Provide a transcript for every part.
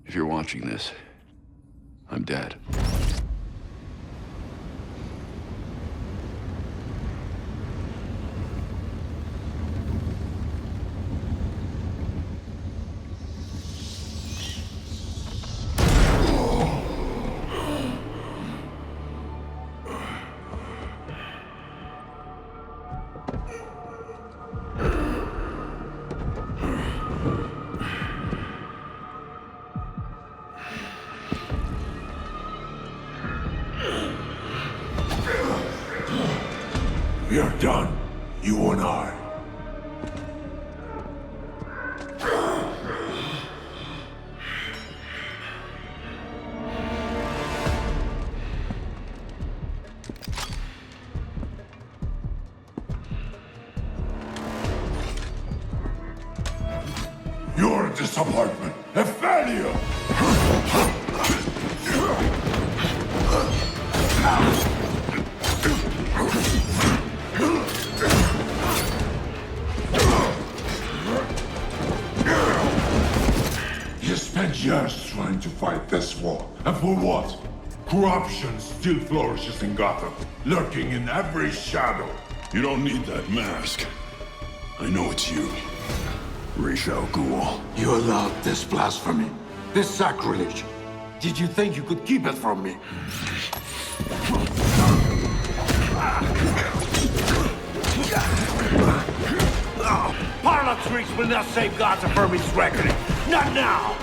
If you're watching this, I'm dead. We're done, you and I. You're a disappointment, a failure! You spent years trying to fight this war, and for what? Corruption still flourishes in Gotham, lurking in every shadow. You don't need that mask. I know it's you. Ra's al Ghul. You allowed this blasphemy, this sacrilege. Did you think you could keep it from me? Parlor tricks will not save Gotham from its reckoning. Not now!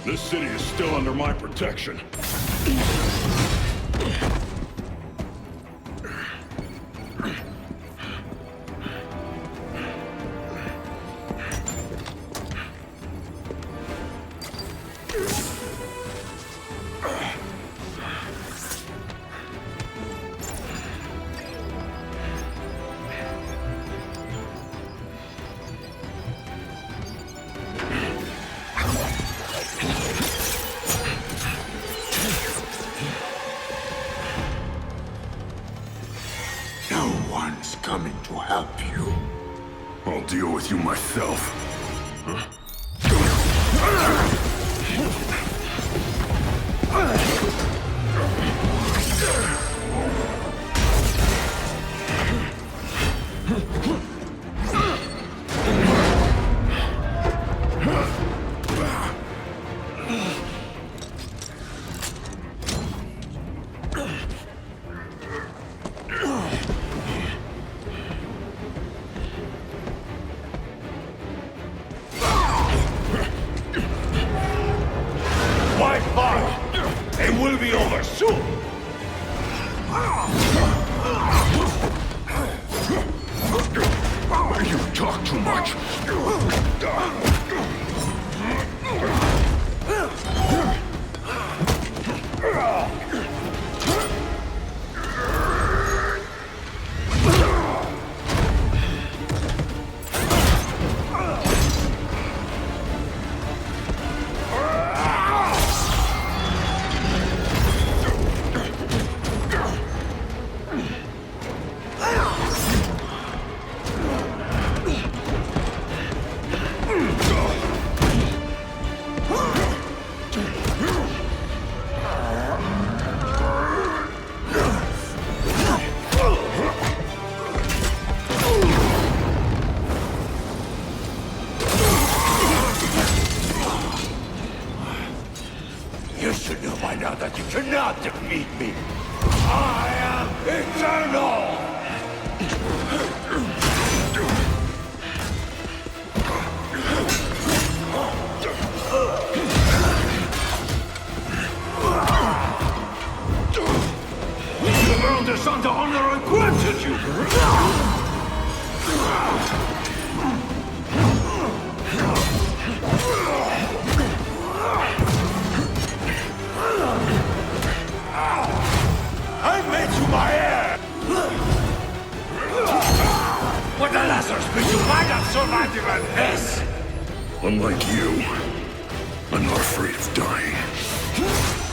This city is still under my protection. Coming to help you. I'll deal with you myself. Huh? It will be over soon! You talk too much. You should know by now that you cannot defeat me! I am eternal! The world is under honor and granted you! I made you my heir! What the Lazarus but you might have survived even this! Unlike you, I'm not afraid of dying.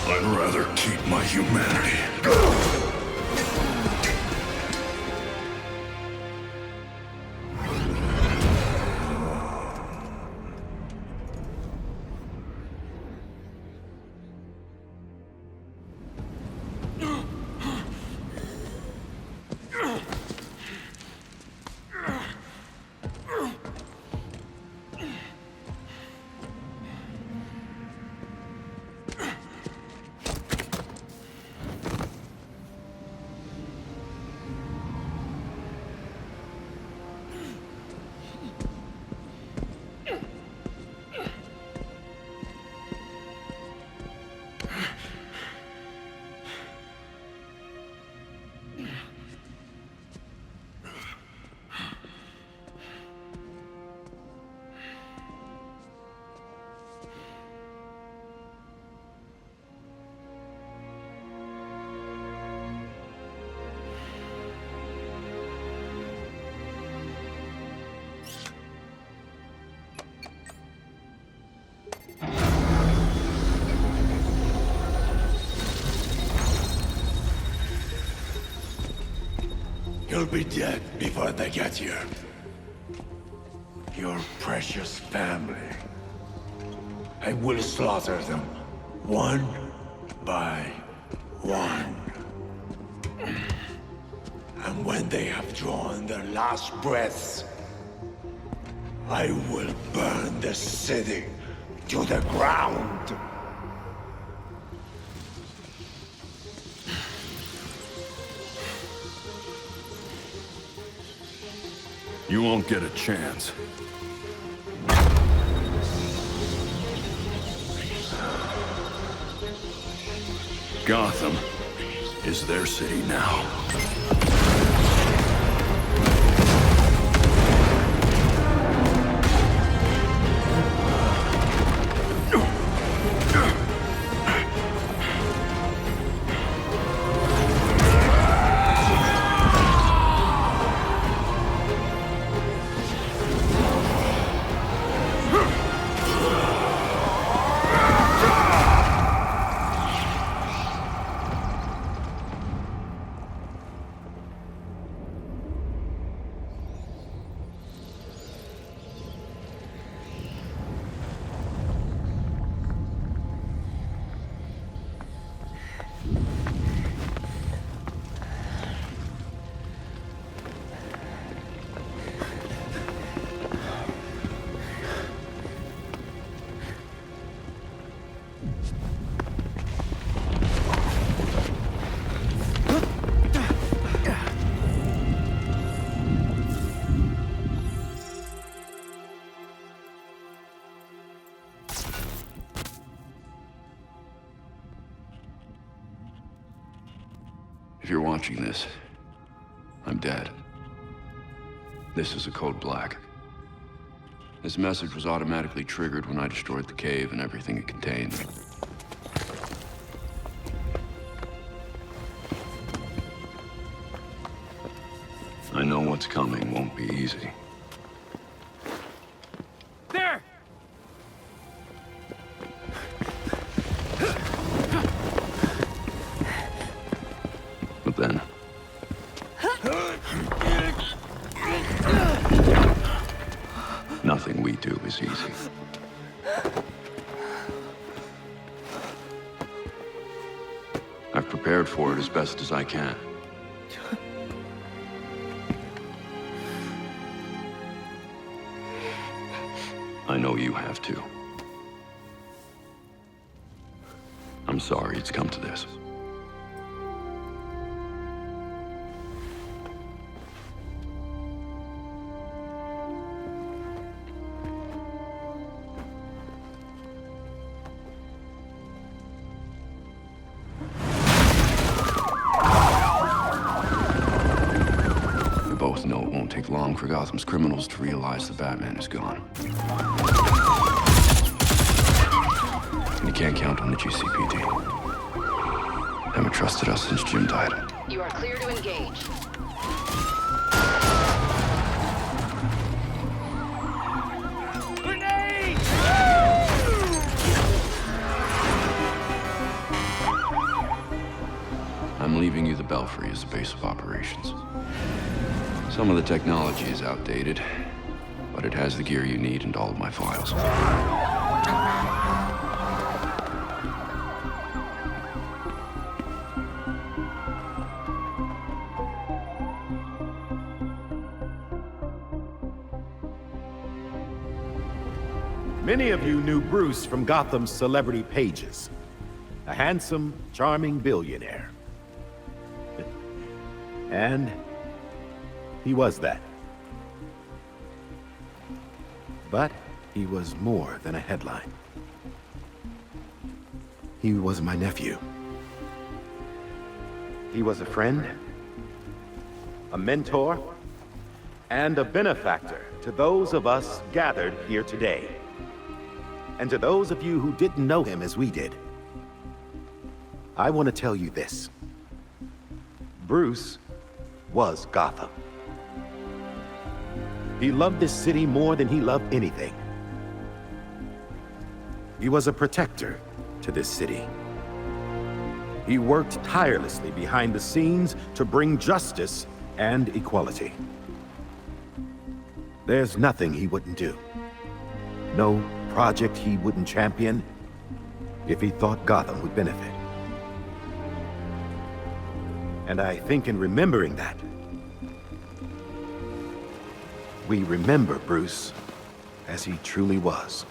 I'd rather keep my humanity. You'll be dead before they get here. Your precious family. I will slaughter them, one by one. And when they have drawn their last breaths, I will burn the city to the ground. You won't get a chance. Gotham is their city now. If you're watching this, I'm dead. This is a code black. This message was automatically triggered when I destroyed the cave and everything it contained. I know what's coming won't be easy. There! But then... nothing we do is easy. I've prepared for it as best as I can. I know you have too. I'm sorry it's come to this. We both know it won't take long for Gotham's criminals to realize the Batman is gone. And you can't count on the GCPD. Haven't trusted us since Jim died. You are clear to engage. Grenade! I'm leaving you the Belfry as the base of operations. Some of the technology is outdated, but it has the gear you need and all of my files. Many of you knew Bruce from Gotham's celebrity pages. A handsome, charming billionaire. And he was that. But he was more than a headline. He was my nephew. He was a friend, a mentor, and a benefactor to those of us gathered here today. And to those of you who didn't know him as we did, I want to tell you this. Bruce was Gotham. He loved this city more than he loved anything. He was a protector to this city. He worked tirelessly behind the scenes to bring justice and equality. There's nothing he wouldn't do. No project he wouldn't champion if he thought Gotham would benefit. And I think in remembering that, we remember Bruce as he truly was.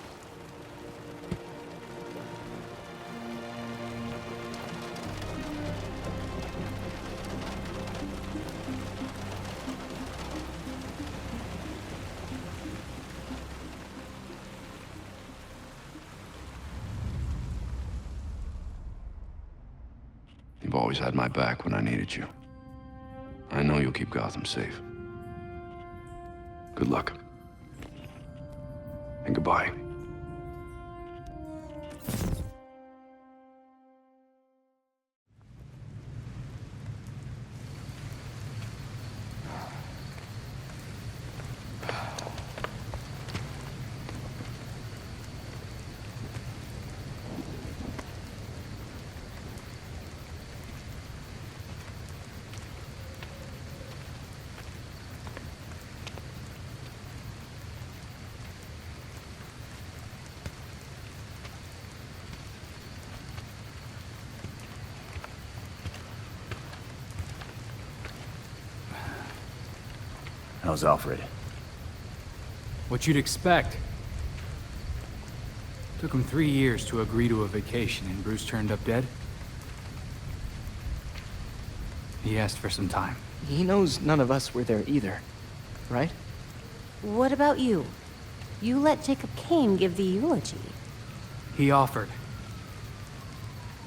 You've always had my back when I needed you. I know you'll keep Gotham safe. Good luck. And goodbye. How's Alfred? What you'd expect. Took him 3 years to agree to a vacation, and Bruce turned up dead. He asked for some time. He knows none of us were there either, right? What about you? You let Jacob Kane give the eulogy. He offered.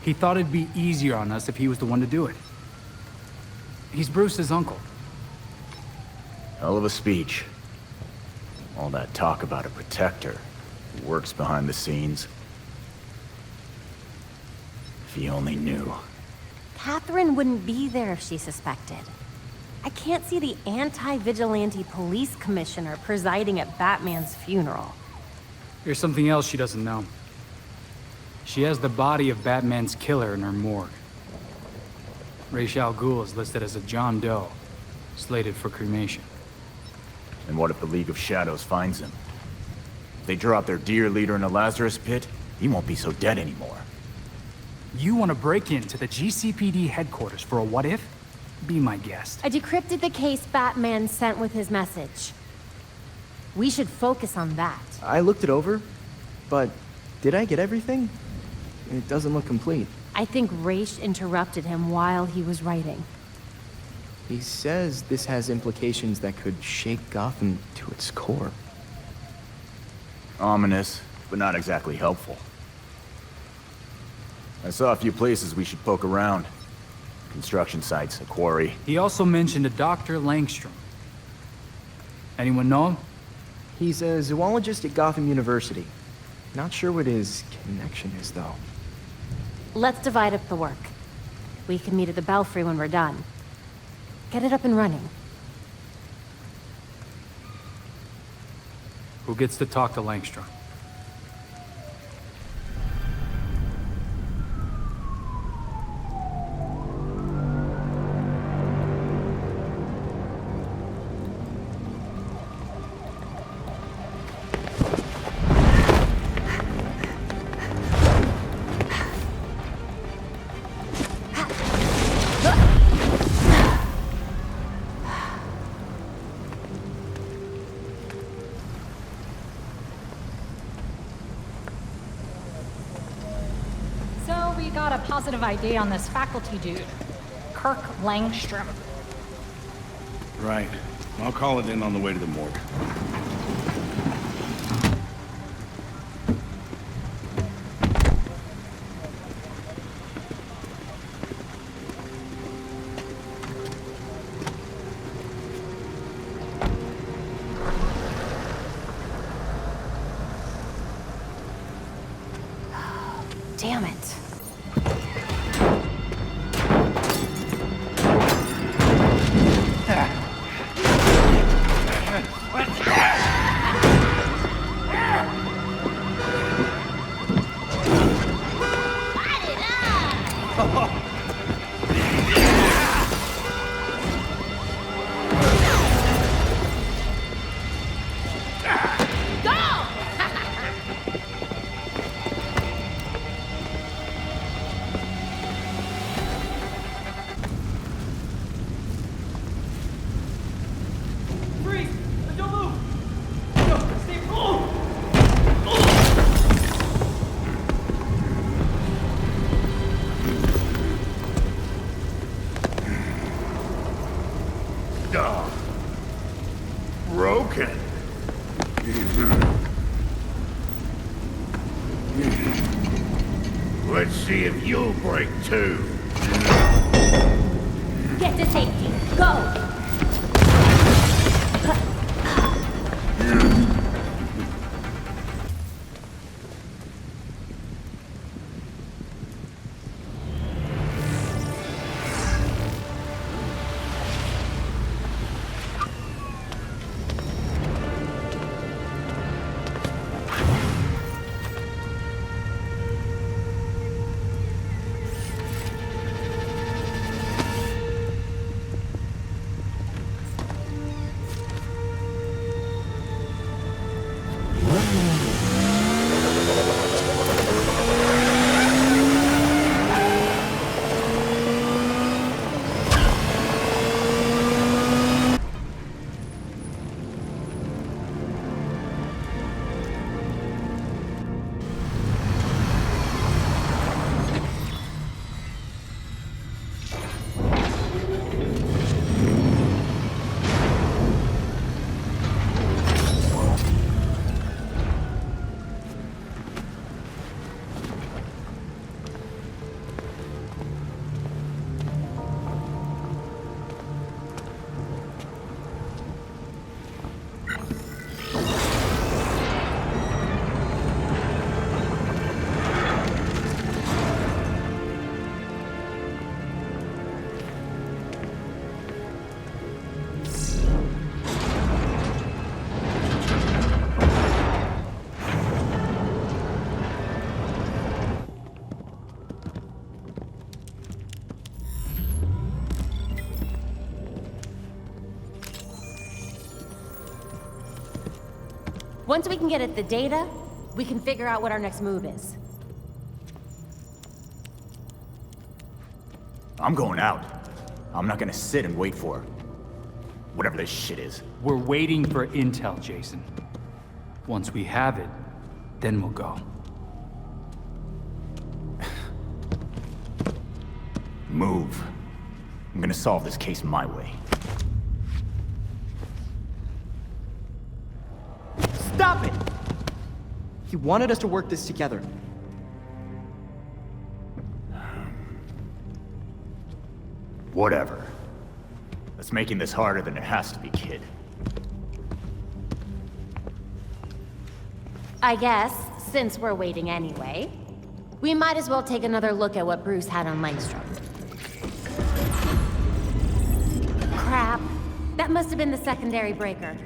He thought it'd be easier on us if he was the one to do it. He's Bruce's uncle. Hell of a speech. All that talk about a protector who works behind the scenes. If he only knew. Catherine wouldn't be there if she suspected. I can't see the anti-vigilante police commissioner presiding at Batman's funeral. Here's something else she doesn't know. She has the body of Batman's killer in her morgue. Ra's al Ghul is listed as a John Doe, slated for cremation. And what if the League of Shadows finds him? If they draw out their dear leader in a Lazarus pit, he won't be so dead anymore. You want to break into the GCPD headquarters for a what-if? Be my guest. I decrypted the case Batman sent with his message. We should focus on that. I looked it over, but did I get everything? It doesn't look complete. I think Ra's interrupted him while he was writing. He says this has implications that could shake Gotham to its core. Ominous, but not exactly helpful. I saw a few places we should poke around. Construction sites, a quarry. He also mentioned a Dr. Langstrom. Anyone know him? He's a zoologist at Gotham University. Not sure what his connection is, though. Let's divide up the work. We can meet at the Belfry when we're done. Get it up and running. Who gets to talk to Langstrom? Positive ID on this faculty dude, Kirk Langstrom. Right. I'll call it in on the way to the morgue. Damn it. broken. Let's see if you'll break too. Get to safety. Go! Once we can get at the data, we can figure out what our next move is. I'm going out. I'm not gonna sit and wait for whatever this shit is. We're waiting for intel, Jason. Once we have it, then we'll go. Move. I'm gonna solve this case my way. Stop it! He wanted us to work this together. Whatever. That's making this harder than it has to be, kid. I guess, since we're waiting anyway, we might as well take another look at what Bruce had on Langstrom. Crap. That must have been the secondary breaker.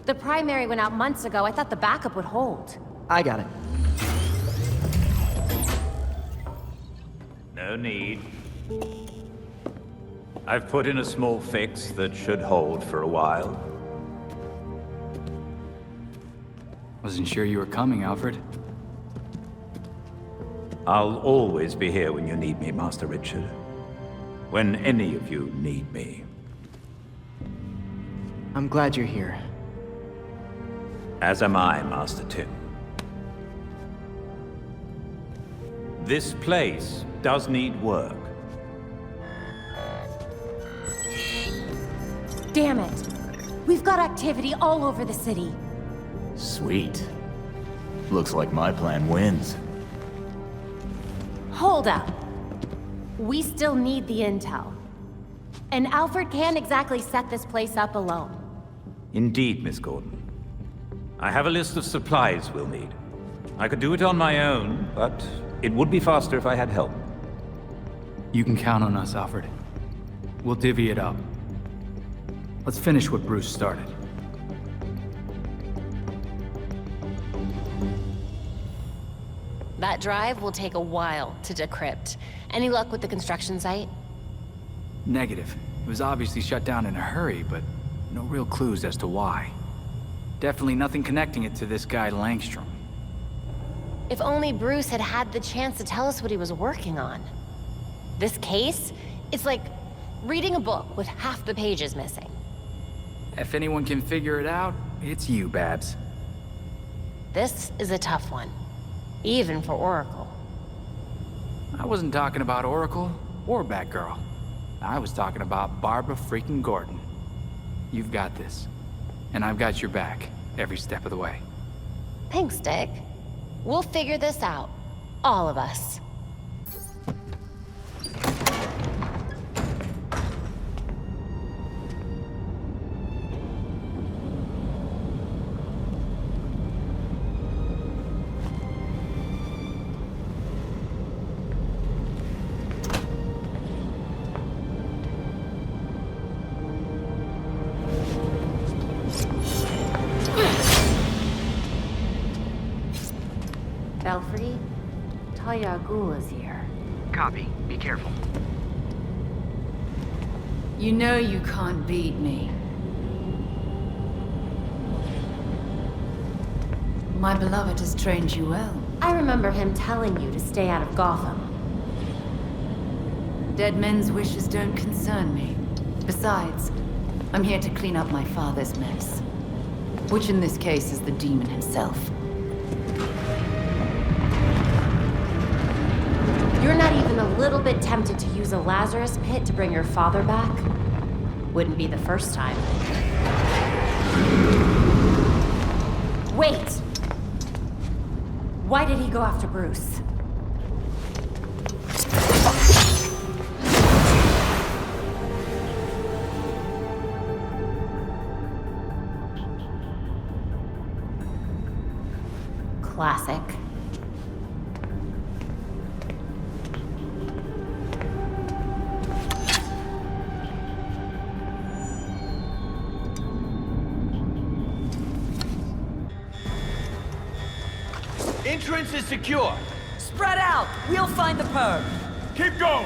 The primary went out months ago. I thought the backup would hold. I got it. No need. I've put in a small fix that should hold for a while. Wasn't sure you were coming, Alfred. I'll always be here when you need me, Master Richard. When any of you need me. I'm glad you're here. As am I, Master Tim. This place does need work. Damn it! We've got activity all over the city. Sweet. Looks like my plan wins. Hold up. We still need the intel. And Alfred can't exactly set this place up alone. Indeed, Miss Gordon. I have a list of supplies we'll need. I could do it on my own, but it would be faster if I had help. You can count on us, Alfred. We'll divvy it up. Let's finish what Bruce started. That drive will take a while to decrypt. Any luck with the construction site? Negative. It was obviously shut down in a hurry, but no real clues as to why. Definitely nothing connecting it to this guy Langstrom. If only Bruce had had the chance to tell us what he was working on. This case, it's like reading a book with half the pages missing. If anyone can figure it out, it's you, Babs. This is a tough one. Even for Oracle. I wasn't talking about Oracle or Batgirl. I was talking about Barbara freaking Gordon. You've got this. And I've got your back, every step of the way. Thanks, Dick. We'll figure this out. All of us. Belfry, Talia is here. Copy. Be careful. You know you can't beat me. My beloved has trained you well. I remember him telling you to stay out of Gotham. Dead men's wishes don't concern me. Besides, I'm here to clean up my father's mess. Which in this case is the demon himself. You're not even a little bit tempted to use a Lazarus pit to bring your father back? Wouldn't be the first time. Wait! Why did he go after Bruce? Classic. Entrance is secure. Spread out! We'll find the perp! Keep going!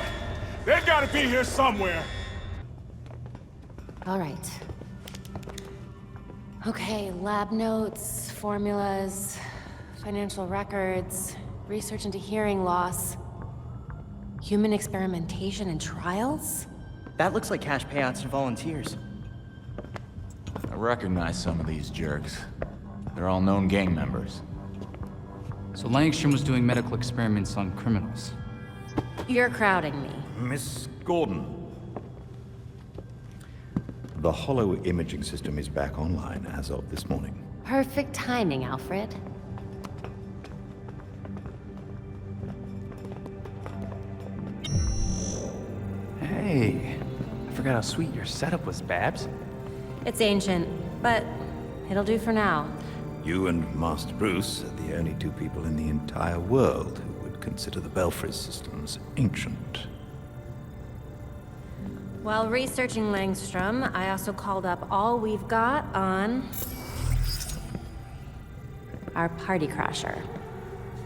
They gotta be here somewhere! All right. Okay, lab notes, formulas, financial records, research into hearing loss, human experimentation and trials? That looks like cash payouts to volunteers. I recognize some of these jerks. They're all known gang members. So Langstrom was doing medical experiments on criminals. You're crowding me. Miss Gordon. The hollow imaging system is back online as of this morning. Perfect timing, Alfred. Hey, I forgot how sweet your setup was, Babs. It's ancient, but it'll do for now. You and Master Bruce are the only two people in the entire world who would consider the Belfry systems ancient. While researching Langstrom, I also called up all we've got on our party crasher.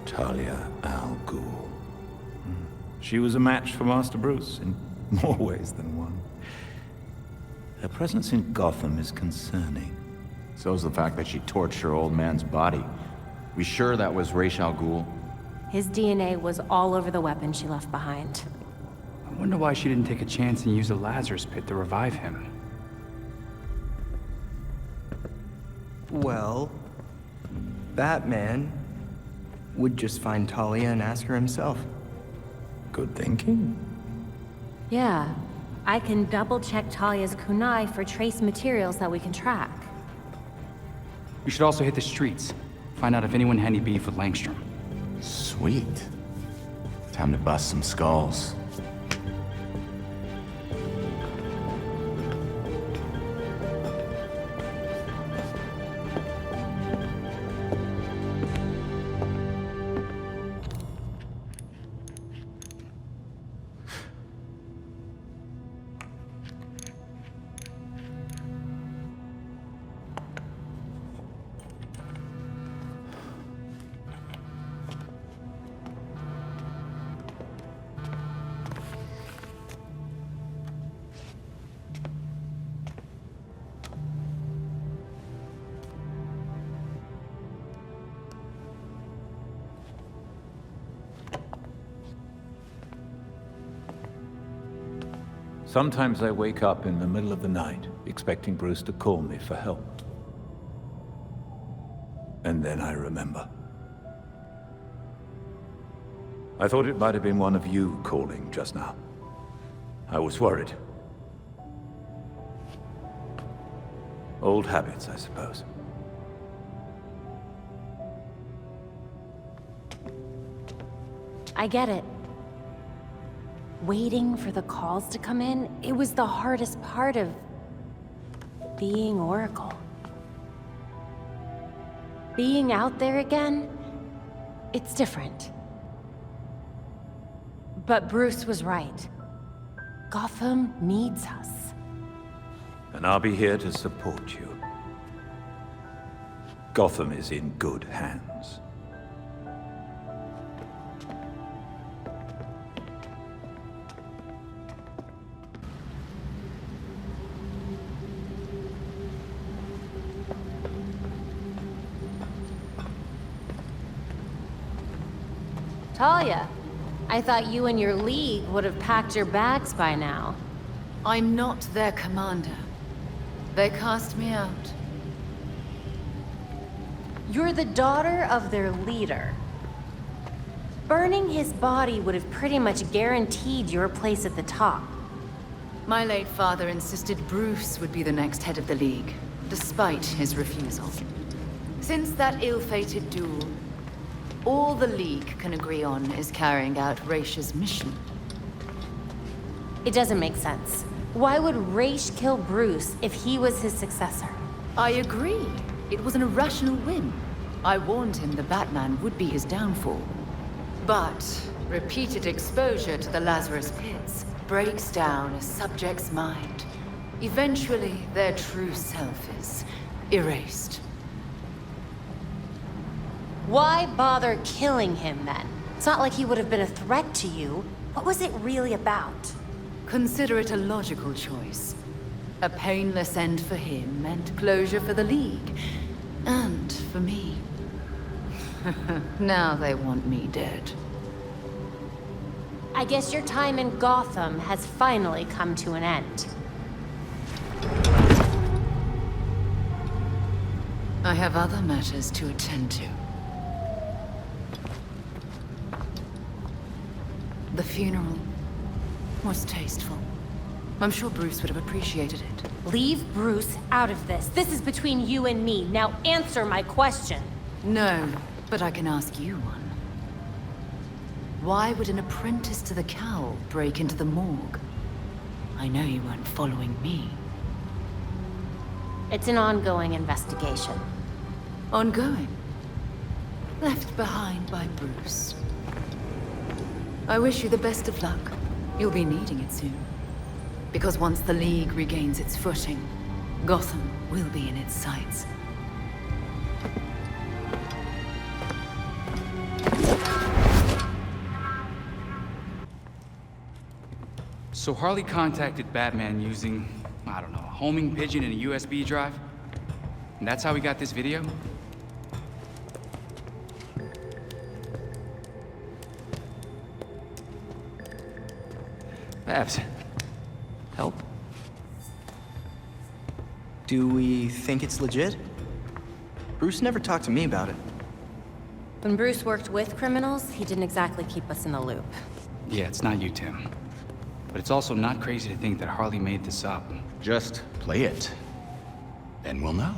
Talia al Ghul. She was a match for Master Bruce in more ways than one. Her presence in Gotham is concerning. So's the fact that she torched her old man's body. We sure that was Ra's al Ghul? His DNA was all over the weapon she left behind. I wonder why she didn't take a chance and use the Lazarus pit to revive him. Well, Batman would just find Talia and ask her himself. Good thinking. Yeah, I can double-check Talia's kunai for trace materials that we can track. We should also hit the streets. Find out if anyone had any beef with Langstrom. Sweet. Time to bust some skulls. Sometimes I wake up in the middle of the night, expecting Bruce to call me for help. And then I remember. I thought it might have been one of you calling just now. I was worried. Old habits, I suppose. I get it. Waiting for the calls to come in, it was the hardest part of being Oracle. Being out there again, it's different. But Bruce was right. Gotham needs us. And I'll be here to support you. Gotham is in good hands. Talia, I thought you and your league would have packed your bags by now. I'm not their commander. They cast me out. You're the daughter of their leader. Burning his body would have pretty much guaranteed your place at the top. My late father insisted Bruce would be the next head of the League, despite his refusal. Since that ill-fated duel, all the League can agree on is carrying out Raish's mission. It doesn't make sense. Why would Raish kill Bruce if he was his successor? I agree. It was an irrational whim. I warned him the Batman would be his downfall. But repeated exposure to the Lazarus Pits breaks down a subject's mind. Eventually, their true self is erased. Why bother killing him then? It's not like he would have been a threat to you. What was it really about? Consider it a logical choice. A painless end for him and closure for the League. And for me. Now they want me dead. I guess your time in Gotham has finally come to an end. I have other matters to attend to. The funeral was tasteful. I'm sure Bruce would have appreciated it. Leave Bruce out of this. This is between you and me. Now answer my question. No, but I can ask you one. Why would an apprentice to the Cowl break into the morgue? I know you weren't following me. It's an ongoing investigation. Ongoing? Left behind by Bruce. I wish you the best of luck. You'll be needing it soon. Because once the League regains its footing, Gotham will be in its sights. So Harley contacted Batman using, I don't know, a homing pigeon and a USB drive? And that's how we got this video? Babs, help? Do we think it's legit? Bruce never talked to me about it. When Bruce worked with criminals, he didn't exactly keep us in the loop. Yeah, it's not you, Tim. But it's also not crazy to think that Harley made this up. Just play it. Then we'll know.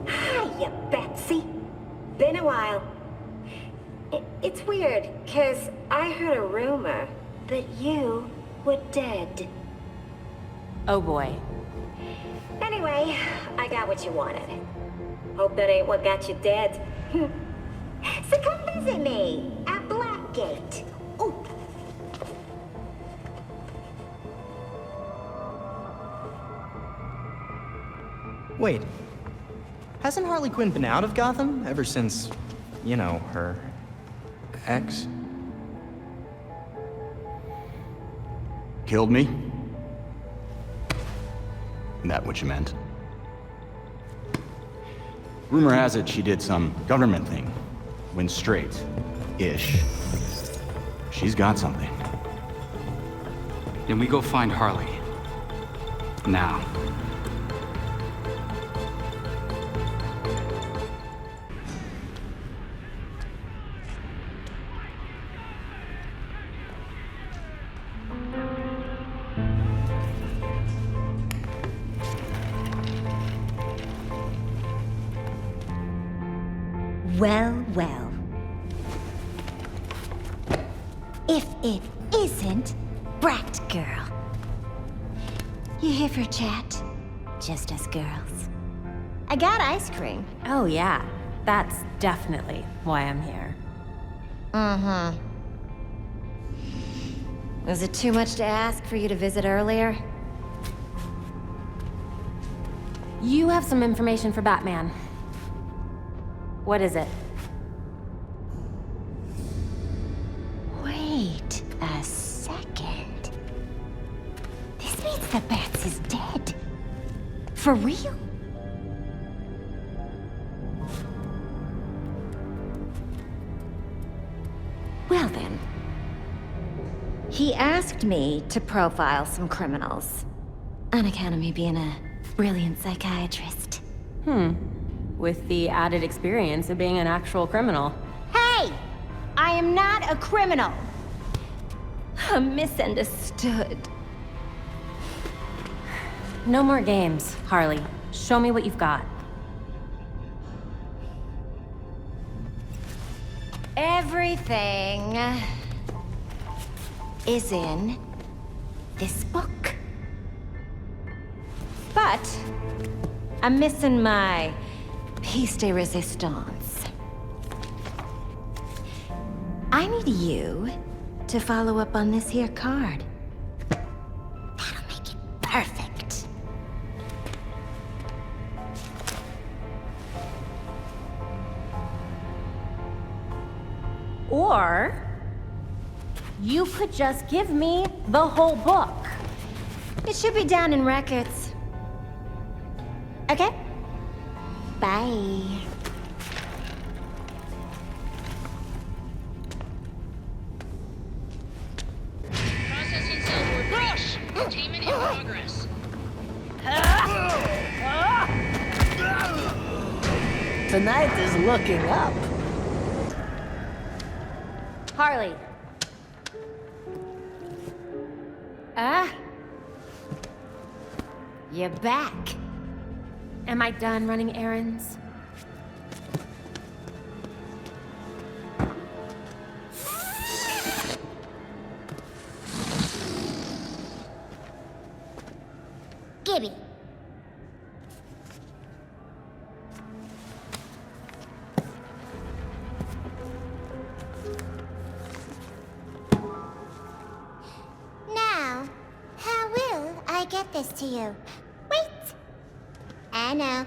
Hiya, Betsy. Been a while. It's weird, 'cause I heard a rumor that you were dead. Oh boy. Anyway, I got what you wanted. Hope that ain't what got you dead. So come visit me at Blackgate. Ooh. Wait. Hasn't Harley Quinn been out of Gotham ever since, you know, her ex? Killed me? That what you meant? Rumor has it she did some government thing. Went straight-ish. She's got something. Then we go find Harley. Now. Well, well. If it isn't Batgirl. You here for a chat? Just us girls. I got ice cream. Oh yeah, that's definitely why I'm here. Mm-hmm. Was it too much to ask for you to visit earlier? You have some information for Batman. What is it? Wait a second. This means that Bats is dead. For real? Well then. He asked me to profile some criminals. On account of me being a brilliant psychiatrist. With the added experience of being an actual criminal. Hey! I am not a criminal! I'm misunderstood. No more games, Harley. Show me what you've got. Everything is in this book. But I'm missing my piece de resistance. I need you to follow up on this here card. That'll make it perfect. Or you could just give me the whole book. It should be down in records. Okay? Bye. Processing cell board breach. Containment in progress. Tonight is looking up. Harley. You're back. Am I done running errands? Gibby. Now, how will I get this to you? Wait! I know.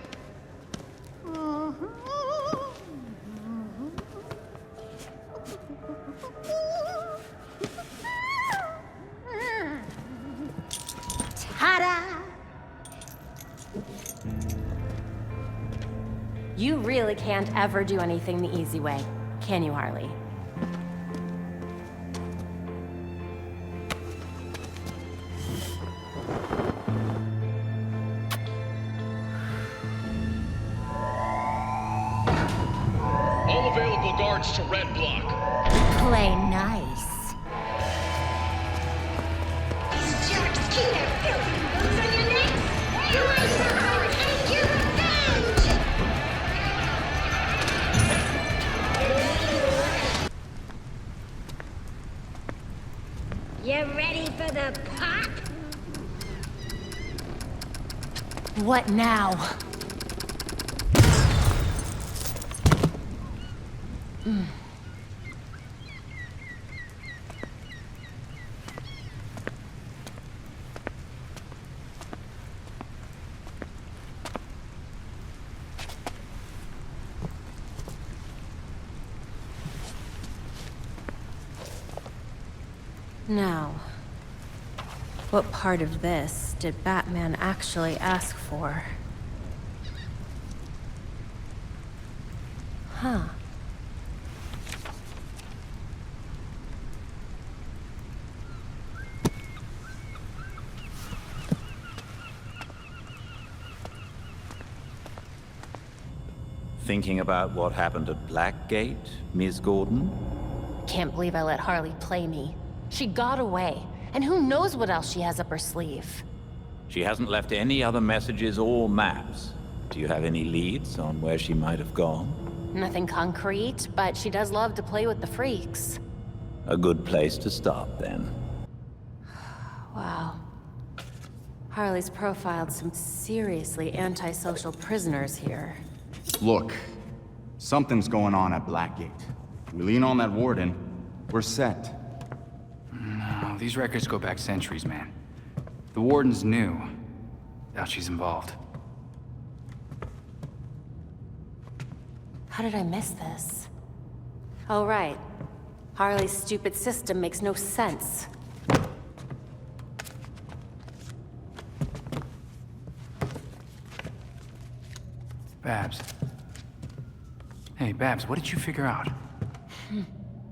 Ta-da! You really can't ever do anything the easy way, can you, Harley? All available guards to red block. Play nice. These jerks keep their filthy boots on your necks. You ain't gonna take your revenge! You ready for the pop? What now? Now, what part of this did Batman actually ask for? Huh. Thinking about what happened at Blackgate, Ms. Gordon? Can't believe I let Harley play me. She got away, and who knows what else she has up her sleeve. She hasn't left any other messages or maps. Do you have any leads on where she might have gone? Nothing concrete, but she does love to play with the freaks. A good place to start, then. Wow. Harley's profiled some seriously antisocial prisoners here. Look, something's going on at Blackgate. We lean on that warden, we're set. No, these records go back centuries, man. The warden's new. Doubt she's involved. How did I miss this? Oh, right. Harley's stupid system makes no sense. Babs. Hey, Babs, what did you figure out?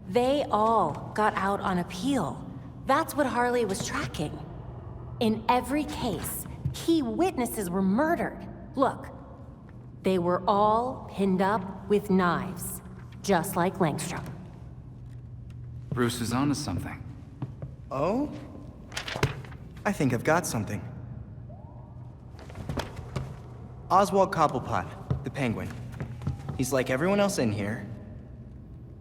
They all got out on appeal. That's what Harley was tracking. In every case, key witnesses were murdered. Look, they were all pinned up with knives, just like Langstrom. Bruce is onto something. Oh? I think I've got something. Oswald Cobblepot, the Penguin. He's like everyone else in here,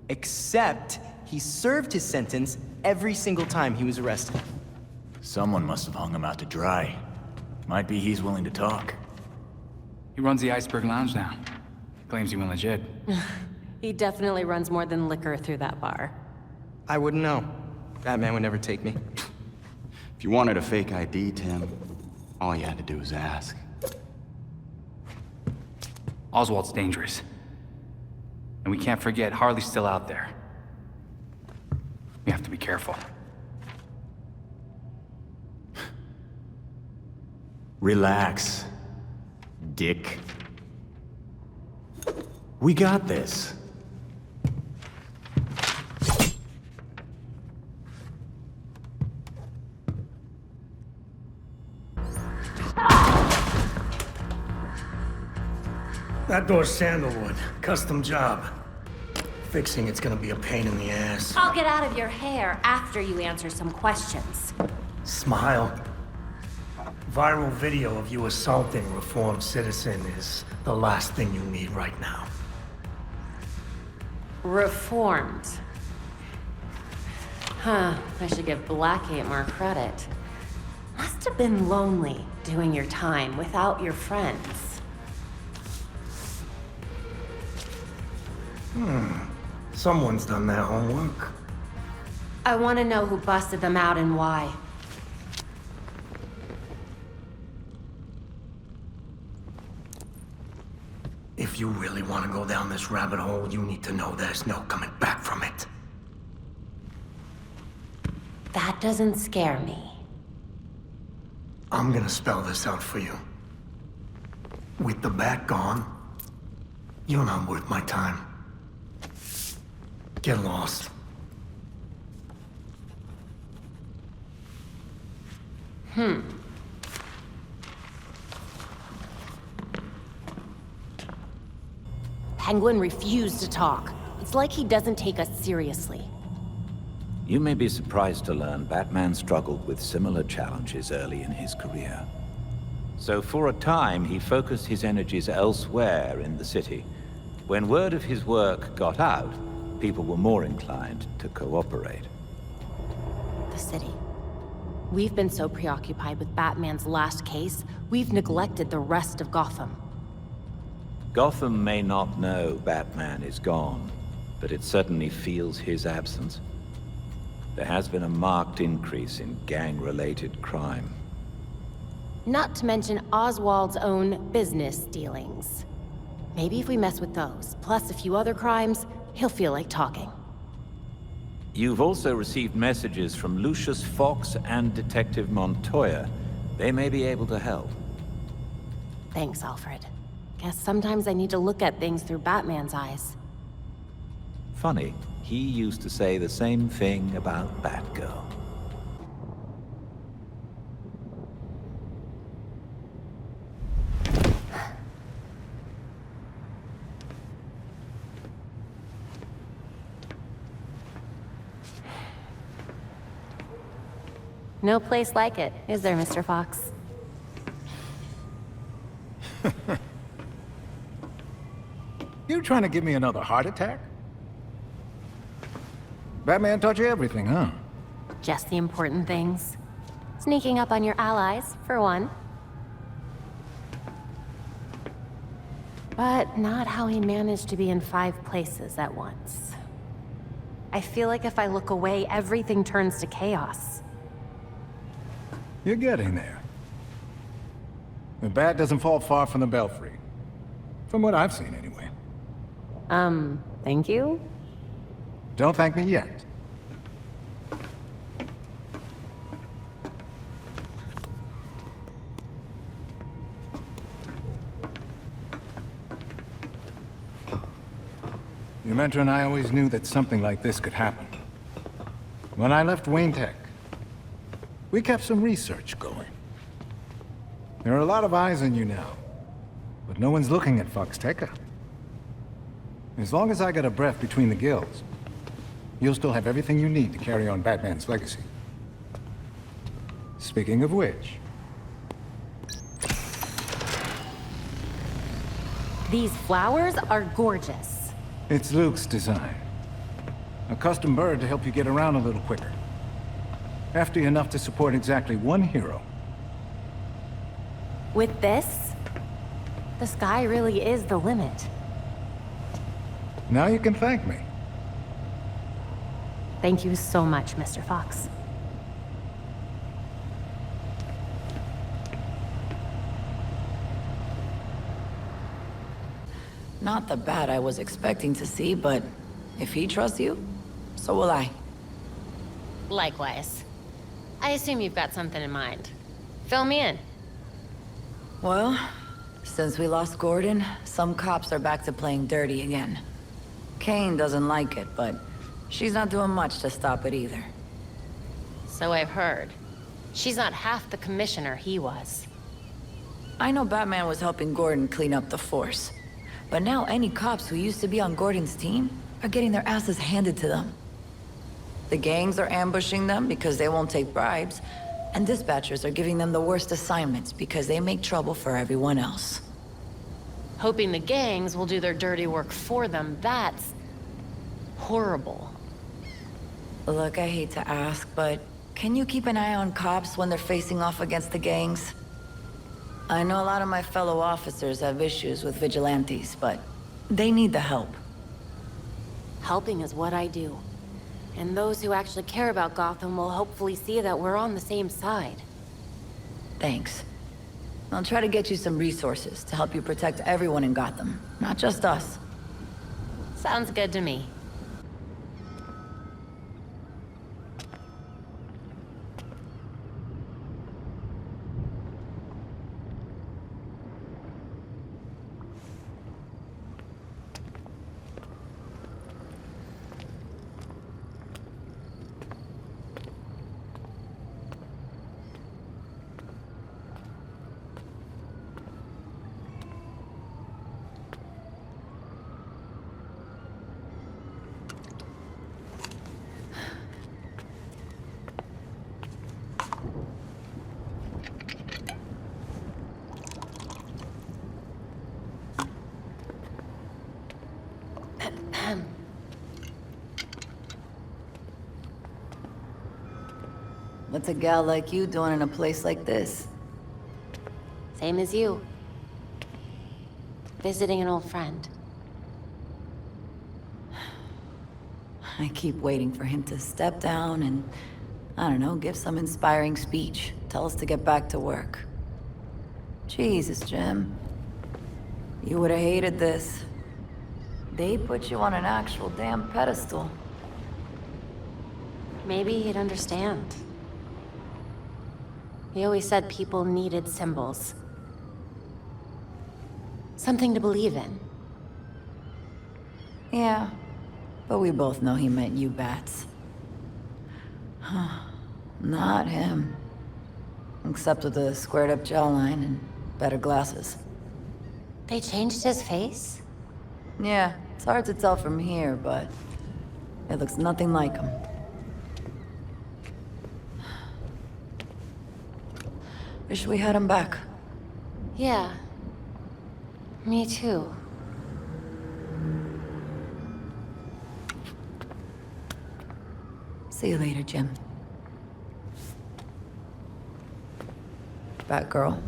except he served his sentence every single time he was arrested. Someone must have hung him out to dry. Might be he's willing to talk. He runs the Iceberg Lounge now. Claims he went legit. He definitely runs more than liquor through that bar. I wouldn't know. Batman would never take me. If you wanted a fake ID, Tim, all you had to do was ask. Oswald's dangerous. And we can't forget Harley's still out there. We have to be careful. Relax, Dick. We got this. That door's sandalwood. Custom job. Fixing it's gonna be a pain in the ass. I'll get out of your hair after you answer some questions. Smile. Viral video of you assaulting reformed citizen is the last thing you need right now. Reformed. Huh, I should give Blackgate more credit. Must have been lonely doing your time without your friends. Someone's done their homework. I want to know who busted them out and why. If you really want to go down this rabbit hole, you need to know there's no coming back from it. That doesn't scare me. I'm gonna spell this out for you. With the bat gone, you're not worth my time. Get lost. Penguin refused to talk. It's like he doesn't take us seriously. You may be surprised to learn Batman struggled with similar challenges early in his career. So for a time, he focused his energies elsewhere in the city. When word of his work got out, people were more inclined to cooperate. The city. We've been so preoccupied with Batman's last case, we've neglected the rest of Gotham. Gotham may not know Batman is gone, but it certainly feels his absence. There has been a marked increase in gang-related crime. Not to mention Oswald's own business dealings. Maybe if we mess with those, plus a few other crimes, he'll feel like talking. You've also received messages from Lucius Fox and Detective Montoya. They may be able to help. Thanks, Alfred. Guess sometimes I need to look at things through Batman's eyes. Funny, he used to say the same thing about Batgirl. No place like it, is there, Mr. Fox? You trying to give me another heart attack? Batman taught you everything, huh? Just the important things. Sneaking up on your allies, for one. But not how he managed to be in 5 places at once. I feel like if I look away, everything turns to chaos. You're getting there. The bat doesn't fall far from the belfry. From what I've seen, anyway. Thank you? Don't thank me yet. Your mentor and I always knew that something like this could happen. When I left Wayne Tech, we kept some research going. There are a lot of eyes on you now, but no one's looking at Foxteca. As long as I got a breath between the guilds, you'll still have everything you need to carry on Batman's legacy. Speaking of which... These flowers are gorgeous. It's Luke's design. A custom bird to help you get around a little quicker. Hefty enough to support exactly 1 hero. With this, the sky really is the limit. Now you can thank me. Thank you so much, Mr. Fox. Not the bat I was expecting to see, but if he trusts you, so will I. Likewise. I assume you've got something in mind. Fill me in. Well, since we lost Gordon, some cops are back to playing dirty again. Kane doesn't like it, but she's not doing much to stop it either. So I've heard. She's not half the commissioner he was. I know Batman was helping Gordon clean up the force. But now any cops who used to be on Gordon's team are getting their asses handed to them. The gangs are ambushing them because they won't take bribes, and dispatchers are giving them the worst assignments because they make trouble for everyone else. Hoping the gangs will do their dirty work for them, that's... horrible. Look, I hate to ask, but can you keep an eye on cops when they're facing off against the gangs? I know a lot of my fellow officers have issues with vigilantes, but they need the help. Helping is what I do. And those who actually care about Gotham will hopefully see that we're on the same side. Thanks. I'll try to get you some resources to help you protect everyone in Gotham, not just us. Sounds good to me. What's a gal like you doing in a place like this? Same as you. Visiting an old friend. I keep waiting for him to step down and, I don't know, give some inspiring speech. Tell us to get back to work. Jesus, Jim. You would have hated this. They put you on an actual damn pedestal. Maybe he'd understand. He always said people needed symbols. Something to believe in. Yeah, but we both know he meant you bats. Not him. Except with the squared-up jawline and better glasses. They changed his face? Yeah, it's hard to tell from here, but it looks nothing like him. Wish we had him back. Yeah. Me too. See you later, Jim. Batgirl.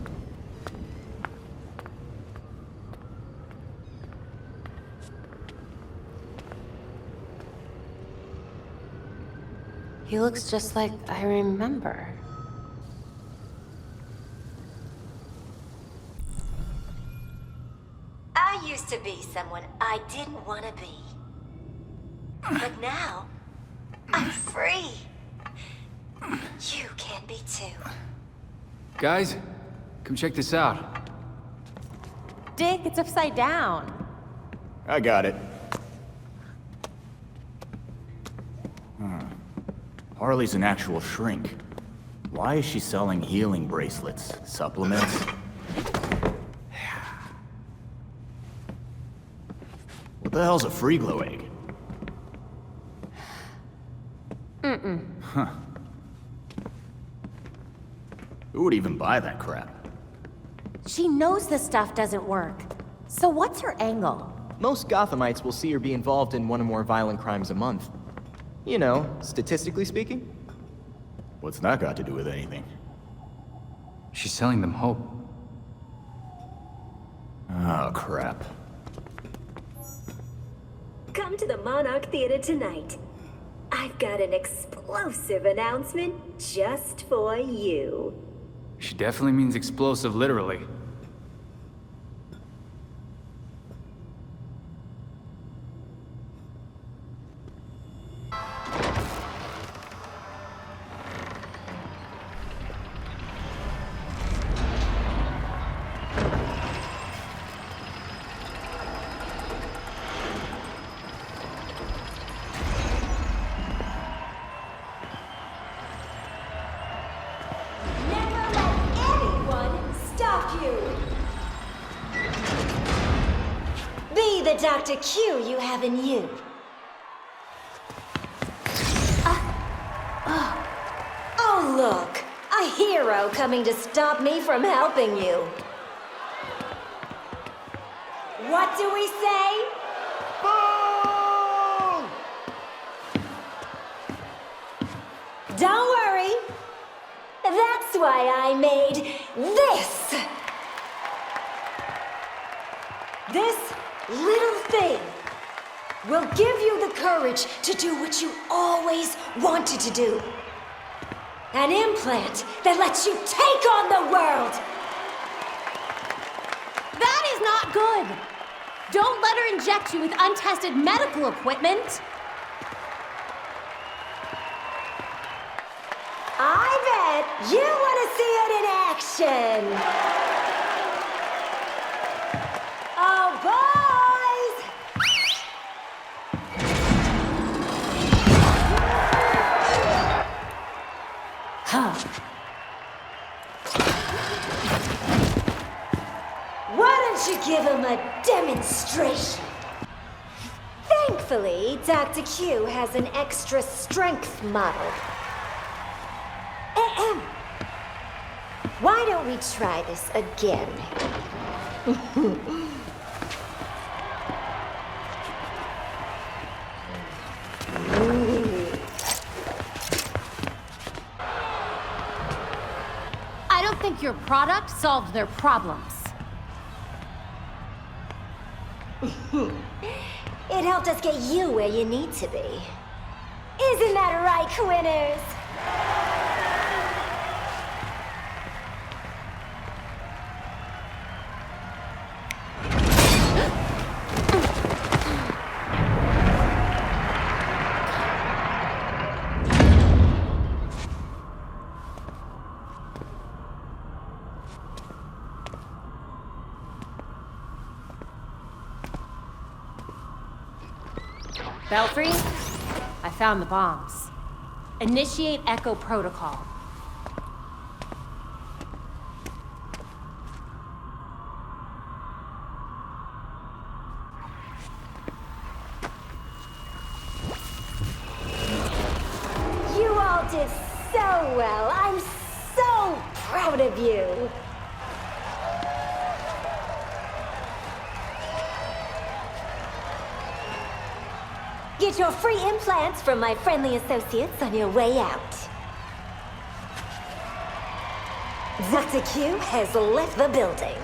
He looks just like I remember. I used to be someone I didn't want to be. But now, I'm free. You can be too. Guys, come check this out. Dick, it's upside down. I got it. Harley's an actual shrink. Why is she selling healing bracelets? Supplements? What the hell's a free glow egg? Huh. Who would even buy that crap? She knows this stuff doesn't work. So what's her angle? Most Gothamites will see her be involved in one or more violent crimes a month. You know, statistically speaking. What's that got to do with anything? She's selling them hope. Oh, crap. Come to the Monarch Theater tonight. I've got an explosive announcement just for you. She definitely means explosive, literally. The Dr. Q you have in you. Oh, look! A hero coming to stop me from helping you. What do we say? Boom! Don't worry. That's why I made this. This little thing will give you the courage to do what you always wanted to do. An implant that lets you take on the world. That is not good. Don't let her inject you with untested medical equipment. I bet you want to see it in action. Oh, boys! Huh. Why don't you give him a demonstration? Thankfully, Dr. Q has an extra strength model. Ahem. Why don't we try this again? I don't think your product solved their problems. It helped us get you where you need to be. Isn't that right, Quinners? Belfry, I found the bombs. Initiate Echo Protocol. You all did so well. I'm so proud of you. get your free implants from my friendly associates on your way out. Dr. Q has left the building.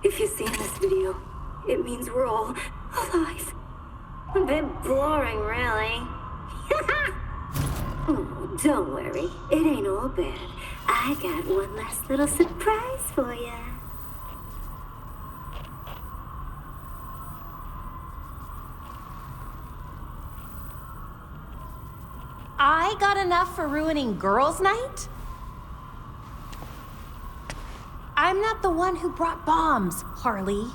If you've seen this video, it means we're all alive. A bit boring, really. Oh, don't worry. It ain't all bad. I got one last little surprise for ya. I got enough for ruining girls' night? I'm not the one who brought bombs, Harley.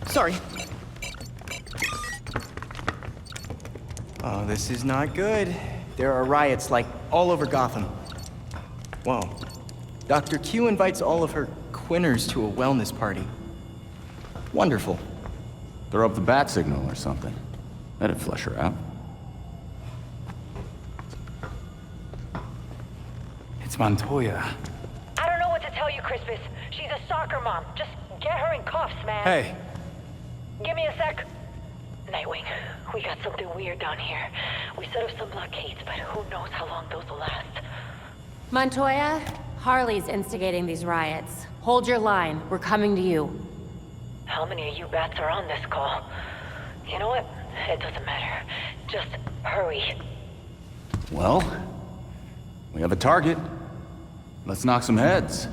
Sorry. Oh, this is not good. There are riots, like, all over Gotham. Whoa. Dr. Q invites all of her Quinners to a wellness party. Wonderful. Throw up the bat signal or something. That'd flush her out. It's Montoya. I don't know what to tell you, Crispus. She's a soccer mom. Just get her in cuffs, man. Hey. Give me a sec. Nightwing, we got something weird down here. We set up some blockades, but who knows how long those will last. Montoya, Harley's instigating these riots. Hold your line. We're coming to you. How many of you bats are on this call? You know what? It doesn't matter. Just hurry. Well, we have a target. Let's knock some heads.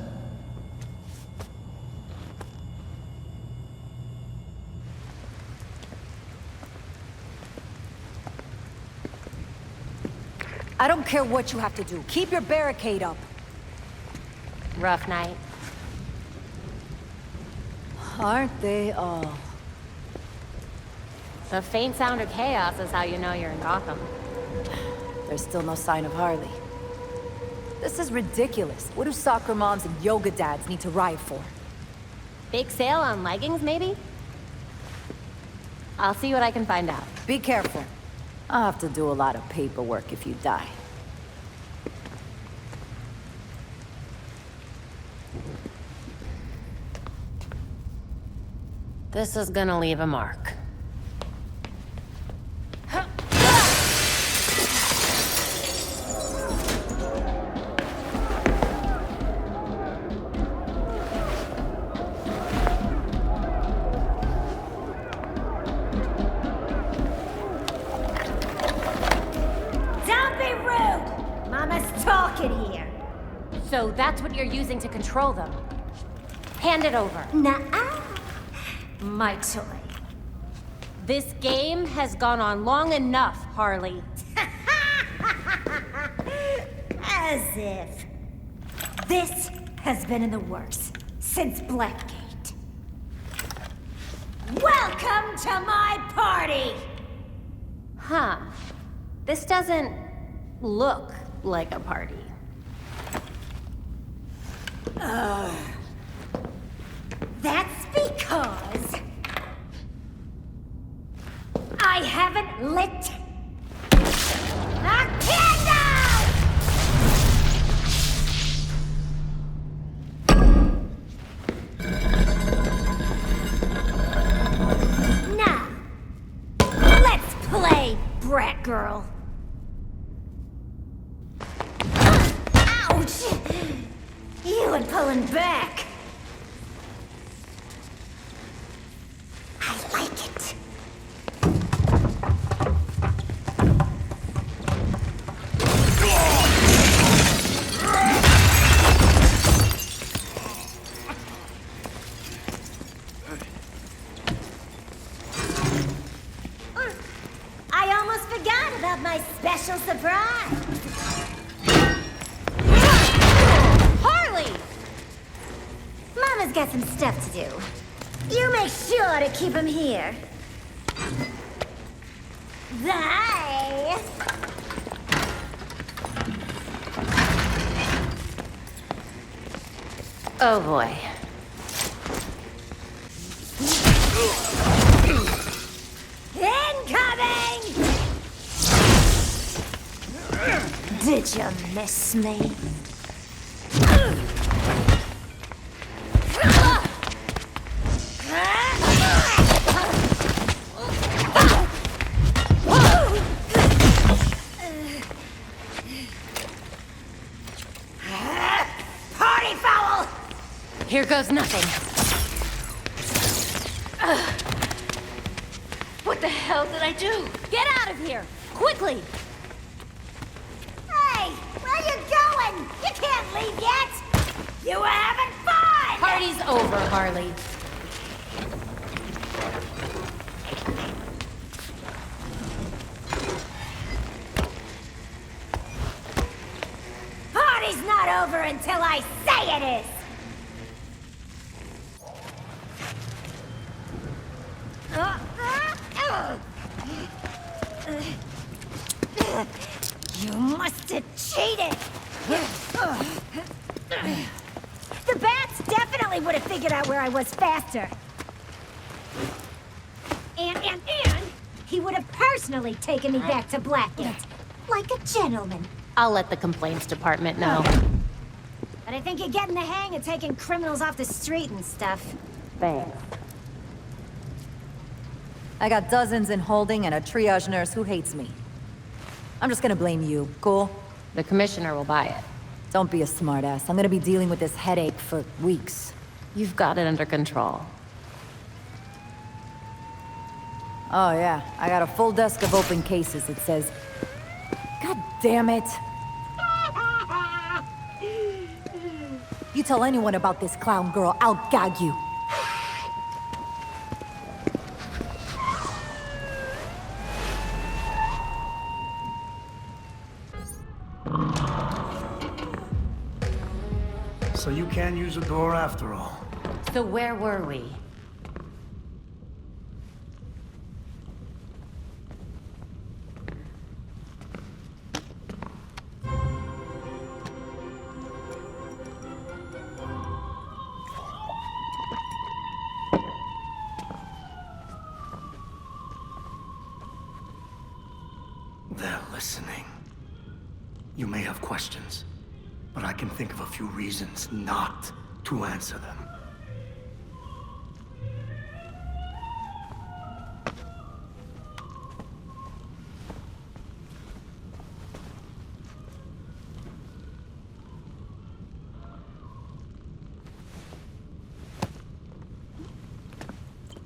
I don't care what you have to do. Keep your barricade up. Rough night. Aren't they all? The faint sound of chaos is how you know you're in Gotham. There's still no sign of Harley. This is ridiculous. What do soccer moms and yoga dads need to riot for? Big sale on leggings, maybe? I'll see what I can find out. Be careful. I'll have to do a lot of paperwork if you die. This is gonna leave a mark. So that's what you're using to control them. Hand it over. Nuh-uh. My toy. This game has gone on long enough, Harley. As if. This has been in the works since Blackgate. Welcome to my party! Huh. This doesn't look like a party. That's because I haven't lit a candle! Now, let's play, brat girl. Ouch! You were pulling back. I like it. about my special surprise? Harley! Mama's got some stuff to do. You make sure to keep him here. Bye! Oh boy. Incoming! Did you miss me? Party foul! Here goes nothing. What the hell did I do? Get out of here! Quickly! Hey, where you going? You can't leave yet! You were having fun! Party's over, Harley. Party's not over until I say it is! You must have cheated! The bats definitely would have figured out where I was faster. And he would have personally taken me back to Blackgate. Like a gentleman. I'll let the complaints department know. But I think you're getting the hang of taking criminals off the street and stuff. Thanks. I got dozens in holding and a triage nurse who hates me. I'm just gonna blame you, cool? The commissioner will buy it. Don't be a smartass. I'm gonna be dealing with this headache for weeks. You've got it under control. Oh yeah, I got a full desk of open cases that says... God damn it! You tell anyone about this clown girl, I'll gag you. So you can't use the door after all. So where were we? They're listening. You may have questions, but I can think of a few reasons not to answer them.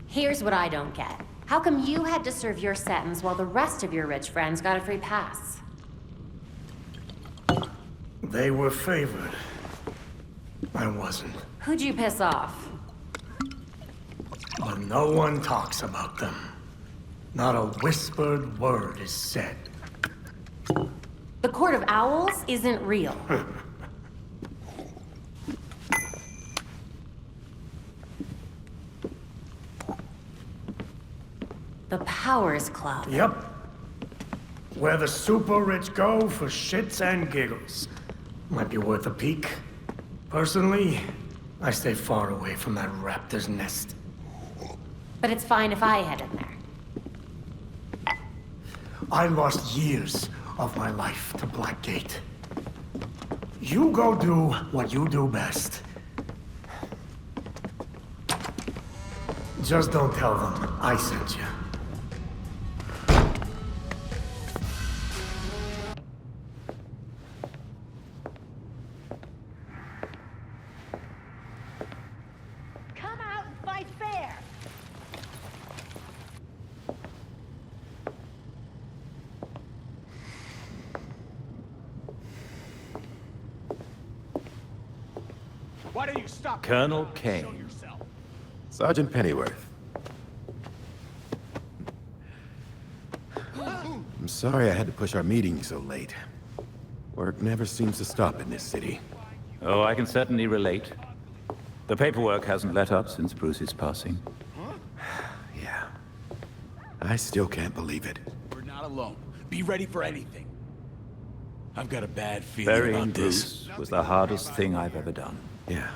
Here's what I don't get. How come you had to serve your sentence while the rest of your rich friends got a free pass? They were favored. I wasn't. Who'd you piss off? But no one talks about them. Not a whispered word is said. The Court of Owls isn't real. The Powers Club. Yep. Where the super rich go for shits and giggles. Might be worth a peek. Personally, I stay far away from that raptor's nest. But it's fine if I head in there. I lost years of my life to Blackgate. You go do what you do best. Just don't tell them I sent you. Come out and fight fair. Why don't you stop? Colonel Kane. Sergeant Pennyworth. I'm sorry I had to push our meeting so late. Work never seems to stop in this city. Oh, I can certainly relate. The paperwork hasn't let up since Bruce's passing. Yeah. I still can't believe it. We're not alone. Be ready for anything. I've got a bad feeling Burying about this. Bruce was the hardest thing I've ever done. Yeah.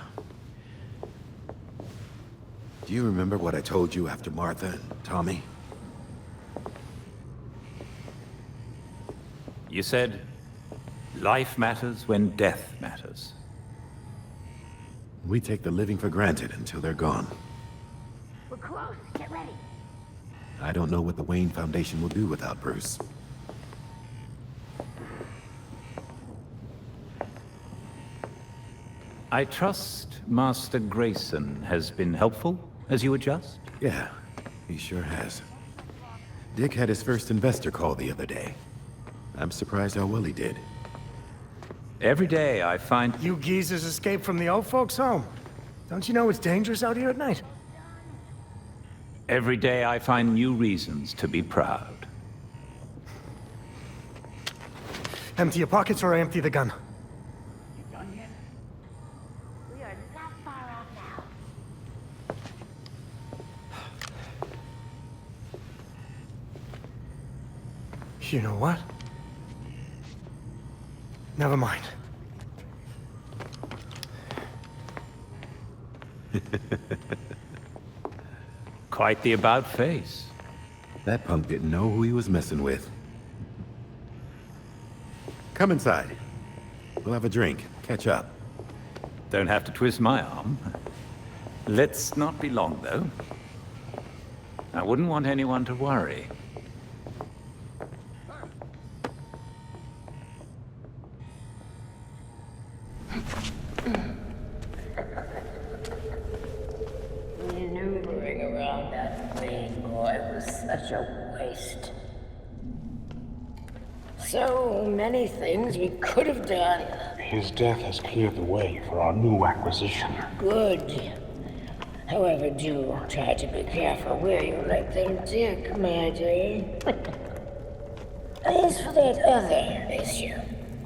Do you remember what I told you after Martha and Tommy? You said, life matters when death matters. We take the living for granted until they're gone. We're close. Get ready. I don't know what the Wayne Foundation will do without Bruce. I trust Master Grayson has been helpful as you adjust? Yeah, he sure has. Dick had his first investor call the other day. I'm surprised how well he did. Every day I find... You geezers escaped from the old folks' home. Don't you know it's dangerous out here at night? Every day I find new reasons to be proud. Empty your pockets or I empty the gun. We are not far off now. You know what? Never mind. Quite the about face. That punk didn't know who he was messing with. Come inside. We'll have a drink, catch up. Don't have to twist my arm. Let's not be long, though. I wouldn't want anyone to worry. Maneuvering around that Wayne boy was such a waste. So many things we could have done. His death has cleared the way for our new acquisition. Good. However, do try to be careful where you let them dig, my dear. As for that other issue,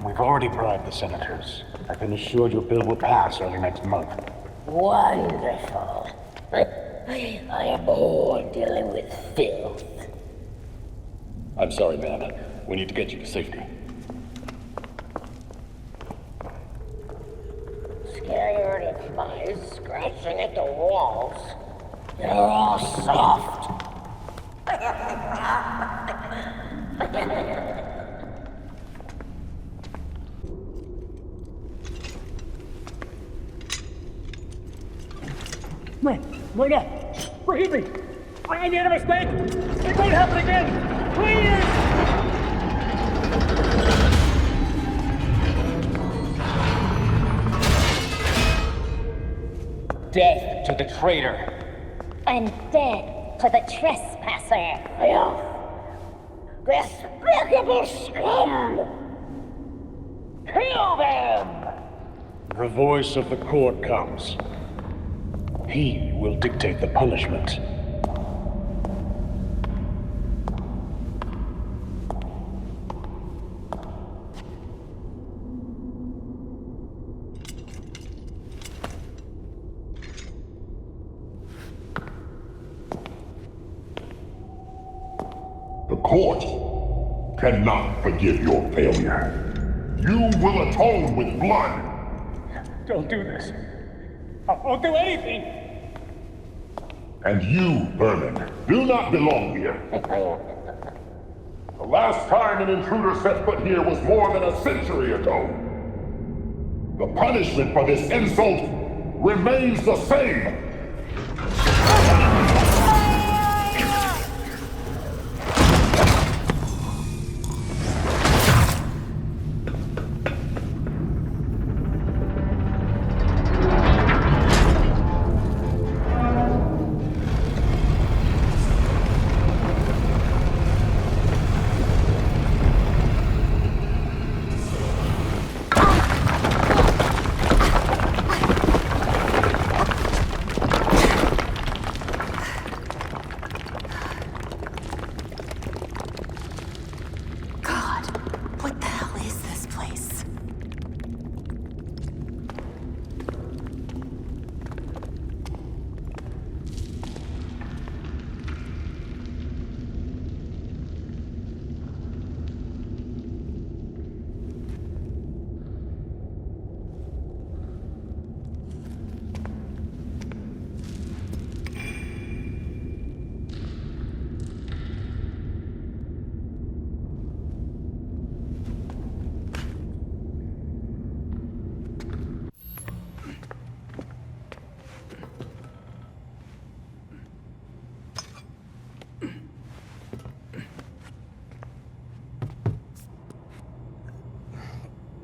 We've already bribed the senators. I've been assured your bill will pass early next month. wonderful. I am bored dealing with filth. I'm sorry, man. We need to get you to safety. Scared of my scratching at the walls. They're all soft. Wait up! Forgive me! I made a mistake! It won't happen again! Please! Death to the traitor. And death to the trespasser. Filth. Despicable scum! Kill them! The voice of the court comes. He will dictate the punishment. The court cannot forgive your failure. You will atone with blood. Don't do this. I won't do anything! And you, Vermin, do not belong here. The last time an intruder set foot here was more than a century ago. The punishment for this insult remains the same.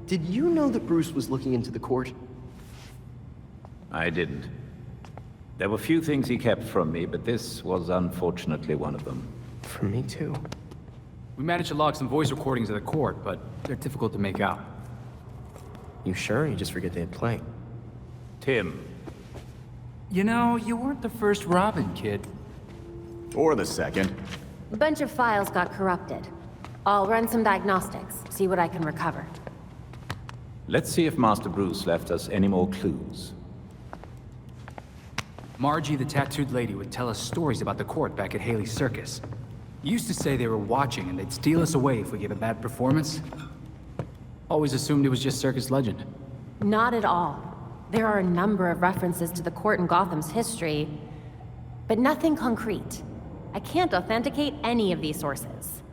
Did you know that Bruce was looking into the court? I didn't. There were few things he kept from me, but this was unfortunately one of them. From me too. We managed to log some voice recordings of the court, but they're difficult to make out. You sure? You just forget they had play. Tim. You know, you weren't the first Robin, kid. Or the second. A bunch of files got corrupted. I'll run some diagnostics, see what I can recover. Let's see if Master Bruce left us any more clues. Margie, the tattooed lady, would tell us stories about the court back at Haley's Circus. Used to say they were watching and they'd steal us away if we gave a bad performance. Always assumed it was just circus legend. Not at all. There are a number of references to the court in Gotham's history, but nothing concrete. I can't authenticate any of these sources.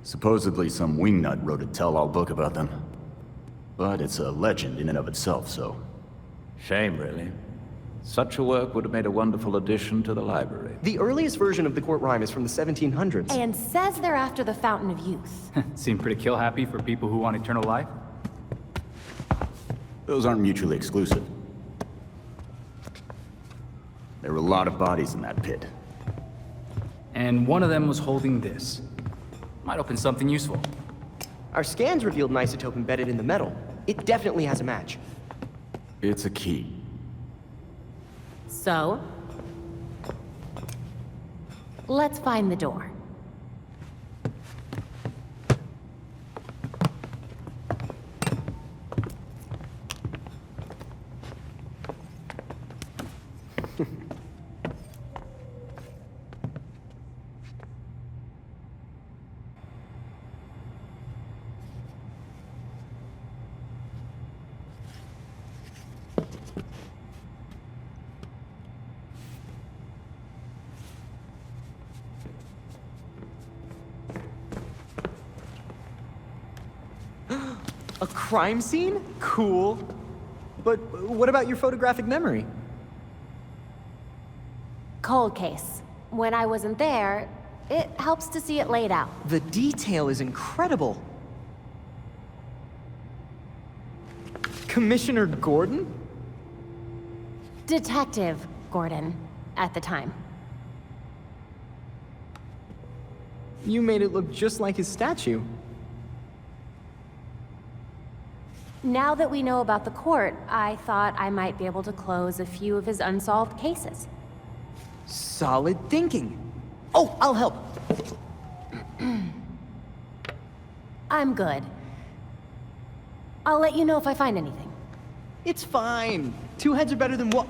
Supposedly some wingnut wrote a tell-all book about them. But it's a legend in and of itself, so... Shame, really. Such a work would have made a wonderful addition to the library. The earliest version of the court rhyme is from the 1700s. And says they're after the Fountain of Youth. Seem pretty kill-happy for people who want eternal life. Those aren't mutually exclusive. There were a lot of bodies in that pit. And one of them was holding this. Might open something useful. Our scans revealed an isotope embedded in the metal. It definitely has a match. It's a key. So? Let's find the door. A crime scene? Cool. But what about your photographic memory? Cold case. When I wasn't there, it helps to see it laid out. The detail is incredible. Commissioner Gordon? Detective Gordon, at the time. You made it look just like his statue. Now that we know about the court, I thought I might be able to close a few of his unsolved cases. Solid thinking. Oh, I'll help. I'm good. I'll let you know if I find anything. It's fine. Two heads are better than one.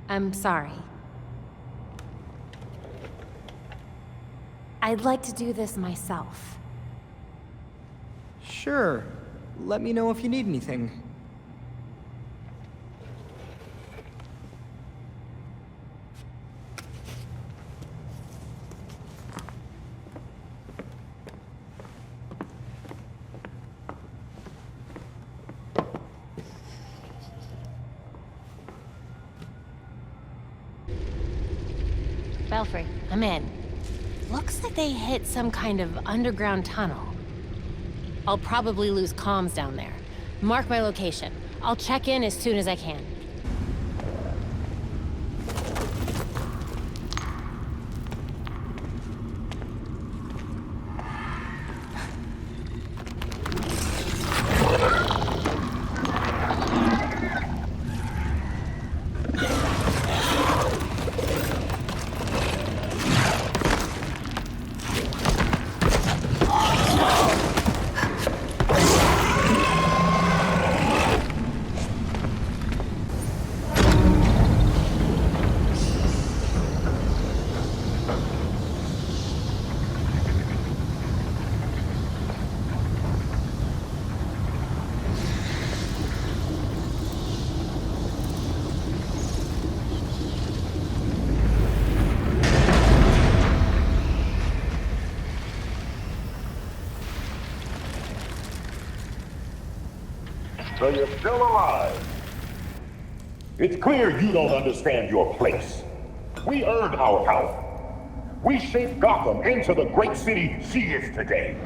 I'm sorry. I'd like to do this myself. Sure. Let me know if you need anything. Belfry, I'm in. Looks like they hit some kind of underground tunnel. I'll probably lose comms down there. Mark my location. I'll check in as soon as I can. So you're still alive. It's clear you don't understand your place. We earned our power. We shaped Gotham into the great city she is today.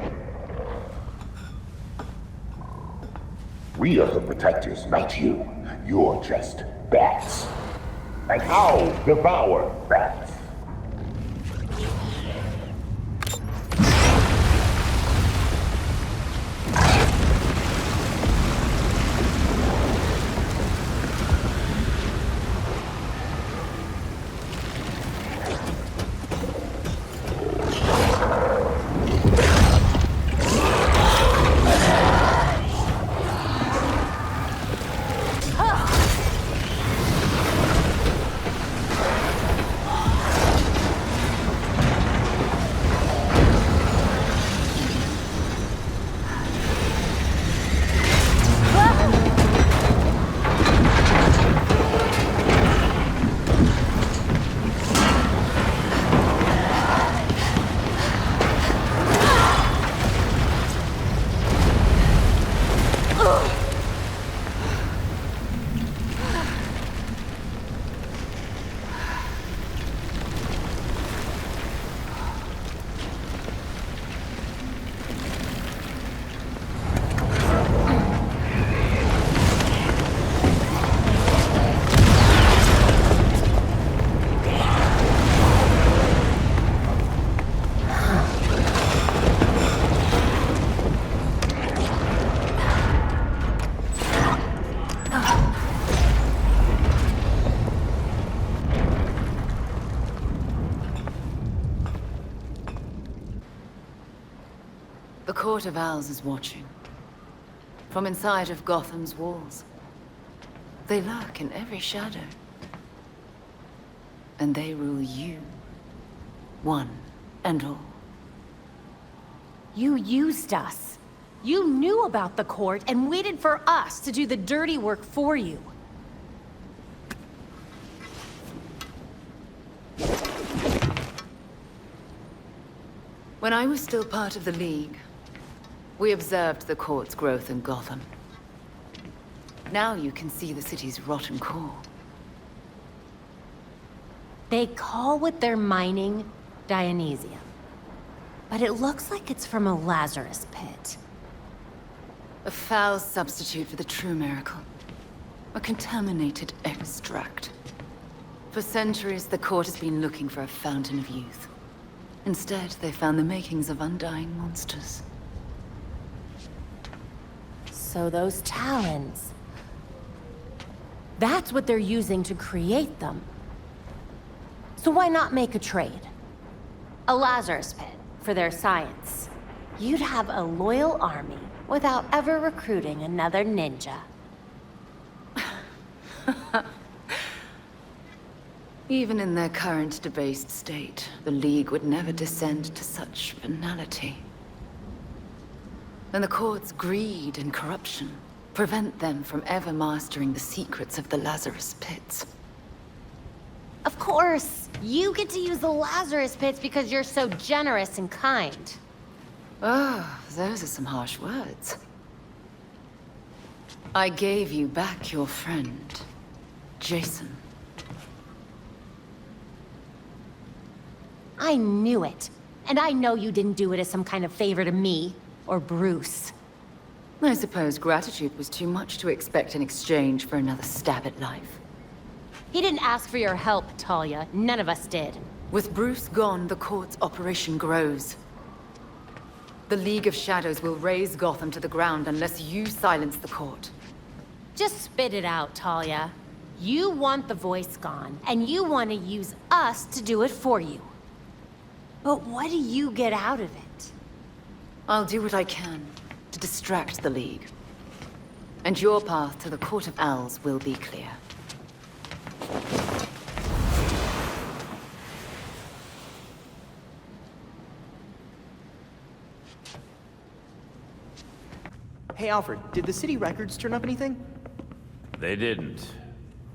We are the protectors, not you. You're just bats. And I'll devour bats. The Court of Owls is watching. From inside of Gotham's walls. They lurk in every shadow. And they rule you. One and all. You used us. You knew about the court and waited for us to do the dirty work for you. When I was still part of the League, we observed the court's growth in Gotham. Now you can see the city's rotten core. They call what they're mining Dionysium. But it looks like it's from a Lazarus pit. A foul substitute for the true miracle. A contaminated extract. For centuries, the court has been looking for a fountain of youth. Instead, they found the makings of undying monsters. So those talons... that's what they're using to create them. So why not make a trade? A Lazarus pit for their science. You'd have a loyal army without ever recruiting another ninja. Even in their current debased state, the League would never descend to such banality. And the court's greed and corruption prevent them from ever mastering the secrets of the Lazarus pits. Of course! You get to use the Lazarus pits because you're so generous and kind. Oh, those are some harsh words. I gave you back your friend, Jason. I knew it. And I know you didn't do it as some kind of favor to me, or Bruce. I suppose gratitude was too much to expect in exchange for another stab at life. He didn't ask for your help, Talia. None of us did. With Bruce gone, the court's operation grows. The League of Shadows will raze Gotham to the ground unless you silence the court. Just spit it out, Talia. You want the voice gone, and you want to use us to do it for you. But what do you get out of it? I'll do what I can to distract the League. And your path to the Court of Owls will be clear. Hey Alfred, did the city records turn up anything? They didn't.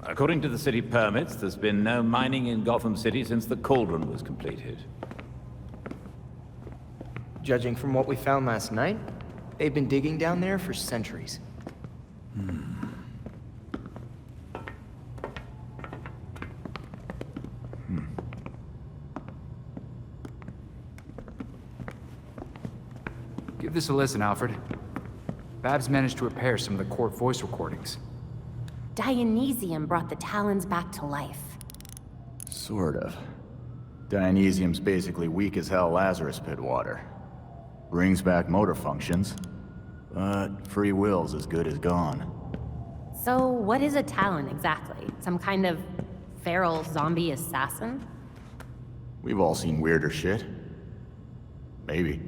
According to the city permits, there's been no mining in Gotham City since the Cauldron was completed. Judging from what we found last night, they've been digging down there for centuries. Give this a listen, Alfred. Babs managed to repair some of the court voice recordings. Dionysium brought the Talons back to life. Sort of. Dionysium's basically weak as hell Lazarus Pit water. Brings back motor functions, but free will's as good as gone. So what is a Talon exactly? Some kind of feral zombie assassin? We've all seen weirder shit. Maybe.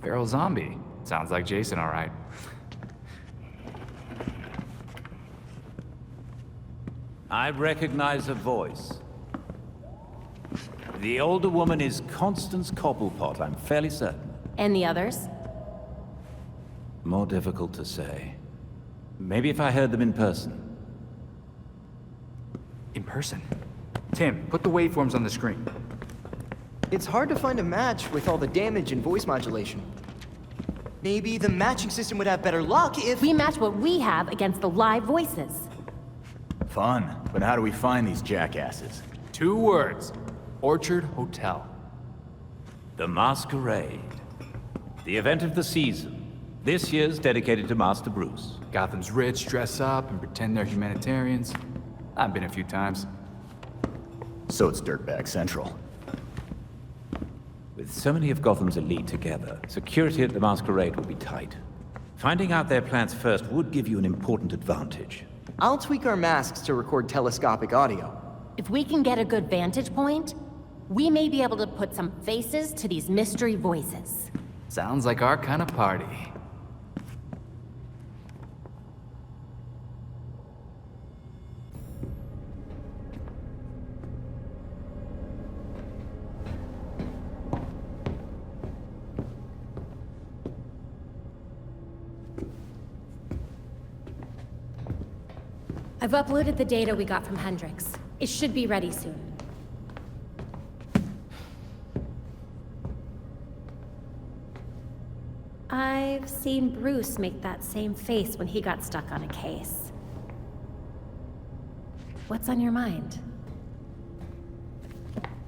Feral zombie. Sounds like Jason, all right. I recognize a voice. The older woman is Constance Cobblepot, I'm fairly certain. And the others? More difficult to say. Maybe if I heard them in person. In person? Tim, put the waveforms on the screen. It's hard to find a match with all the damage and voice modulation. Maybe the matching system would have better luck if... We match what we have against the live voices. Fun, but how do we find these jackasses? 2 words. Orchard Hotel. The Masquerade. The event of the season. This year's dedicated to Master Bruce. Gotham's rich dress up and pretend they're humanitarians. I've been a few times. So it's Dirtbag Central. With so many of Gotham's elite together, security at the Masquerade will be tight. Finding out their plans first would give you an important advantage. I'll tweak our masks to record telescopic audio. If we can get a good vantage point, we may be able to put some faces to these mystery voices. Sounds like our kind of party. I've uploaded the data we got from Hendrix. It should be ready soon. I've seen Bruce make that same face when he got stuck on a case. What's on your mind?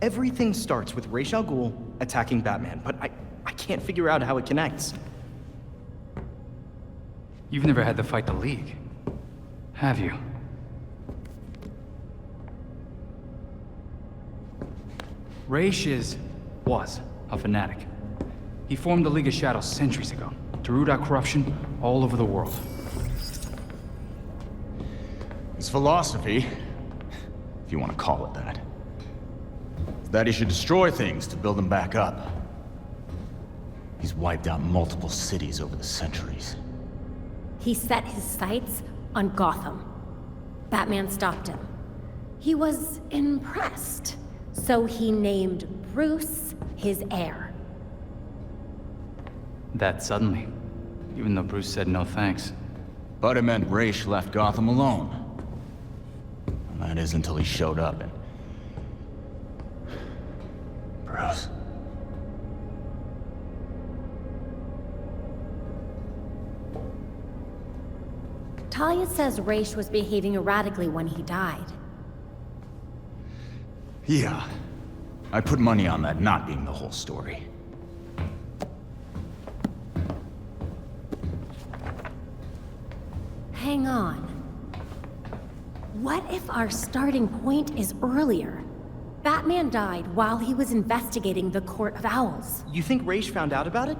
Everything starts with Ra's al Ghul attacking Batman, but I can't figure out how it connects. You've never had to fight the League, have you? Ra's was a fanatic. He formed the League of Shadows centuries ago to root out corruption all over the world. His philosophy, if you want to call it that, is that he should destroy things to build them back up. He's wiped out multiple cities over the centuries. He set his sights on Gotham. Batman stopped him. He was impressed, so he named Bruce his heir. That suddenly, even though Bruce said no thanks. But it meant Ra's left Gotham alone. And that is until he showed up and... Bruce. Talia says Ra's was behaving erratically when he died. Yeah. I put money on that not being the whole story. Hang on. What if our starting point is earlier? Batman died while he was investigating the Court of Owls. You think Ra's found out about it?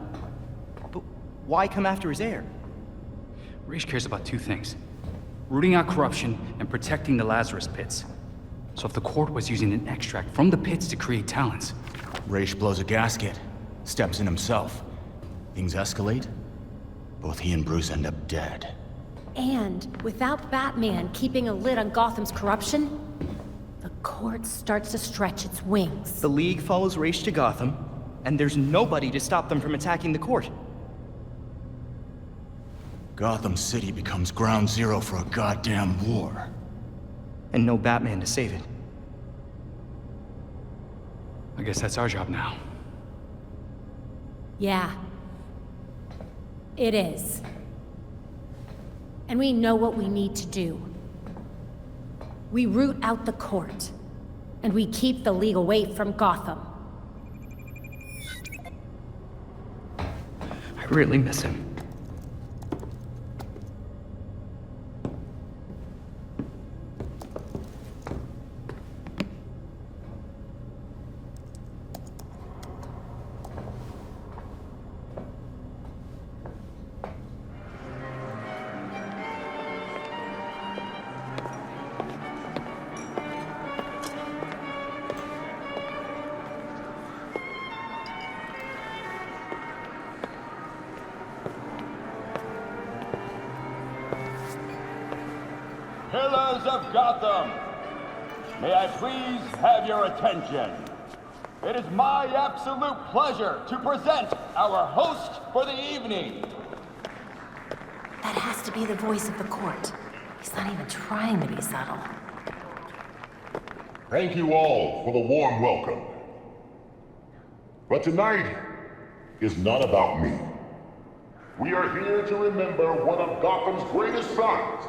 But why come after his heir? Ra's cares about 2 things. Rooting out corruption and protecting the Lazarus Pits. So if the court was using an extract from the pits to create Talons... Ra's blows a gasket, steps in himself. Things escalate. Both he and Bruce end up dead. And without Batman keeping a lid on Gotham's corruption, the court starts to stretch its wings. The League follows Ra's to Gotham, and there's nobody to stop them from attacking the court. Gotham City becomes ground zero for a goddamn war. And no Batman to save it. I guess that's our job now. Yeah. It is. And we know what we need to do. We root out the court, and we keep the League away from Gotham. I really miss him. of Gotham, may I please have your attention? It is my absolute pleasure to present our host for the evening. That has to be the voice of the court. He's not even trying to be subtle. Thank you all for the warm welcome. But tonight is not about me. We are here to remember one of Gotham's greatest sons,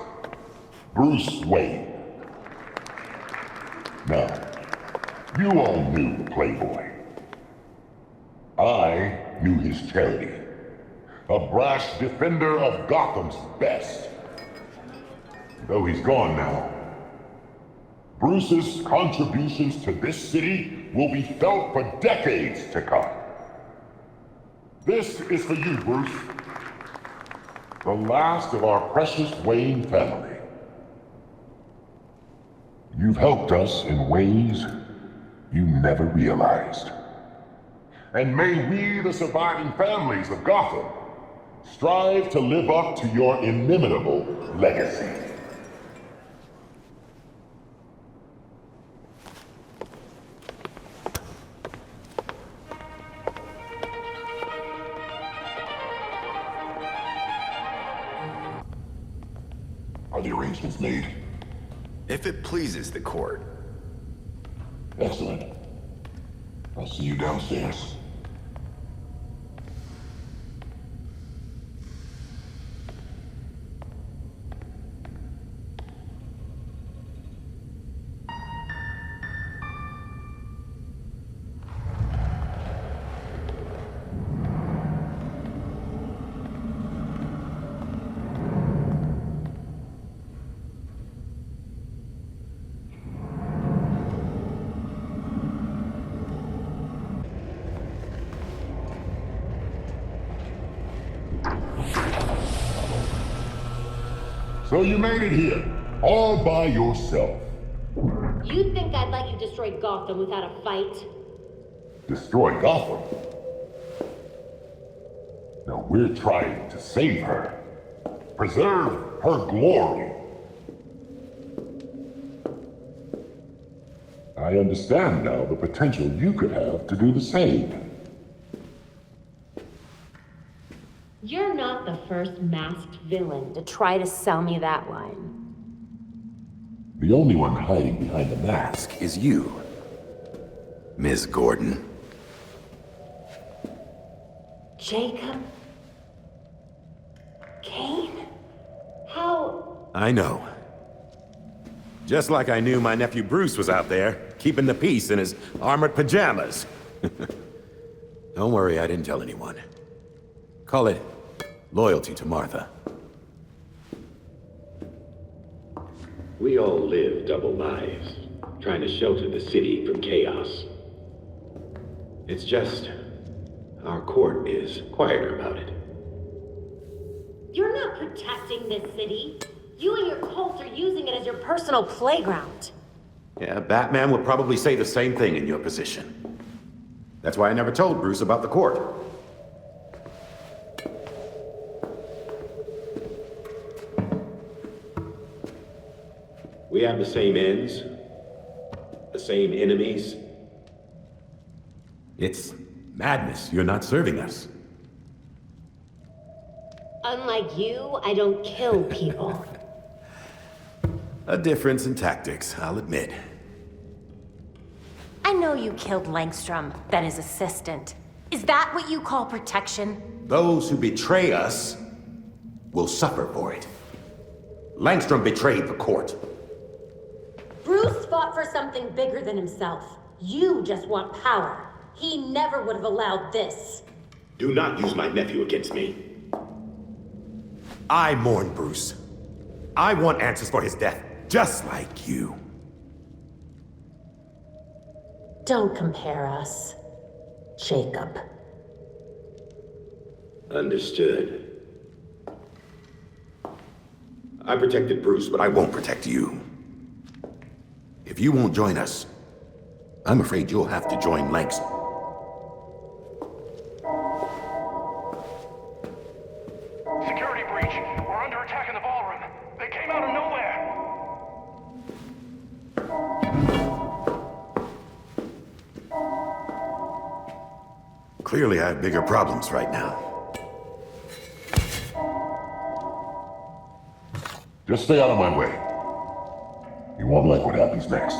Bruce Wayne. Now, you all knew the Playboy. I knew his charity. A brash defender of Gotham's best. Though he's gone now, Bruce's contributions to this city will be felt for decades to come. This is for you, Bruce. The last of our precious Wayne family. You've helped us in ways you never realized. And may we, the surviving families of Gotham, strive to live up to your inimitable legacy. Are the arrangements made? If it pleases the court. Excellent. I'll see you downstairs. So you made it here, all by yourself. You think I'd let you destroy Gotham without a fight? Destroy Gotham? No, we're trying to save her. Preserve her glory. I understand now the potential you could have to do the same. You're not the first masked villain to try to sell me that line. The only one hiding behind the mask is you, Ms. Gordon. Jacob? Kane? How? I know. Just like I knew my nephew Bruce was out there, keeping the peace in his armored pajamas. Don't worry, I didn't tell anyone. Call it loyalty to Martha. We all live double lives, trying to shelter the city from chaos. It's just, our court is quieter about it. You're not protecting this city. You and your cult are using it as your personal playground. Yeah, Batman would probably say the same thing in your position. That's why I never told Bruce about the court. We have the same ends, the same enemies. It's madness. You're not serving us. Unlike you, I don't kill people. A difference in tactics, I'll admit. I know you killed Langstrom, then his assistant. Is that what you call protection? Those who betray us will suffer for it. Langstrom betrayed the court. Bruce fought for something bigger than himself. You just want power. He never would have allowed this. Do not use my nephew against me. I mourn Bruce. I want answers for his death, just like you. Don't compare us, Jacob. Understood. I protected Bruce, but I won't protect you. If you won't join us, I'm afraid you'll have to join Langstrom. Security breach. We're under attack in the ballroom. They came out of nowhere. Clearly I have bigger problems right now. Just stay out of my way. You won't like what happens next.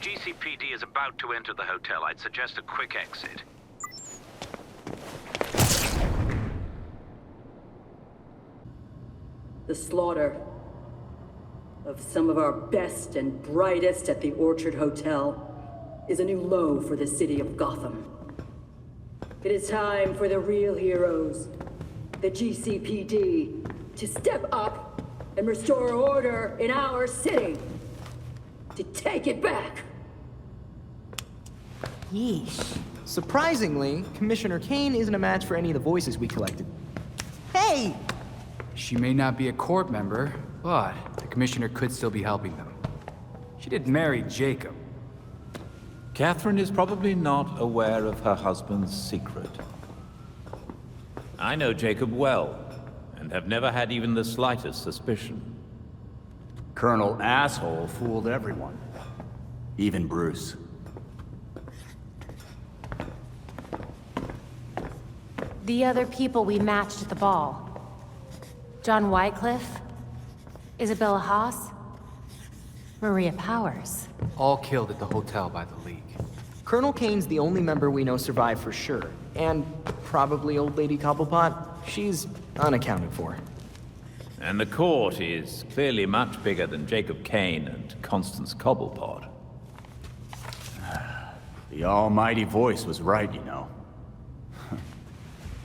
GCPD is about to enter the hotel. I'd suggest a quick exit. The slaughter of some of our best and brightest at the Orchard Hotel is a new low for the city of Gotham. It is time for the real heroes, the GCPD, to step up and restore order in our city. To take it back. Yeesh. Surprisingly, Commissioner Kane isn't a match for any of the voices we collected. Hey! She may not be a court member, but the commissioner could still be helping them. She did marry Jacob. Catherine is probably not aware of her husband's secret. I know Jacob well, and have never had even the slightest suspicion. Colonel Asshole fooled everyone. Even Bruce. The other people we matched at the ball. John Wycliffe, Isabella Haas, Maria Powers. All killed at the hotel by the League. Colonel Kane's the only member we know survived for sure. And probably Old Lady Cobblepot. She's unaccounted for. And the court is clearly much bigger than Jacob Kane and Constance Cobblepot. The almighty voice was right, you know.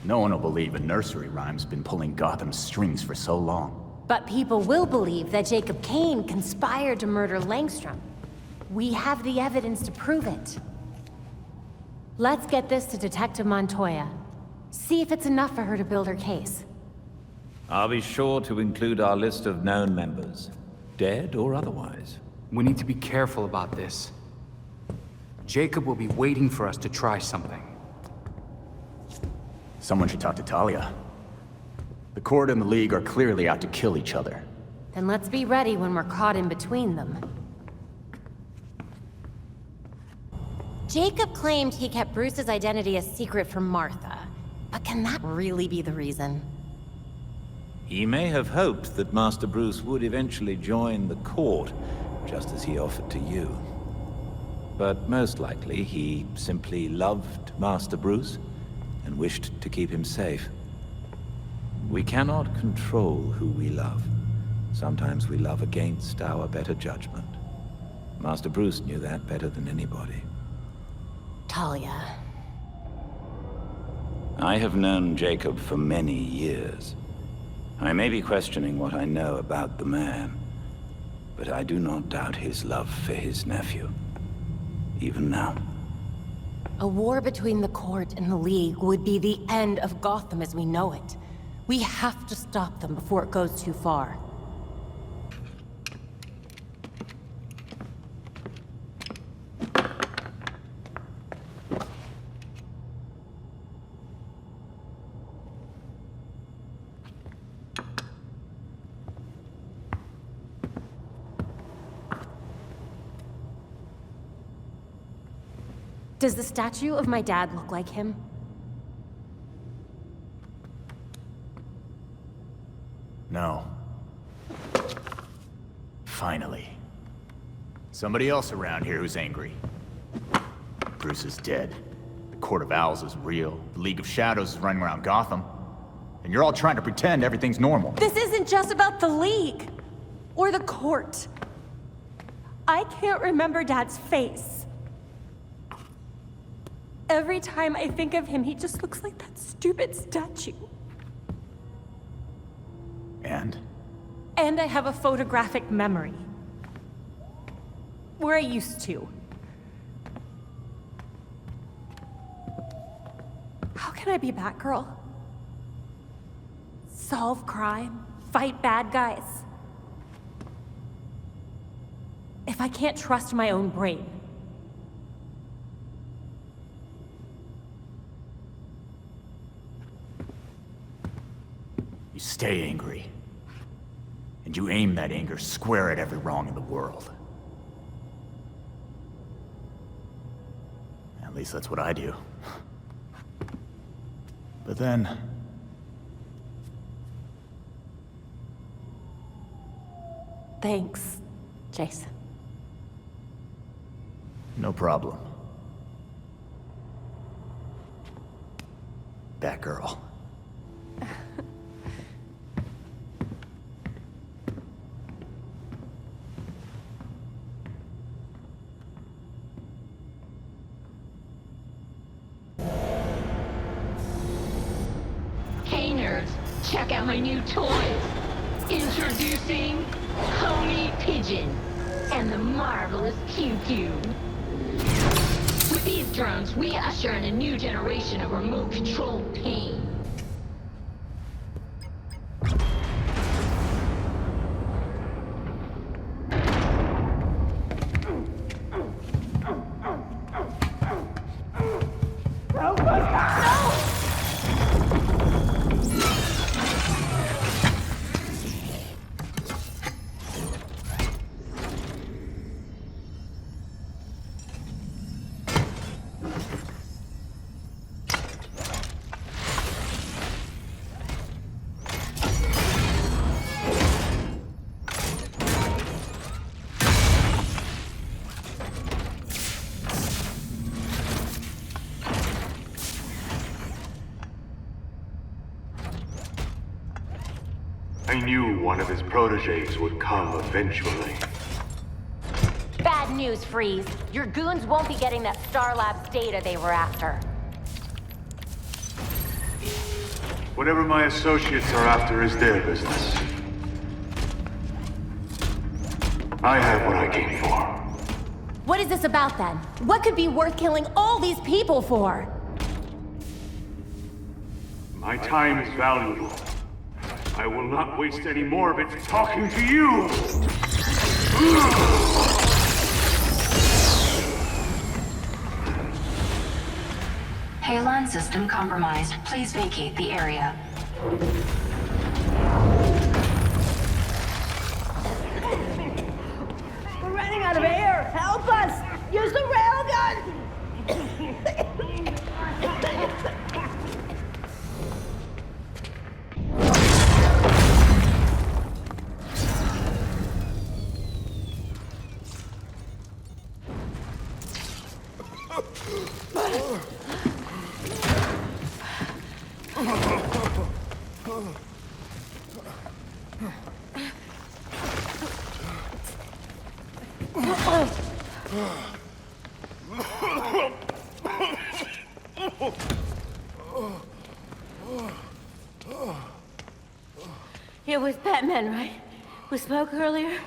No one will believe a nursery rhyme's been pulling Gotham's strings for so long. But people will believe that Jacob Kane conspired to murder Langstrom. We have the evidence to prove it. Let's get this to Detective Montoya. See if it's enough for her to build her case. I'll be sure to include our list of known members, dead or otherwise. We need to be careful about this. Jacob will be waiting for us to try something. Someone should talk to Talia. The Court and the League are clearly out to kill each other. Then let's be ready when we're caught in between them. Jacob claimed he kept Bruce's identity a secret from Martha. But can that really be the reason? He may have hoped that Master Bruce would eventually join the court, just as he offered to you. But most likely, he simply loved Master Bruce and wished to keep him safe. We cannot control who we love. Sometimes we love against our better judgment. Master Bruce knew that better than anybody. Talia. I have known Jacob for many years. I may be questioning what I know about the man, but I do not doubt his love for his nephew, even now. A war between the Court and the League would be the end of Gotham as we know it. We have to stop them before it goes too far. Does the statue of my dad look like him? No. Finally. Somebody else around here who's angry. Bruce is dead. The Court of Owls is real. The League of Shadows is running around Gotham. And you're all trying to pretend everything's normal. This isn't just about the League. Or the Court. I can't remember Dad's face. Every time I think of him, he just looks like that stupid statue. And? And I have a photographic memory. Where I used to. How can I be Batgirl? Solve crime, fight bad guys, if I can't trust my own brain? You stay angry. And you aim that anger square at every wrong in the world. At least that's what I do. But then... Thanks, Jason. No problem. Batgirl. Hey nerds, check out my new toys. Introducing Pony Pigeon and the marvelous Pew Pew. With these drones, we usher in a new generation of remote-controlled pain. I knew one of his proteges would come eventually. Bad news, Freeze. Your goons won't be getting that Star Labs data they were after. Whatever my associates are after is their business. I have what I came for. What is this about, then? What could be worth killing all these people for? My time is valuable. I will not waste any more of it talking to you! Halon system compromised. Please vacate the area. We're running out of air! Help us! Use the railgun! It was Batman, right? We spoke earlier?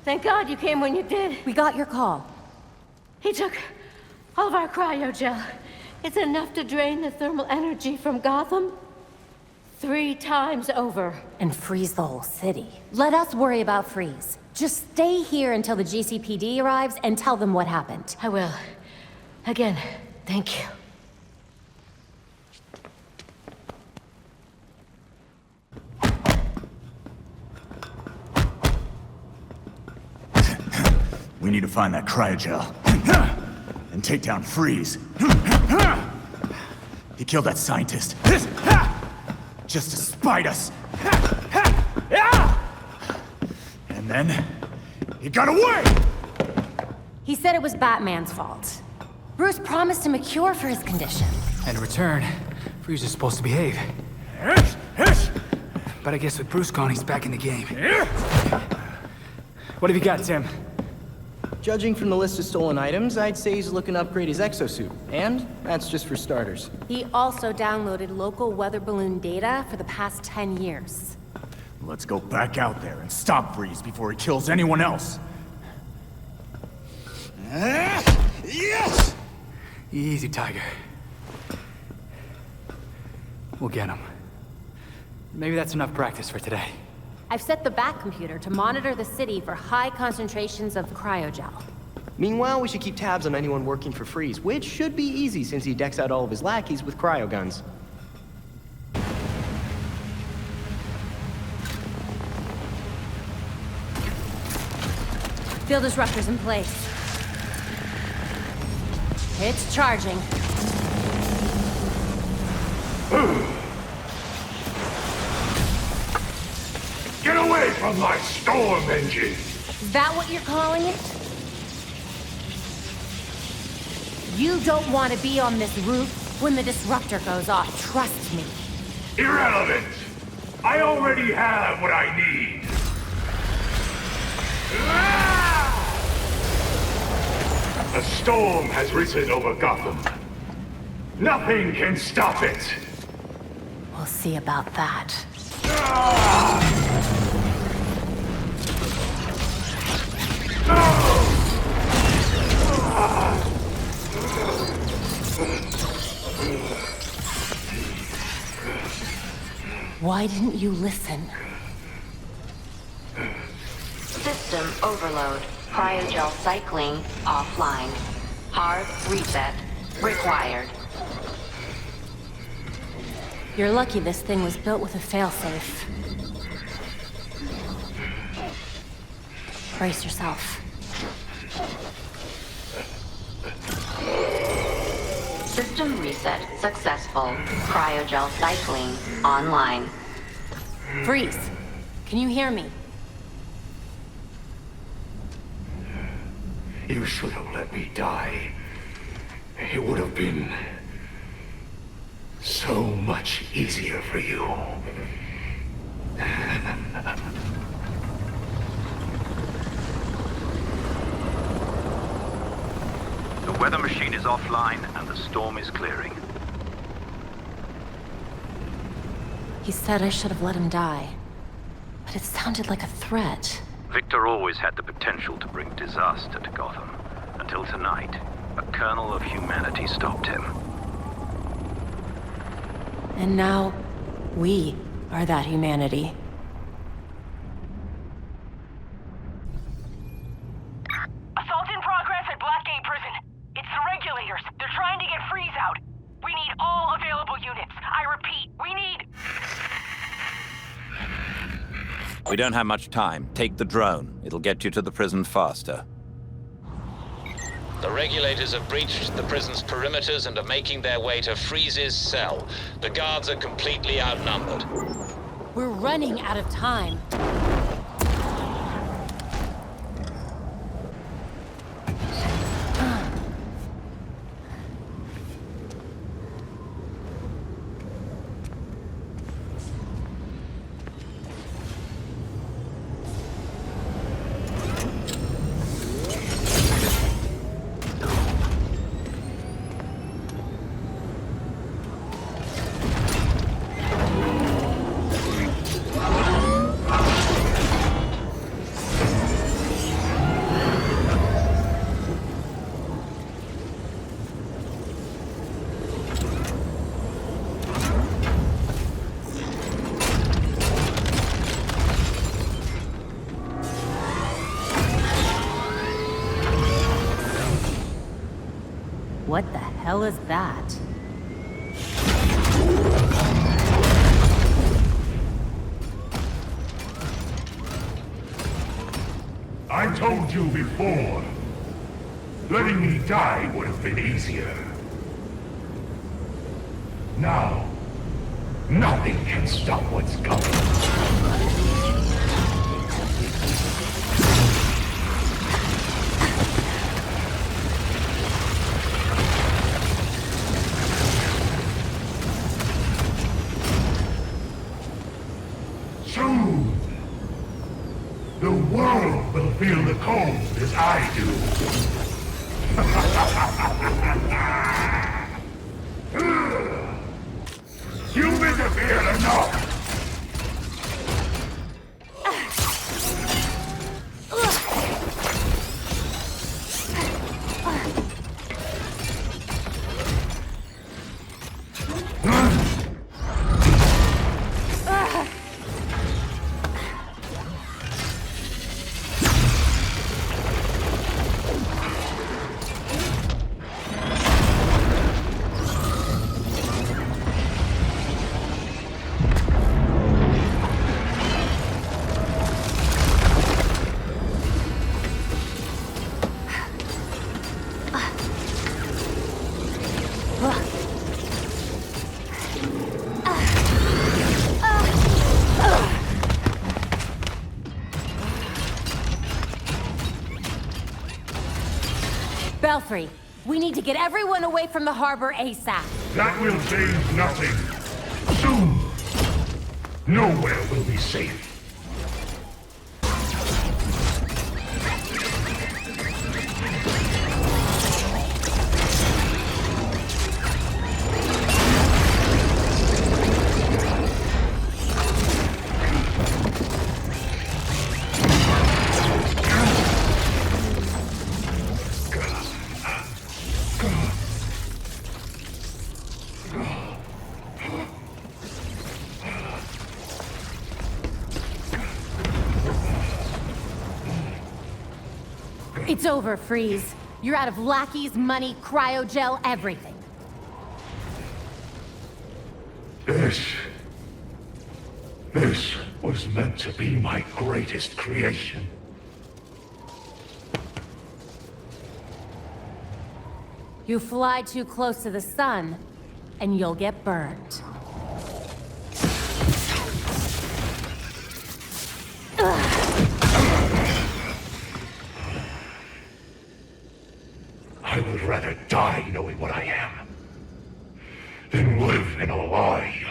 Thank God you came when you did. We got your call. He took all of our cryogel. It's enough to drain the thermal energy from Gotham 3 times over. And freeze the whole city. Let us worry about Freeze. Just stay here until the GCPD arrives and tell them what happened. I will. Again, thank you. We need to find that cryogel. And take down Freeze. He killed that scientist. Just to spite us. And then... he got away! He said it was Batman's fault. Bruce promised him a cure for his condition. And in return, Freeze is supposed to behave. But I guess with Bruce gone, he's back in the game. What have you got, Tim? Judging from the list of stolen items, I'd say he's looking to upgrade his exosuit. And that's just for starters. He also downloaded local weather balloon data for the past 10 years. Let's go back out there and stop Freeze before he kills anyone else. Yes! Easy, Tiger. We'll get him. Maybe that's enough practice for today. I've set the Bat computer to monitor the city for high concentrations of cryogel. Meanwhile, we should keep tabs on anyone working for Freeze, which should be easy since he decks out all of his lackeys with cryo guns. Field disruptors in place. It's charging. Get away from my storm engine! Is that what you're calling it? You don't want to be on this roof when the disruptor goes off, trust me. Irrelevant! I already have what I need! A storm has risen over Gotham. Nothing can stop it! We'll see about that. Why didn't you listen? System overload. Cryogel cycling offline. Hard reset required. You're lucky this thing was built with a failsafe. Brace yourself. System reset successful. Cryogel cycling online. Freeze! Can you hear me? You should have let me die. It would have been so much easier for you. The weather machine is offline and the storm is clearing. He said I should have let him die. But it sounded like a threat. Victor always had the potential to bring disaster to Gotham. Until tonight, a kernel of humanity stopped him. And now, we are that humanity. Assault in progress at Blackgate Prison. It's the regulators. They're trying to get Freeze out. We need all available units. I repeat, we need... We don't have much time. Take the drone. It'll get you to the prison faster. The regulators have breached the prison's perimeters and are making their way to Freeze's cell. The guards are completely outnumbered. We're running out of time. What the hell is that? I told you before. Letting me die would have been easier. Now, nothing can stop what's coming. Soon, the world will feel the cold as I do. You've interfered enough! Belfry, we need to get everyone away from the harbor ASAP. That will change nothing. Soon, nowhere will be safe. It's over, Freeze. You're out of lackeys, money, cryogel, everything. This was meant to be my greatest creation. You fly too close to the sun, and you'll get burned. I would rather die knowing what I am than live in a lie.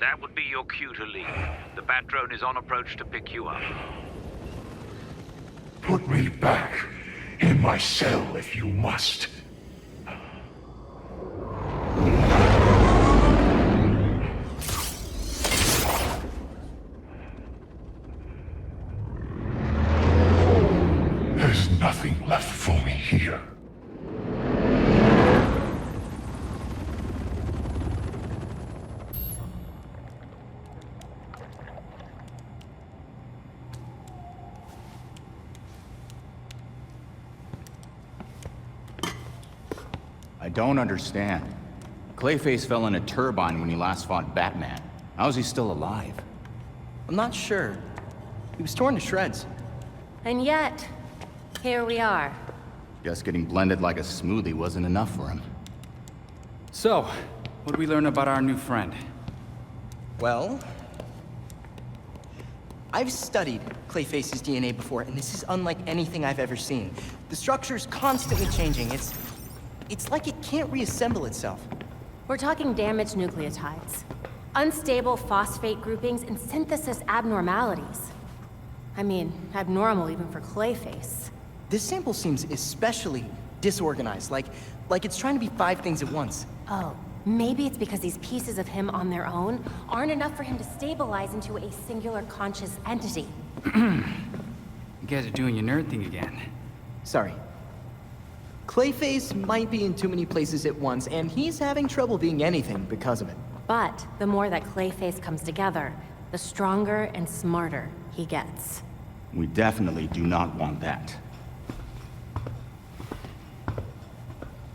That would be your cue to leave. The bat drone is on approach to pick you up. Put me back in my cell if you must. There's nothing left for me here. I don't understand. Clayface fell in a turbine when he last fought Batman. How is he still alive? I'm not sure. He was torn to shreds. And yet, here we are. Guess getting blended like a smoothie wasn't enough for him. So, what did we learn about our new friend? Well, I've studied Clayface's DNA before, and this is unlike anything I've ever seen. The structure's constantly changing. It's like it can't reassemble itself. We're talking damaged nucleotides, unstable phosphate groupings, and synthesis abnormalities. I mean, abnormal even for Clayface. This sample seems especially disorganized, like it's trying to be 5 things at once. Oh, maybe it's because these pieces of him on their own aren't enough for him to stabilize into a singular conscious entity. You guys are doing your nerd thing again. Sorry. Clayface might be in too many places at once, and he's having trouble being anything because of it. But the more that Clayface comes together, the stronger and smarter he gets. We definitely do not want that.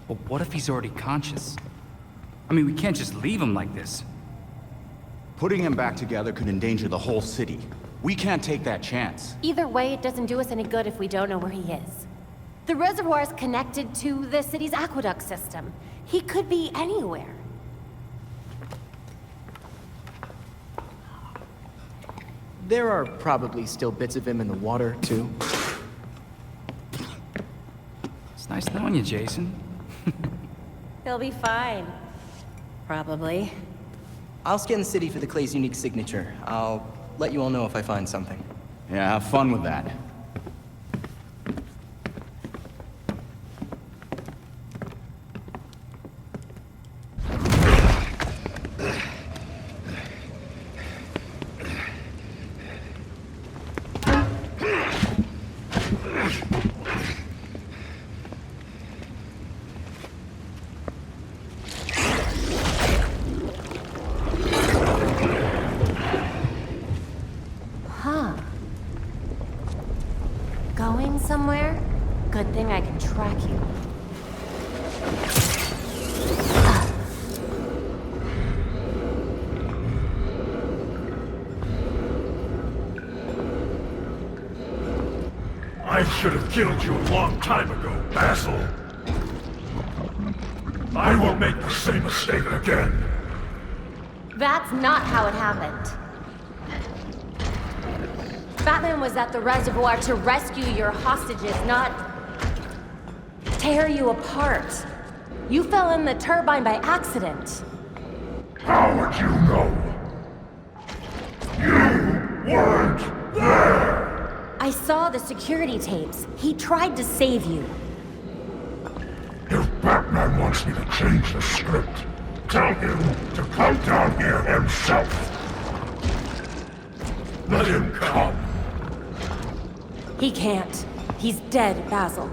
But what if he's already conscious? I mean, we can't just leave him like this. Putting him back together could endanger the whole city. We can't take that chance. Either way, it doesn't do us any good if we don't know where he is. The reservoir is connected to the city's aqueduct system. He could be anywhere. There are probably still bits of him in the water, too. It's nice knowing you, Jason. He'll be fine. Probably. I'll scan the city for the Clay's unique signature. I'll let you all know if I find something. Yeah, have fun with that. Going somewhere? Good thing I can track you. I should have killed you a long time ago, Basil. I won't make the same mistake again. That's not how it happened. Batman was at the reservoir to rescue your hostages, not... tear you apart. You fell in the turbine by accident. How would you know? You weren't there! I saw the security tapes. He tried to save you. If Batman wants me to change the script, tell him to come down here himself. Let him come. He can't. He's dead, Basil.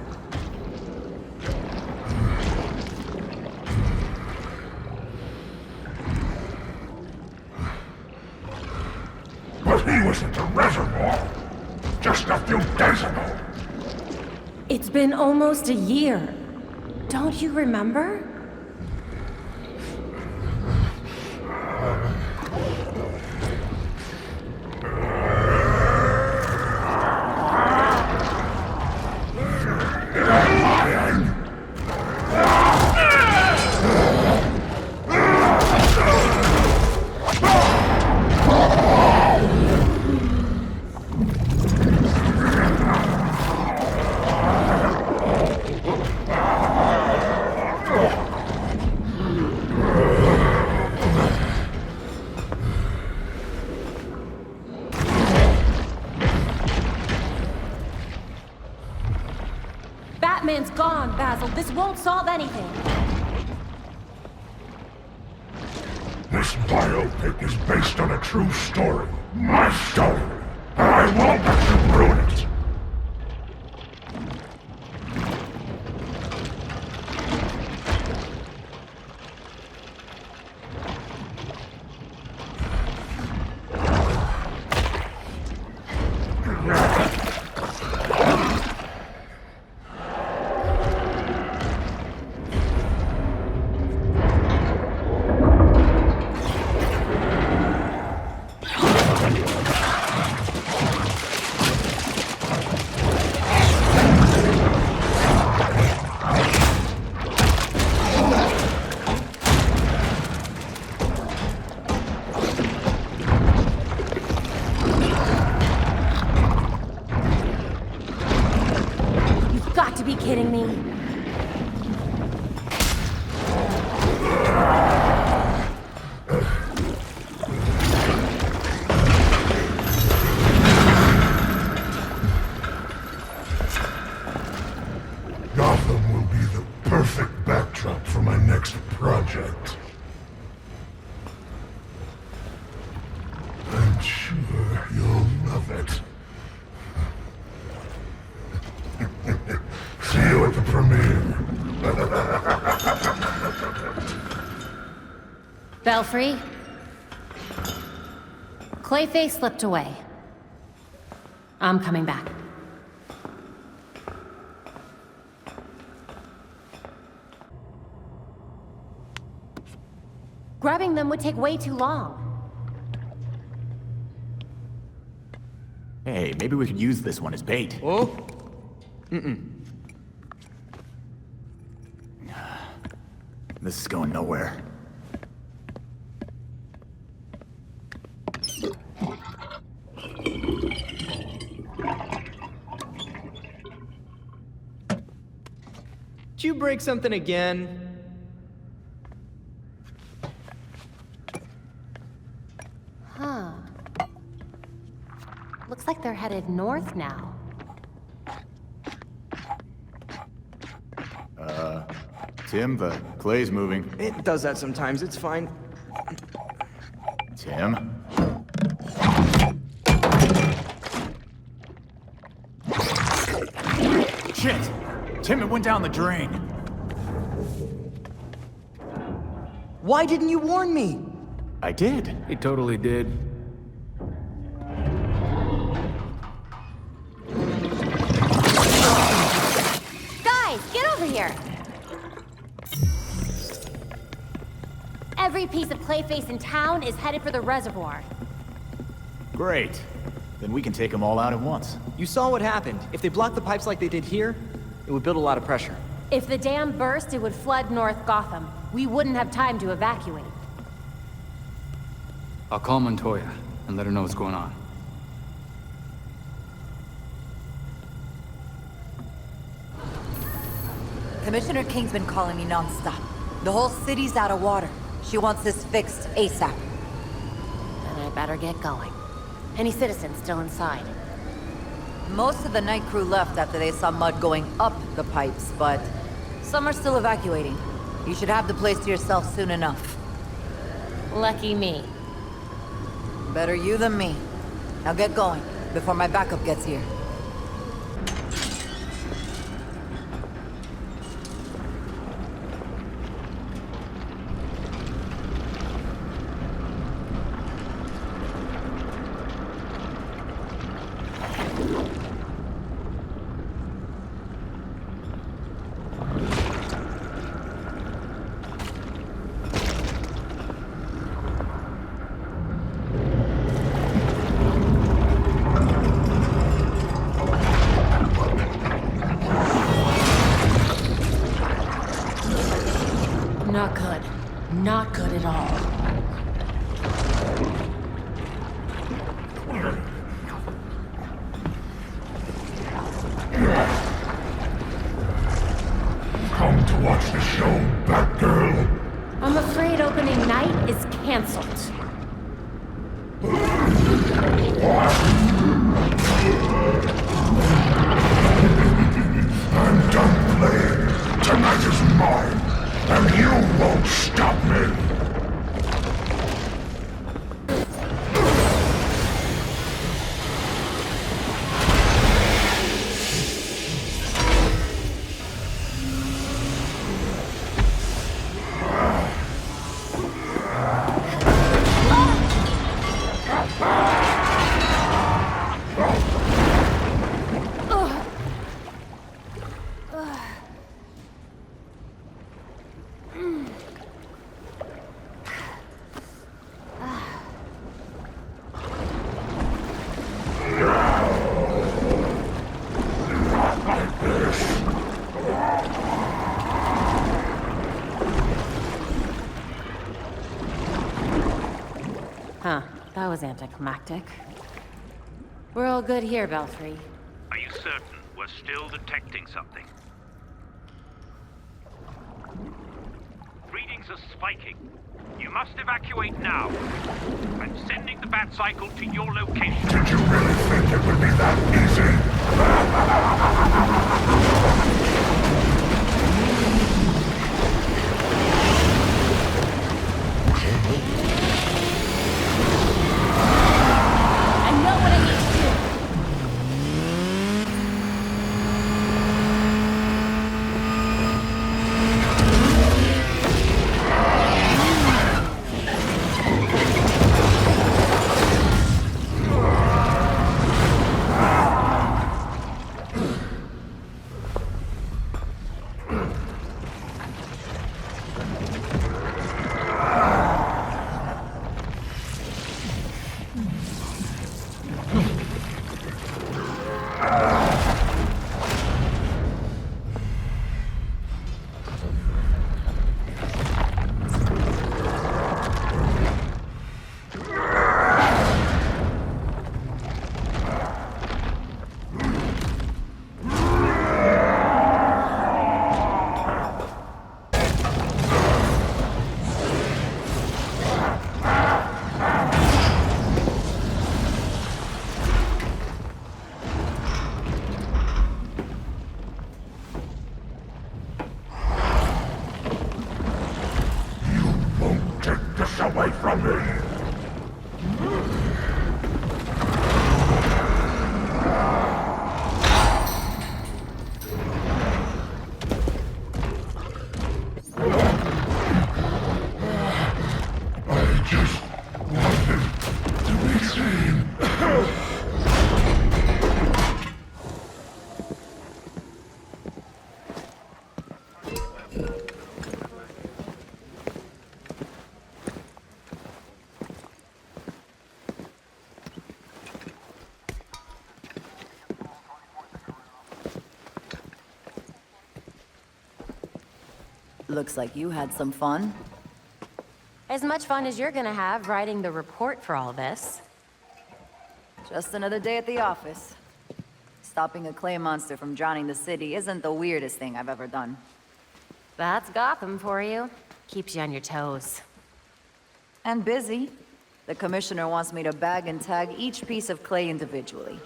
But he was at the reservoir just a few days ago. It's been almost a year. Don't you remember? Batman's gone, Basil. This won't solve anything. This biopic is based on a true story. My story. And I won't let you ruin it. Kidding me? Gotham will be the perfect backdrop for my next project. I'm sure you'll love it. See you at the premiere. Belfry? Clayface slipped away. I'm coming back. Grabbing them would take way too long. Hey, maybe we could use this one as bait. Oh? This is going nowhere. Did you break something again? Huh. Looks like they're headed north now. Tim, the clay's moving. It does that sometimes, it's fine. Tim? Shit! Tim, it went down the drain. Why didn't you warn me? I did. He totally did. Guys, get over here! Every piece of Clayface in town is headed for the reservoir. Great. Then we can take them all out at once. You saw what happened. If they blocked the pipes like they did here, it would build a lot of pressure. If the dam burst, it would flood North Gotham. We wouldn't have time to evacuate. I'll call Montoya and let her know what's going on. Can Commissioner King's been calling me non-stop. The whole city's out of water. She wants this fixed ASAP. Then I better get going. Any citizens still inside? Most of the night crew left after they saw mud going up the pipes, but some are still evacuating. You should have the place to yourself soon enough. Lucky me. Better you than me. Now get going, before my backup gets here. Not good. Not good at all. Come to watch the show, Batgirl? I'm afraid opening night is canceled. I'm done playing. Tonight is mine, and you won't stop me. Huh, that was anticlimactic. We're all good here, Belfry. Are you certain we're still detecting something? Readings are spiking. You must evacuate now. I'm sending the bat cycle to your location. Did you really think it would be that I know what I need to do. away from me! I just wanted to be seen. Looks like you had some fun. As much fun as you're gonna have writing the report for all this. Just another day at the office. Stopping a clay monster from drowning the city isn't the weirdest thing I've ever done. That's Gotham for you. Keeps you on your toes. And busy. The commissioner wants me to bag and tag each piece of clay individually.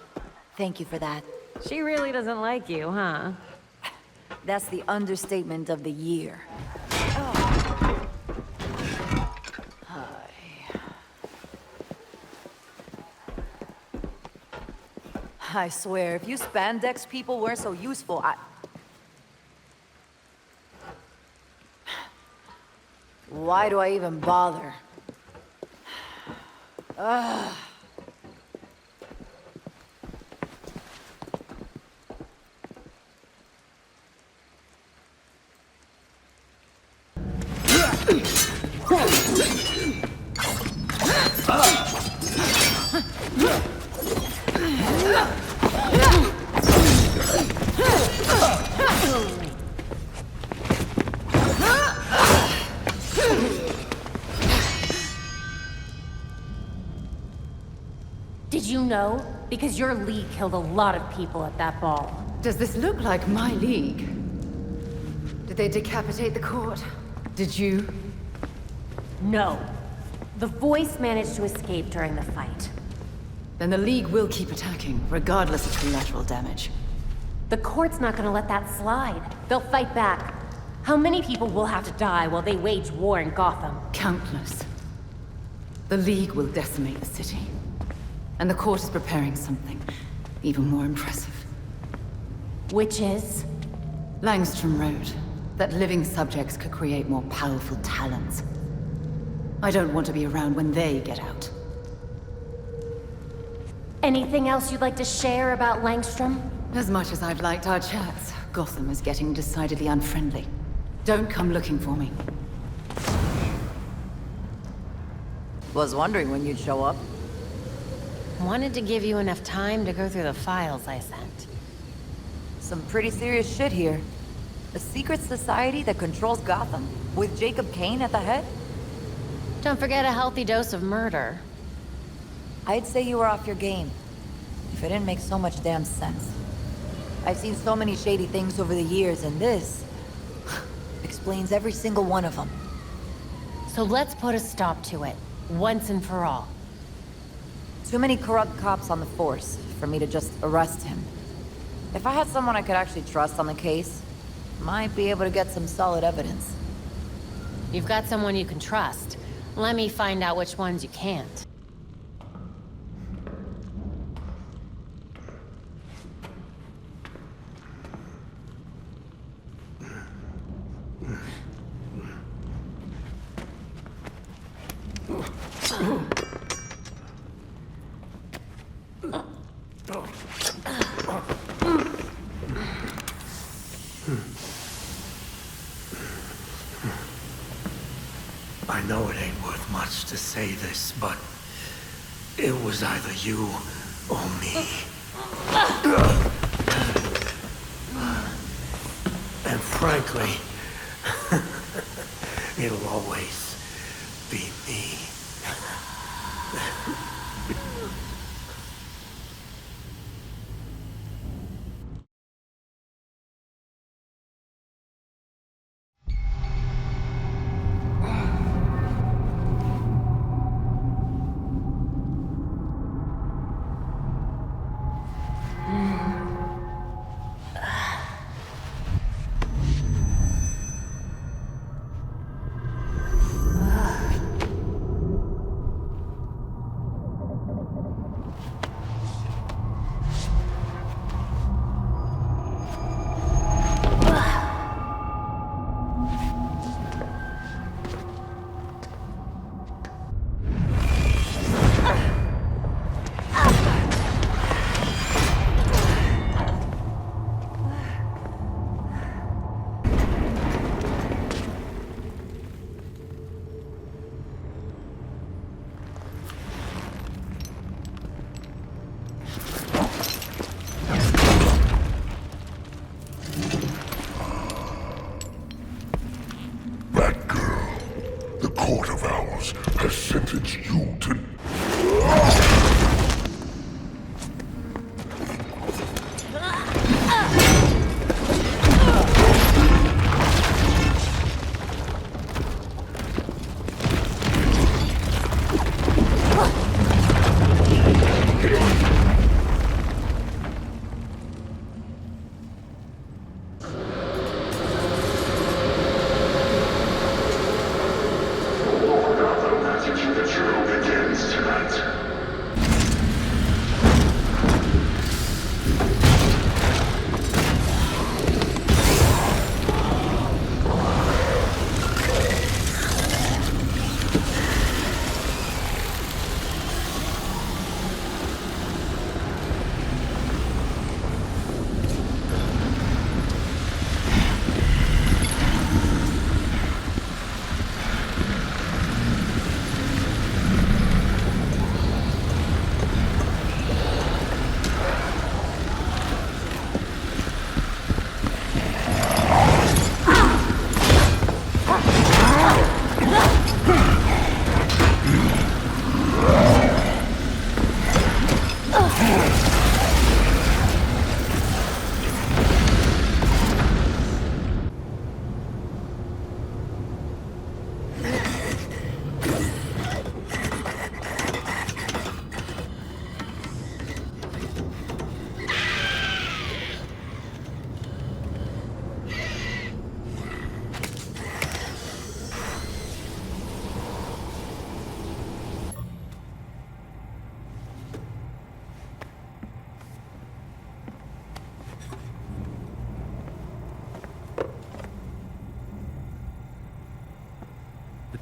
Thank you for that. She really doesn't like you, huh? That's the understatement of the year. I swear, if you spandex people weren't so useful, why do I even bother? Ugh. Did you know? Because your league killed a lot of people at that ball. Does this look like my league? Did they decapitate the court? Did you? No. The voice managed to escape during the fight. Then the league will keep attacking, regardless of collateral damage. The court's not gonna let that slide. They'll fight back. How many people will have to die while they wage war in Gotham? Countless. The league will decimate the city. And the court is preparing something even more impressive. Which is? Langstrom wrote that living subjects could create more powerful talents. I don't want to be around when they get out. Anything else you'd like to share about Langstrom? As much as I've liked our chats, Gotham is getting decidedly unfriendly. Don't come looking for me. Was wondering when you'd show up. Wanted to give you enough time to go through the files I sent. Some pretty serious shit here. A secret society that controls Gotham, with Jacob Kane at the head? Don't forget a healthy dose of murder. I'd say you were off your game, if it didn't make so much damn sense. I've seen so many shady things over the years, and this explains every single one of them. So let's put a stop to it, once and for all. Too many corrupt cops on the force for me to just arrest him. If I had someone I could actually trust on the case, might be able to get some solid evidence. You've got someone you can trust. Let me find out which ones you can't. I know it ain't worth much to say this, but it was either you or me. And frankly, it'll always be me.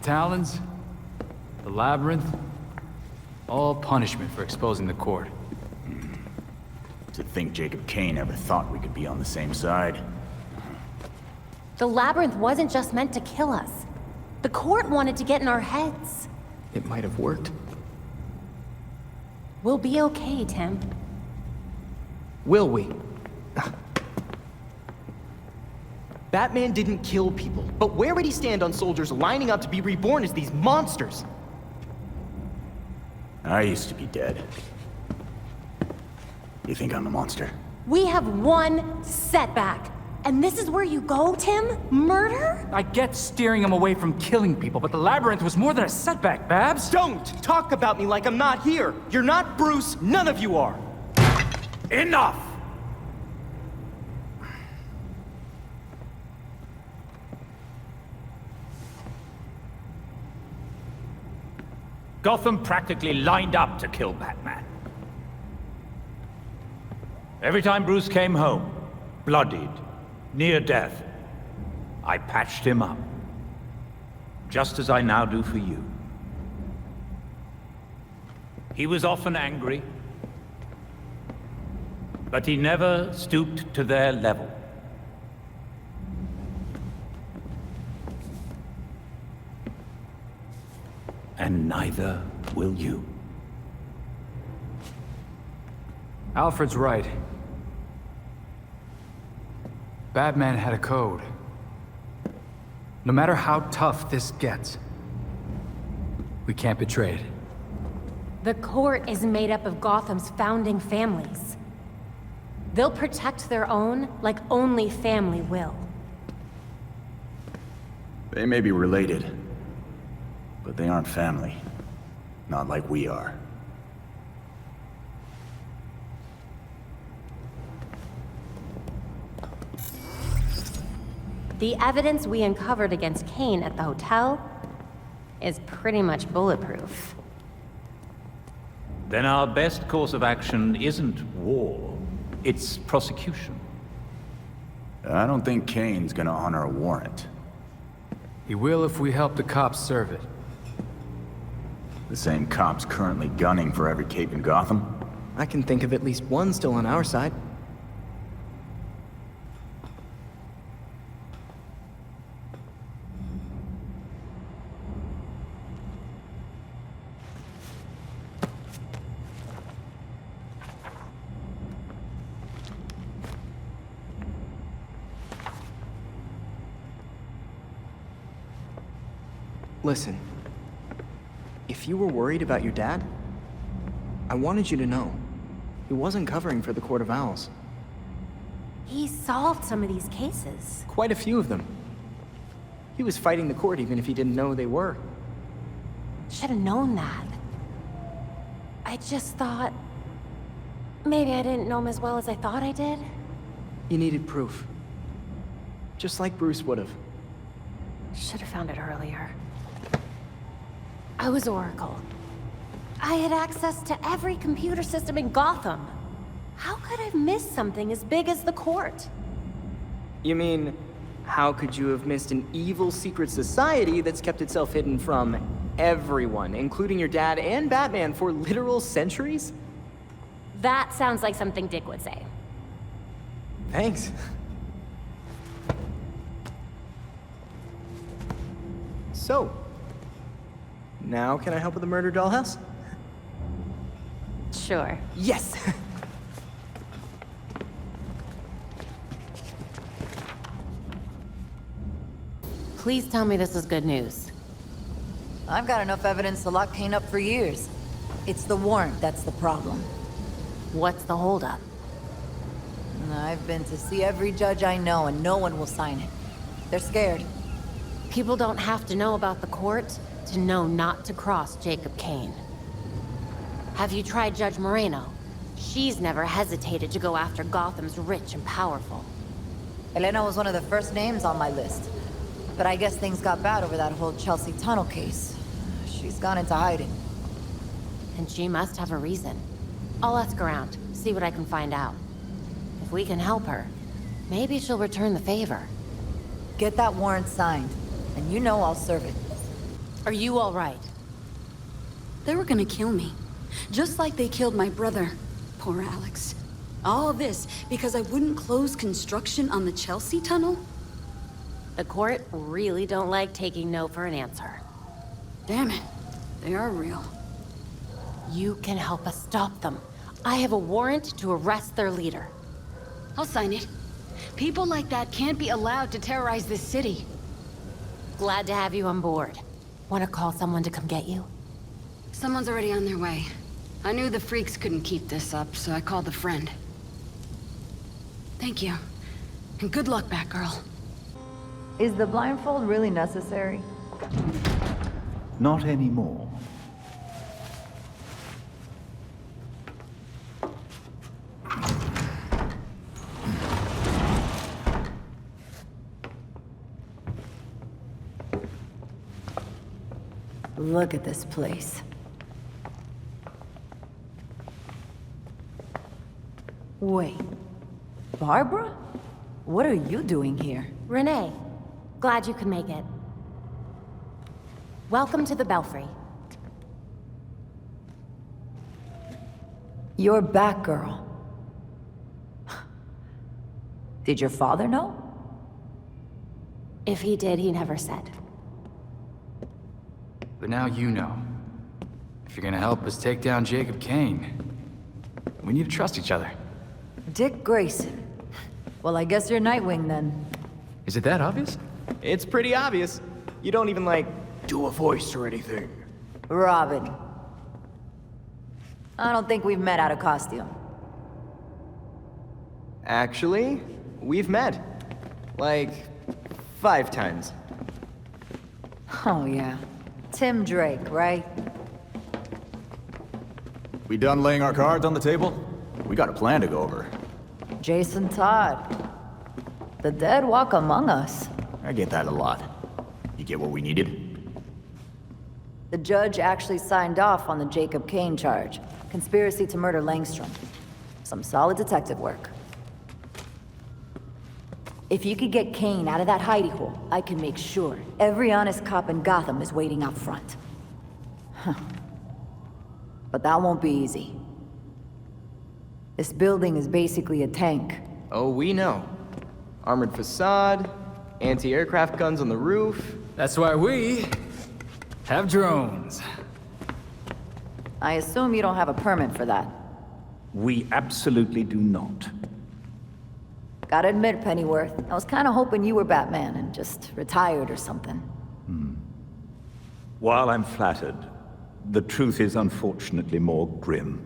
Talons, the Labyrinth, all punishment for exposing the court. To think Jacob Kane ever thought we could be on the same side. The Labyrinth wasn't just meant to kill us. The court wanted to get in our heads. It might have worked. We'll be okay, Tim. Will we? Batman didn't kill people, but where would he stand on soldiers lining up to be reborn as these monsters? I used to be dead. You think I'm a monster? We have one setback. And this is where you go, Tim? Murder? I get steering him away from killing people, but the Labyrinth was more than a setback, Babs. Don't talk about me like I'm not here. You're not Bruce, none of you are. Enough! Gotham practically lined up to kill Batman. Every time Bruce came home, bloodied, near death, I patched him up. Just as I now do for you. He was often angry, but he never stooped to their level. And neither will you. Alfred's right. Batman had a code. No matter how tough this gets, we can't betray it. The court is made up of Gotham's founding families. They'll protect their own like only family will. They may be related, but they aren't family. Not like we are. The evidence we uncovered against Kane at the hotel is pretty much bulletproof. Then our best course of action isn't war, it's prosecution. I don't think Kane's gonna honor a warrant. He will if we help the cops serve it. The same cops currently gunning for every cape in Gotham? I can think of at least one still on our side. Listen, if you were worried about your dad, I wanted you to know, he wasn't covering for the Court of Owls. He solved some of these cases. Quite a few of them. He was fighting the court even if he didn't know they were. Should have known that. I just thought... maybe I didn't know him as well as I thought I did? You needed proof. Just like Bruce would have. Should have found it earlier. I was Oracle. I had access to every computer system in Gotham. How could I have missed something as big as the court? You mean, how could you have missed an evil secret society that's kept itself hidden from everyone, including your dad and Batman, for literal centuries? That sounds like something Dick would say. Thanks. So, now can I help with the murder dollhouse? Sure. Yes! Please tell me this is good news. I've got enough evidence to lock Kane up for years. It's the warrant that's the problem. What's the holdup? I've been to see every judge I know, and no one will sign it. They're scared. People don't have to know about the court to know not to cross Jacob Kane. Have you tried Judge Moreno? She's never hesitated to go after Gotham's rich and powerful. Elena was one of the first names on my list. But I guess things got bad over that whole Chelsea tunnel case. She's gone into hiding. And she must have a reason. I'll ask around, see what I can find out. If we can help her, maybe she'll return the favor. Get that warrant signed, and you know I'll serve it. Are you all right? They were gonna kill me. Just like they killed my brother. Poor Alex. All this because I wouldn't close construction on the Chelsea tunnel? The court really don't like taking no for an answer. Damn it. They are real. You can help us stop them. I have a warrant to arrest their leader. I'll sign it. People like that can't be allowed to terrorize this city. Glad to have you on board. Want to call someone to come get you? Someone's already on their way. I knew the freaks couldn't keep this up, so I called a friend. Thank you. And good luck, Batgirl. Is the blindfold really necessary? Not anymore. Look at this place. Wait. Barbara? What are you doing here? Renee, glad you could make it. Welcome to the Belfry. You're Batgirl. Did your father know? If he did, he never said. But now you know. If you're gonna help us take down Jacob Kane, we need to trust each other. Dick Grayson. Well, I guess you're Nightwing then. Is it that obvious? It's pretty obvious. You don't even, like, do a voice or anything. Robin. I don't think we've met out of costume. Actually, we've met. Like, 5 times. Oh, yeah. Tim Drake, right? We done laying our cards on the table? We got a plan to go over. Jason Todd. The dead walk among us. I get that a lot. You get what we needed? The judge actually signed off on the Jacob Kane charge. Conspiracy to murder Langstrom. Some solid detective work. If you could get Kane out of that hidey hole, I can make sure every honest cop in Gotham is waiting out front. Huh. But that won't be easy. This building is basically a tank. Oh, we know. Armored facade, anti-aircraft guns on the roof. That's why we have drones. I assume you don't have a permit for that. We absolutely do not. Gotta admit, Pennyworth, I was kinda hoping you were Batman and just retired or something. While I'm flattered, the truth is unfortunately more grim.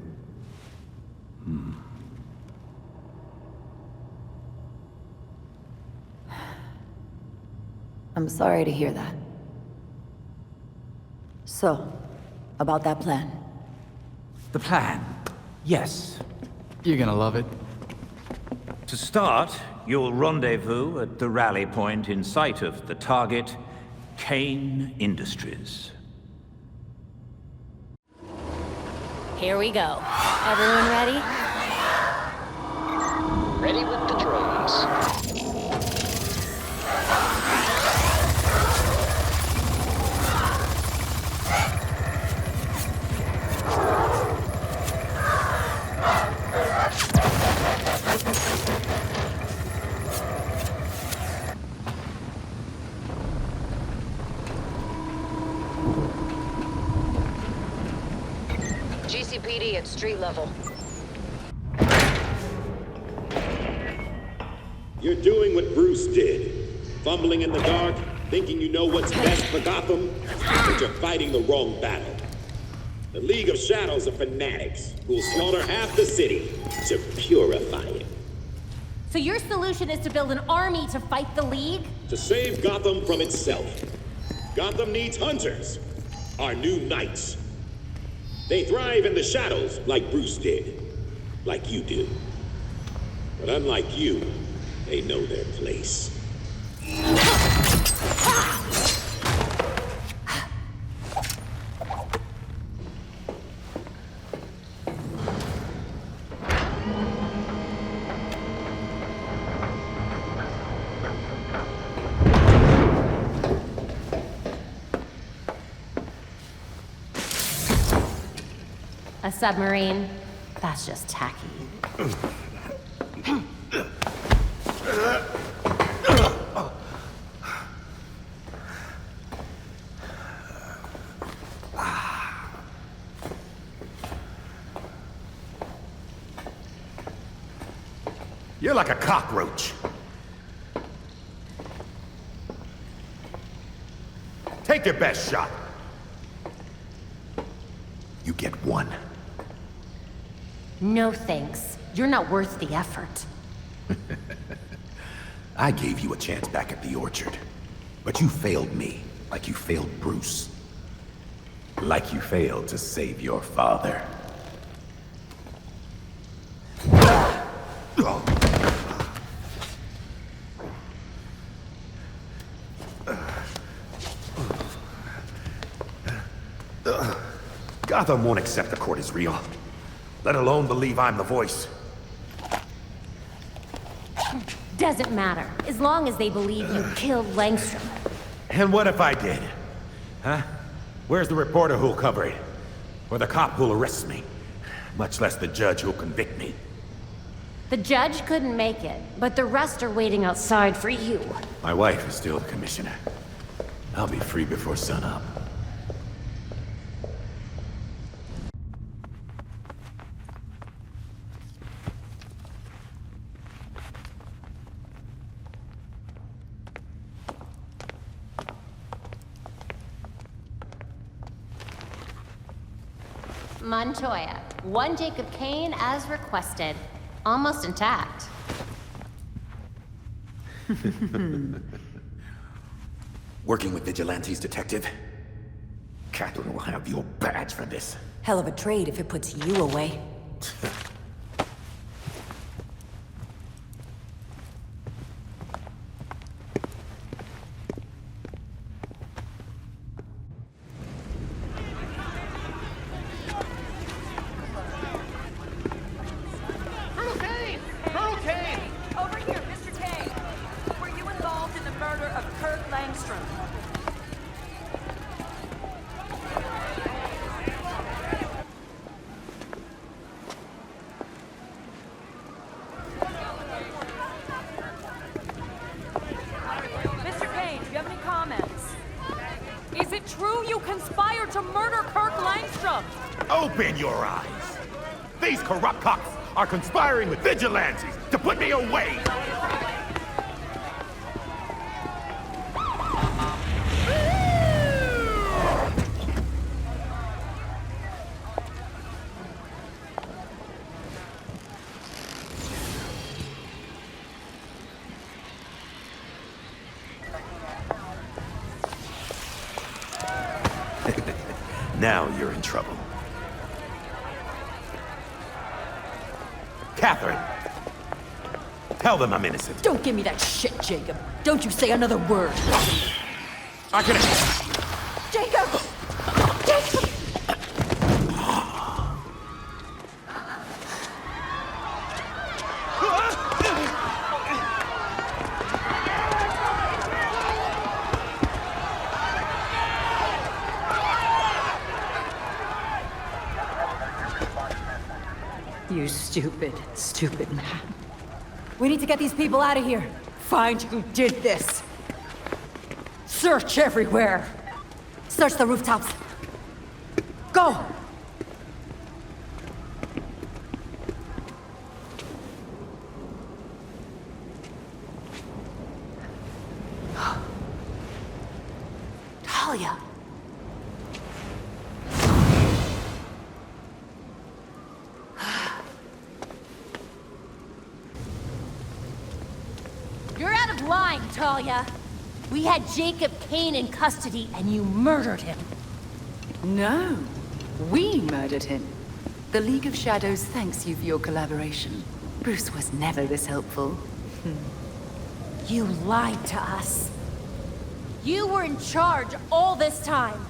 I'm sorry to hear that. So, about that plan. The plan? Yes. You're gonna love it. To start, you'll rendezvous at the rally point in sight of the target, Kane Industries. Here we go. Everyone ready? Ready with the drones. GCPD at street level. You're doing what Bruce did. Fumbling in the dark, thinking you know what's best for Gotham, but you're fighting the wrong battle. The League of Shadows are fanatics who'll slaughter half the city to purify it. So your solution is to build an army to fight the League? To save Gotham from itself. Gotham needs hunters, our new knights. They thrive in the shadows like Bruce did, like you do. But unlike you, they know their place. A submarine? That's just tacky. You're like a cockroach. Take your best shot. You get one. No thanks. You're not worth the effort. I gave you a chance back at the orchard. But you failed me, like you failed Bruce. Like you failed to save your father. Gotham won't accept the court is real, let alone believe I'm the voice. Doesn't matter, as long as they believe you killed Langstrom. And what if I did? Huh? Where's the reporter who'll cover it? Or the cop who'll arrest me? Much less the judge who'll convict me. The judge couldn't make it, but the rest are waiting outside for you. My wife is still the commissioner. I'll be free before sunup. Montoya, one Jacob Kane as requested. Almost intact. Working with vigilantes, detective? Catherine will have your badge for this. Hell of a trade if it puts you away. Open your eyes! These corrupt cops are conspiring with vigilantes to put me away! Now you're in trouble. Catherine! Tell them I'm innocent. Don't give me that shit, Jacob. Don't you say another word. I can... Jacob! Jacob! You stupid, stupid man. We need to get these people out of here. Find who did this. Search everywhere. Search the rooftops. Go! Talia. You're out of line, Talia. We had Jacob Kane in custody, and you murdered him. No, we murdered him. The League of Shadows thanks you for your collaboration. Bruce was never this helpful. You lied to us. You were in charge all this time.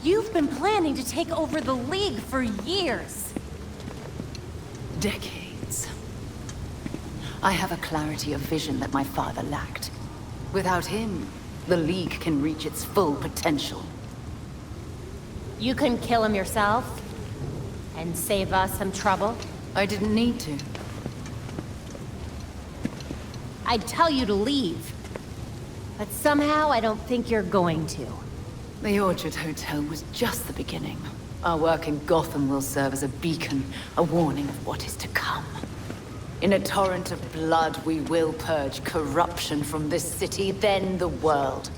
You've been planning to take over the League for years. Decades. I have a clarity of vision that my father lacked. Without him, the League can reach its full potential. You couldn't kill him yourself? And save us some trouble? I didn't need to. I'd tell you to leave. But somehow I don't think you're going to. The Orchard Hotel was just the beginning. Our work in Gotham will serve as a beacon, a warning of what is to come. In a torrent of blood, we will purge corruption from this city, then the world.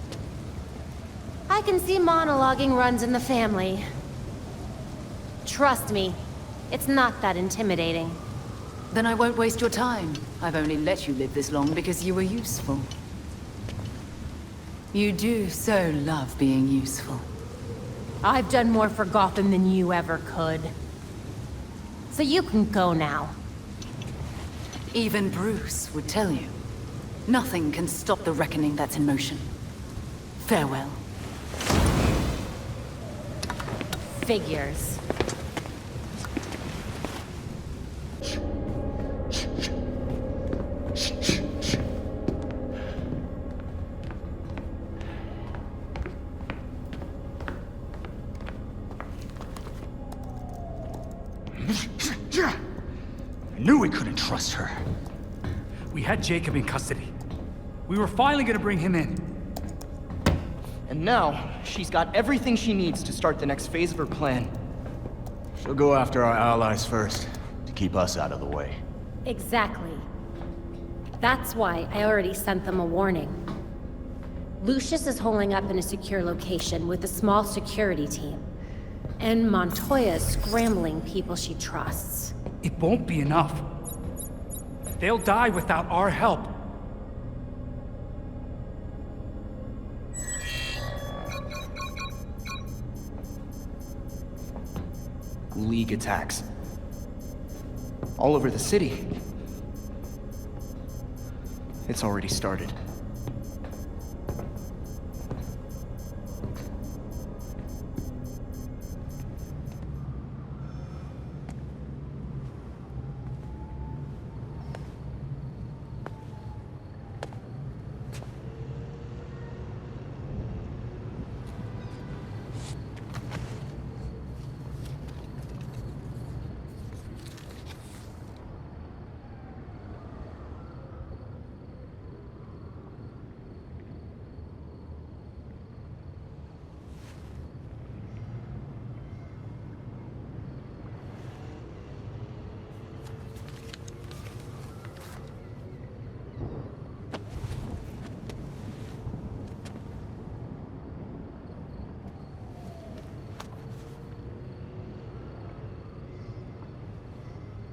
I can see monologuing runs in the family. Trust me, it's not that intimidating. Then I won't waste your time. I've only let you live this long because you were useful. You do so love being useful. I've done more for Gotham than you ever could. So you can go now. Even Bruce would tell you. Nothing can stop the reckoning that's in motion. Farewell. Figures. I knew we couldn't trust her. We had Jacob in custody. We were finally gonna bring him in. And now, she's got everything she needs to start the next phase of her plan. She'll go after our allies first, to keep us out of the way. Exactly. That's why I already sent them a warning. Lucius is holding up in a secure location with a small security team. And Montoya is scrambling people she trusts. It won't be enough. They'll die without our help. League attacks. All over the city. It's already started.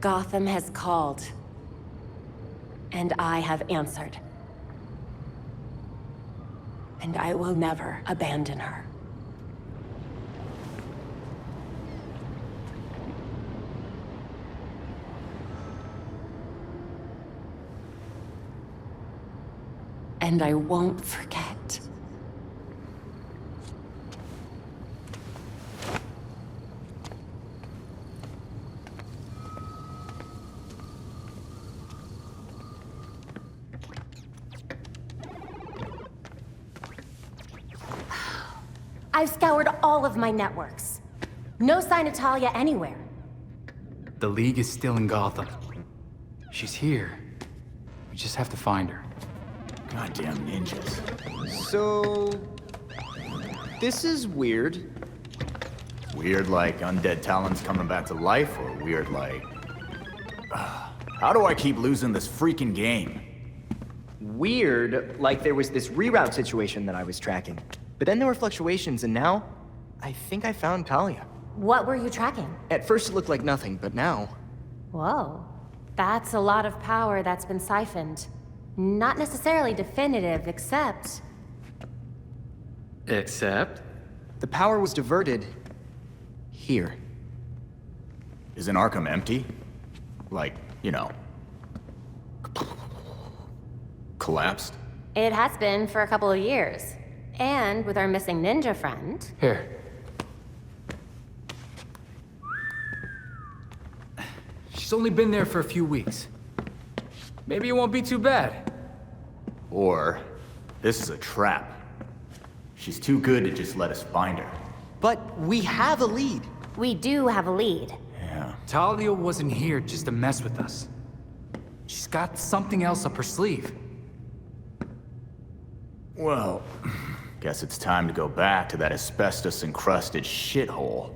Gotham has called. And I have answered. And I will never abandon her. And I won't forget. I've scoured all of my networks. No sign of Talia anywhere. The League is still in Gotham. She's here. We just have to find her. Goddamn ninjas. So... this is weird. Weird like undead talons coming back to life, or weird like... how do I keep losing this freaking game? Weird, like there was this reroute situation that I was tracking. But then there were fluctuations, and now, I think I found Talia. What were you tracking? At first it looked like nothing, but now... Whoa. That's a lot of power that's been siphoned. Not necessarily definitive, except... Except? The power was diverted... here. Isn't Arkham empty? Like, you know... collapsed? It has been for a couple of years. And with our missing ninja friend... Here. She's only been there for a few weeks. Maybe it won't be too bad. Or, this is a trap. She's too good to just let us find her. But we have a lead. We do have a lead. Yeah. Talia wasn't here just to mess with us. She's got something else up her sleeve. Well, guess it's time to go back to that asbestos-encrusted shithole.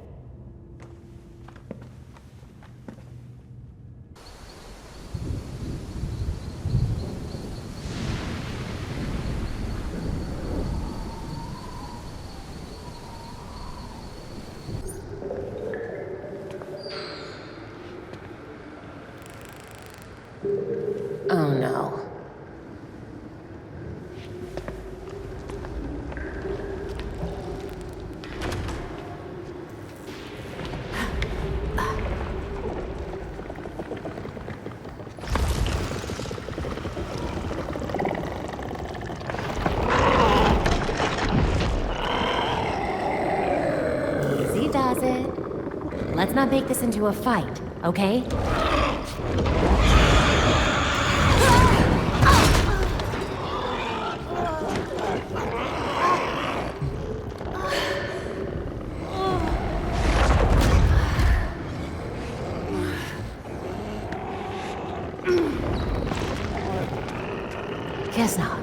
Oh no. Easy does it. Let's not make this into a fight, okay? Guess not.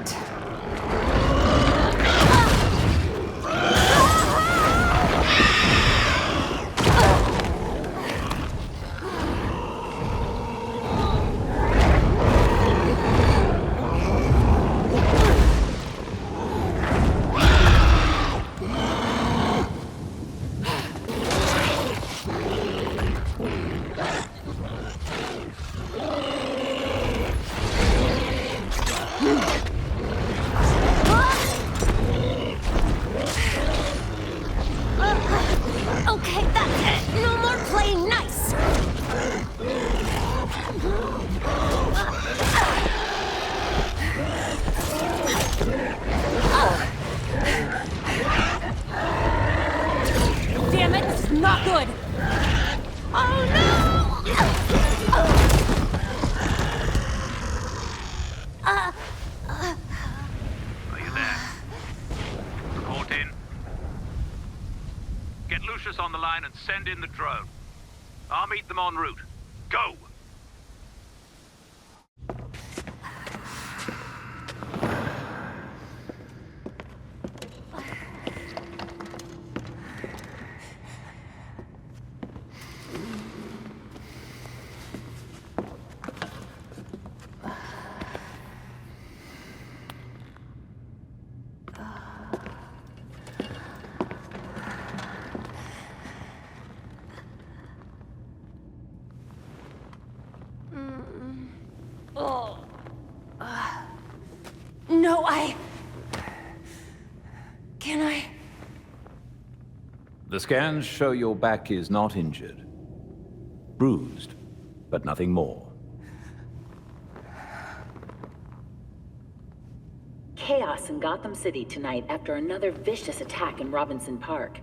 Okay, that's it. No more playing nice. Damn it, this is not good. Oh no! Are you there? Report in. Get Lucius on the line and send in the drone. I'll meet them en route. Go! No, Can I? The scans show your back is not injured. Bruised, but nothing more. Chaos in Gotham City tonight after another vicious attack in Robinson Park.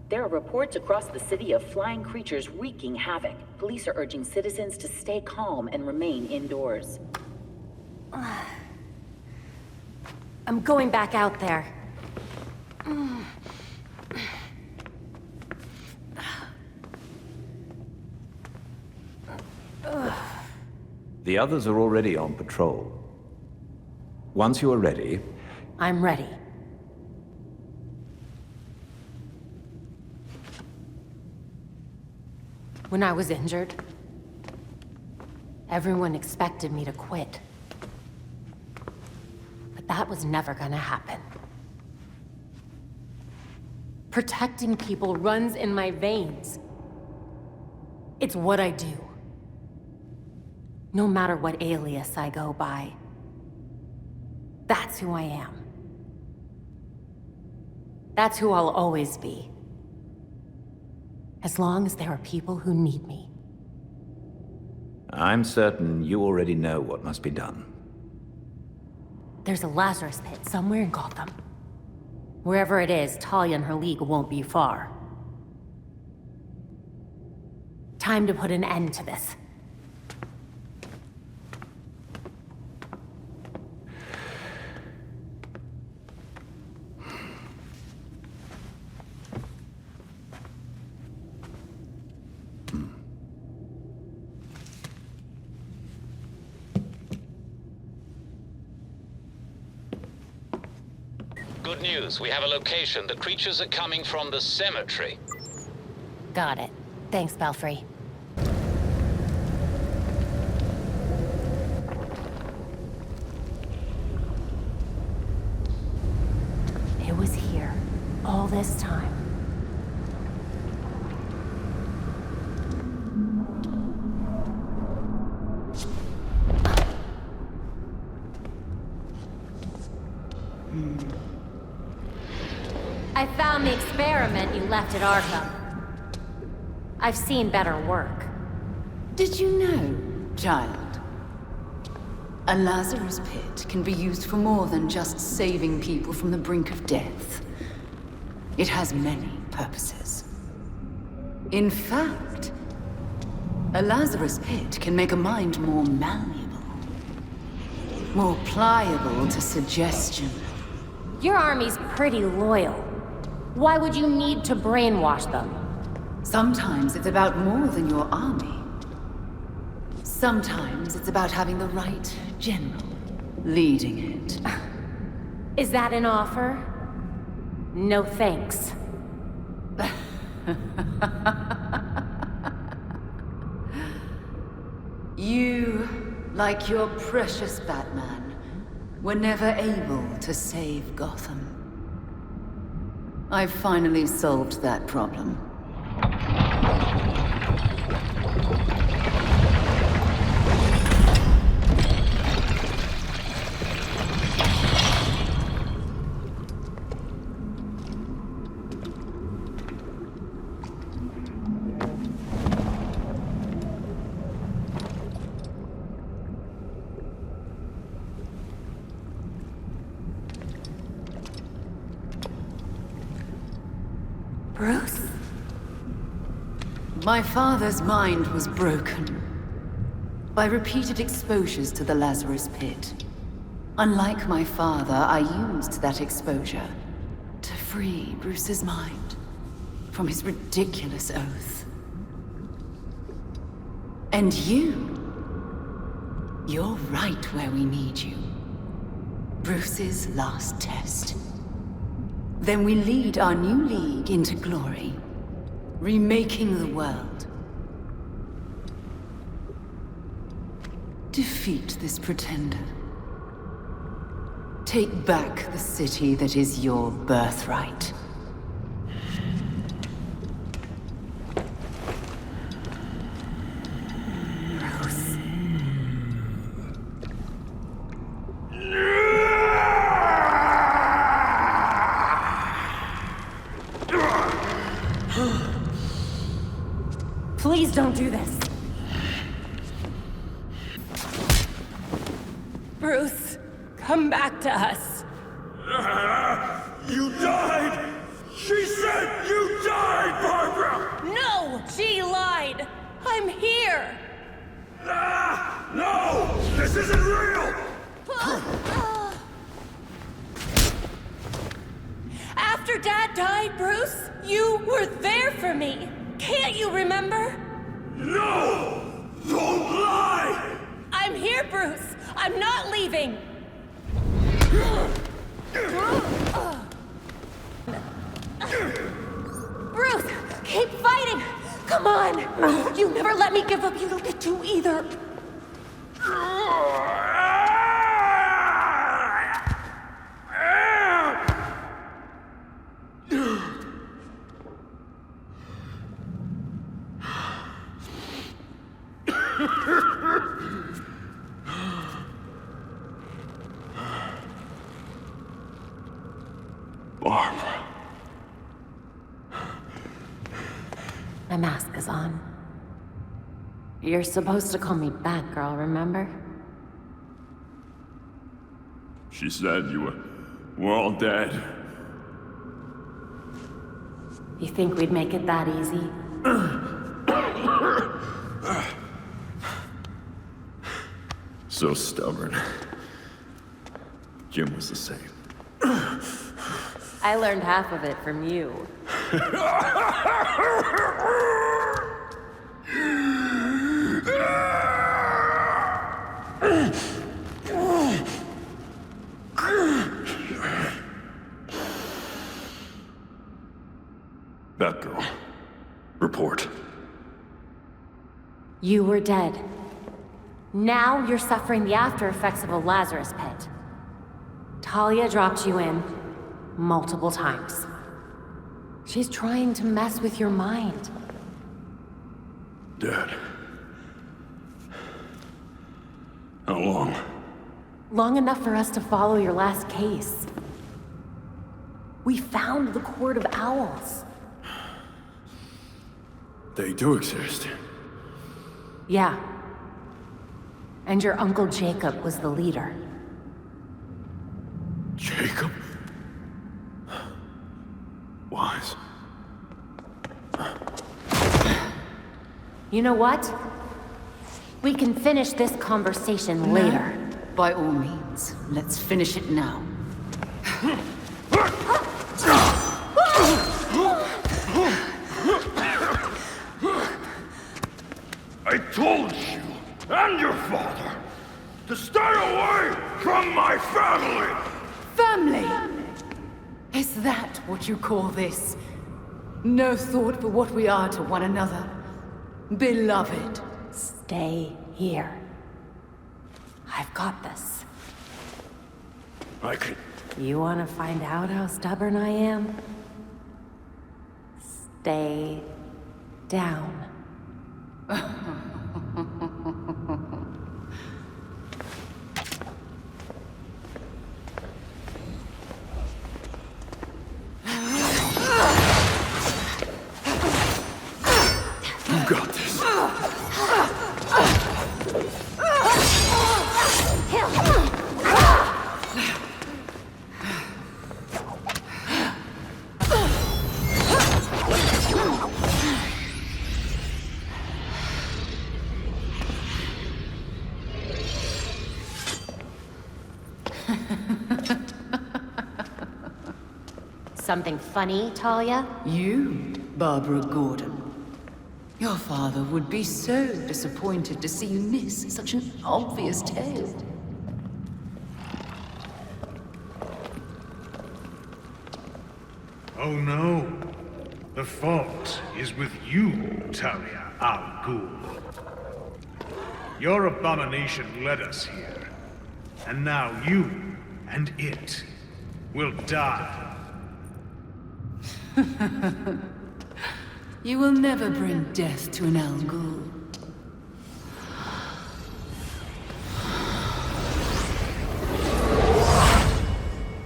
There are reports across the city of flying creatures wreaking havoc. Police are urging citizens to stay calm and remain indoors. I'm going back out there. The others are already on patrol. Once you are ready... I'm ready. When I was injured, everyone expected me to quit. But that was never gonna happen. Protecting people runs in my veins. It's what I do. No matter what alias I go by. That's who I am. That's who I'll always be. As long as there are people who need me. I'm certain you already know what must be done. There's a Lazarus pit somewhere in Gotham. Wherever it is, Talia and her league won't be far. Time to put an end to this. good news. We have a location. The creatures are coming from the cemetery. Got it. Thanks, Belfry. It was here, all this time. I found the experiment you left at Arkham. I've seen better work. Did you know, child? A Lazarus pit can be used for more than just saving people from the brink of death. It has many purposes. In fact, a Lazarus pit can make a mind more malleable, more pliable to suggestion. Your army's pretty loyal. Why would you need to brainwash them? Sometimes it's about more than your army. Sometimes it's about having the right general leading it. Is that an offer? No thanks. You, like your precious Batman, were never able to save Gotham. I've finally solved that problem. Bruce? My father's mind was broken by repeated exposures to the Lazarus pit. Unlike my father, I used that exposure to free Bruce's mind from his ridiculous oath. And you're right where we need you. Bruce's last test. Then we lead our new league into glory, remaking the world. Defeat this pretender. Take back the city that is your birthright. Please don't do this. Bruce, come back to us. You died! She said you died, Barbara! No! She lied! I'm here! No! This isn't real! After Dad died, Bruce, you were there for me. Can't you remember? No! Don't lie! I'm here, Bruce. I'm not leaving. Bruce, keep fighting. Come on. You never let me give up. You don't get to either. Barbara. My mask is on. You're supposed to call me Batgirl, remember? She said you were all dead. You think we'd make it that easy? So stubborn. Jim was the same. I learned half of it from you. Batgirl. Report. You were dead. Now you're suffering the after effects of a Lazarus pit. Talia dropped you in multiple times. She's trying to mess with your mind. Dad. How long? Long enough for us to follow your last case. We found the Court of Owls. They do exist. Yeah. And your Uncle Jacob was the leader. Jacob? Wise. You know what? We can finish this conversation later. By all means, let's finish it now. I told you, and your father, to stay away from my family! Family! Is that what you call this? No thought for what we are to one another? Beloved. Stay here. I've got this. I can... You want to find out how stubborn I am? Stay down. You got this. Something funny, Talia? You, Barbara Gordon. Your father would be so disappointed to see you miss such an obvious tale. Oh no. The fault is with you, Talia al Ghul. Your abomination led us here. And now you and it will die. You will never bring death to an Al Ghul.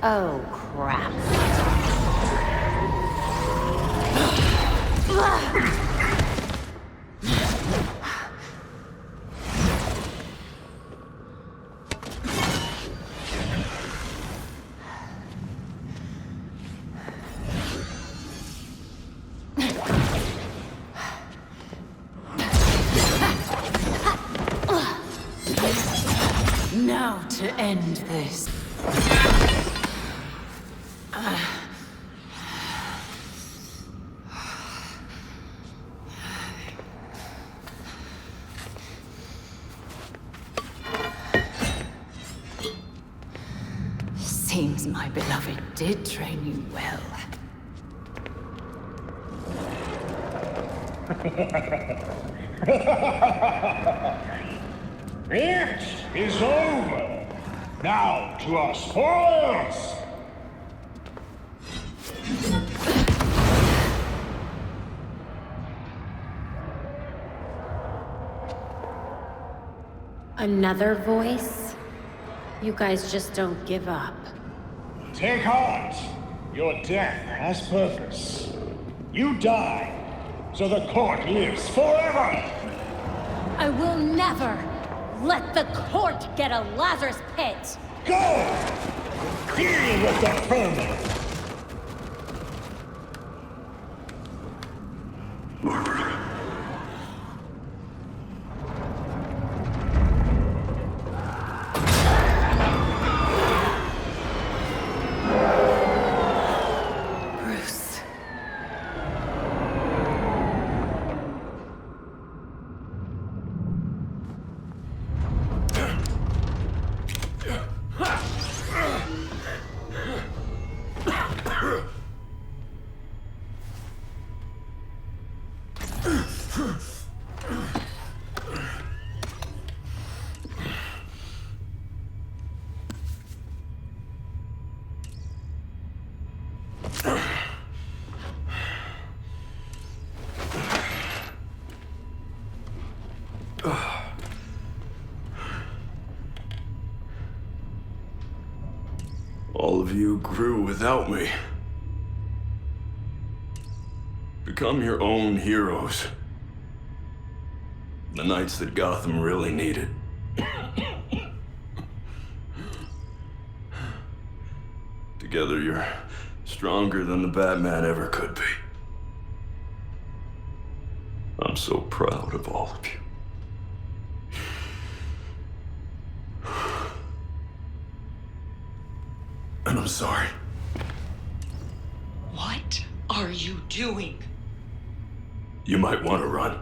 Oh, crap. Now to end this. Seems my beloved did train you well. It is over. Now to our spoils! Another voice? You guys just don't give up. Take heart. Your death has purpose. You die, so the court lives forever! I will never let the court get a Lazarus pit! Go! Deal with the vermin! Bruce. All of you grew without me. Become your own heroes. The knights that Gotham really needed. Together, you're stronger than the Batman ever could be. I'm so proud of all of you. And I'm sorry. What are you doing? You might want to run.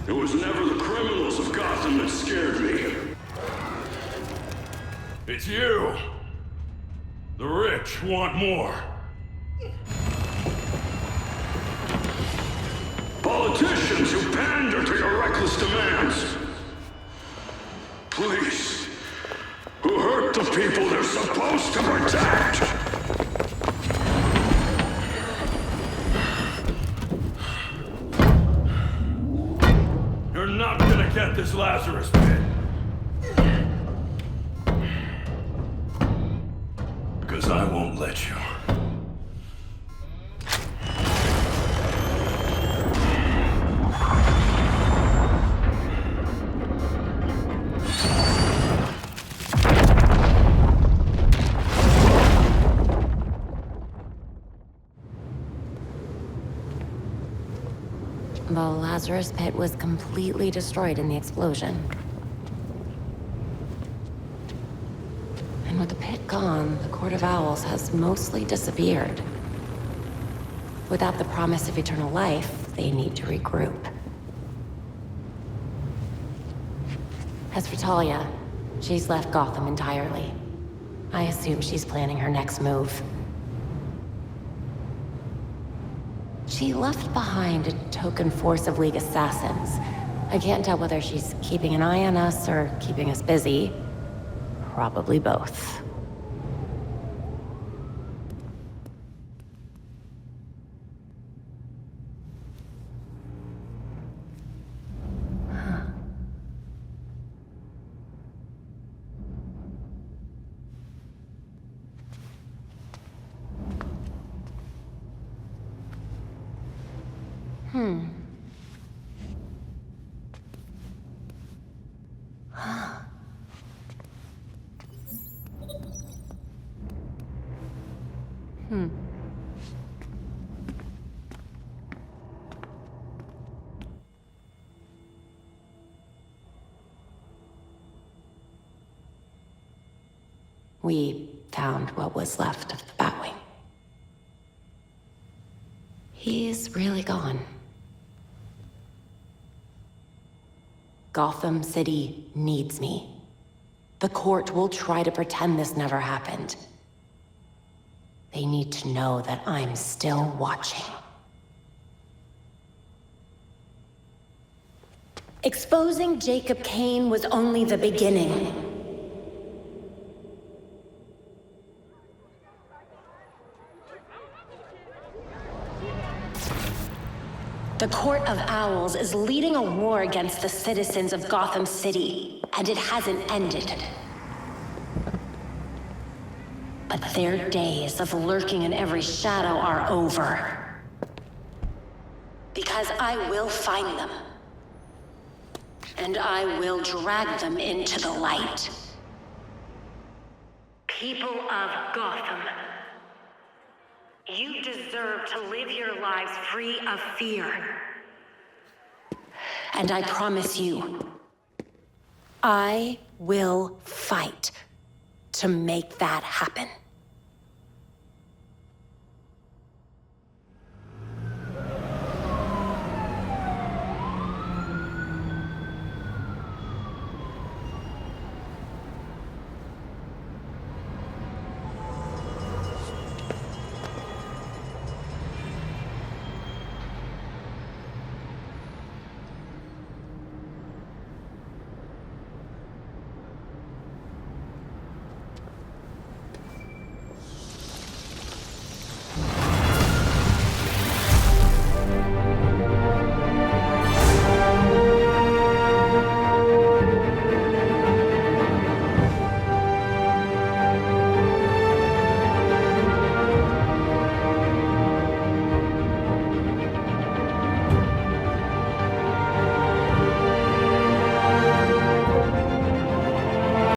It was never the criminals of Gotham that scared me. It's you. The rich want more. Politicians who pander to your reckless demands. Police who hurt the people they're supposed to protect. You're not gonna get this Lazarus pit. Because I won't let you. The Lazarus pit was completely destroyed in the explosion. And with the pit gone, the Court of Owls has mostly disappeared. Without the promise of eternal life, they need to regroup. As for Talia, she's left Gotham entirely. I assume she's planning her next move. She left behind a token force of League assassins. I can't tell whether she's keeping an eye on us or keeping us busy. Probably both. We found what was left of the Batwing. He's really gone. Gotham City needs me. The court will try to pretend this never happened. They need to know that I'm still watching. Exposing Jacob Kane was only the beginning. The Court of Owls is leading a war against the citizens of Gotham City, and it hasn't ended. But their days of lurking in every shadow are over. Because I will find them. And I will drag them into the light. People of Gotham, you deserve to live your lives free of fear. And I promise you, I will fight to make that happen.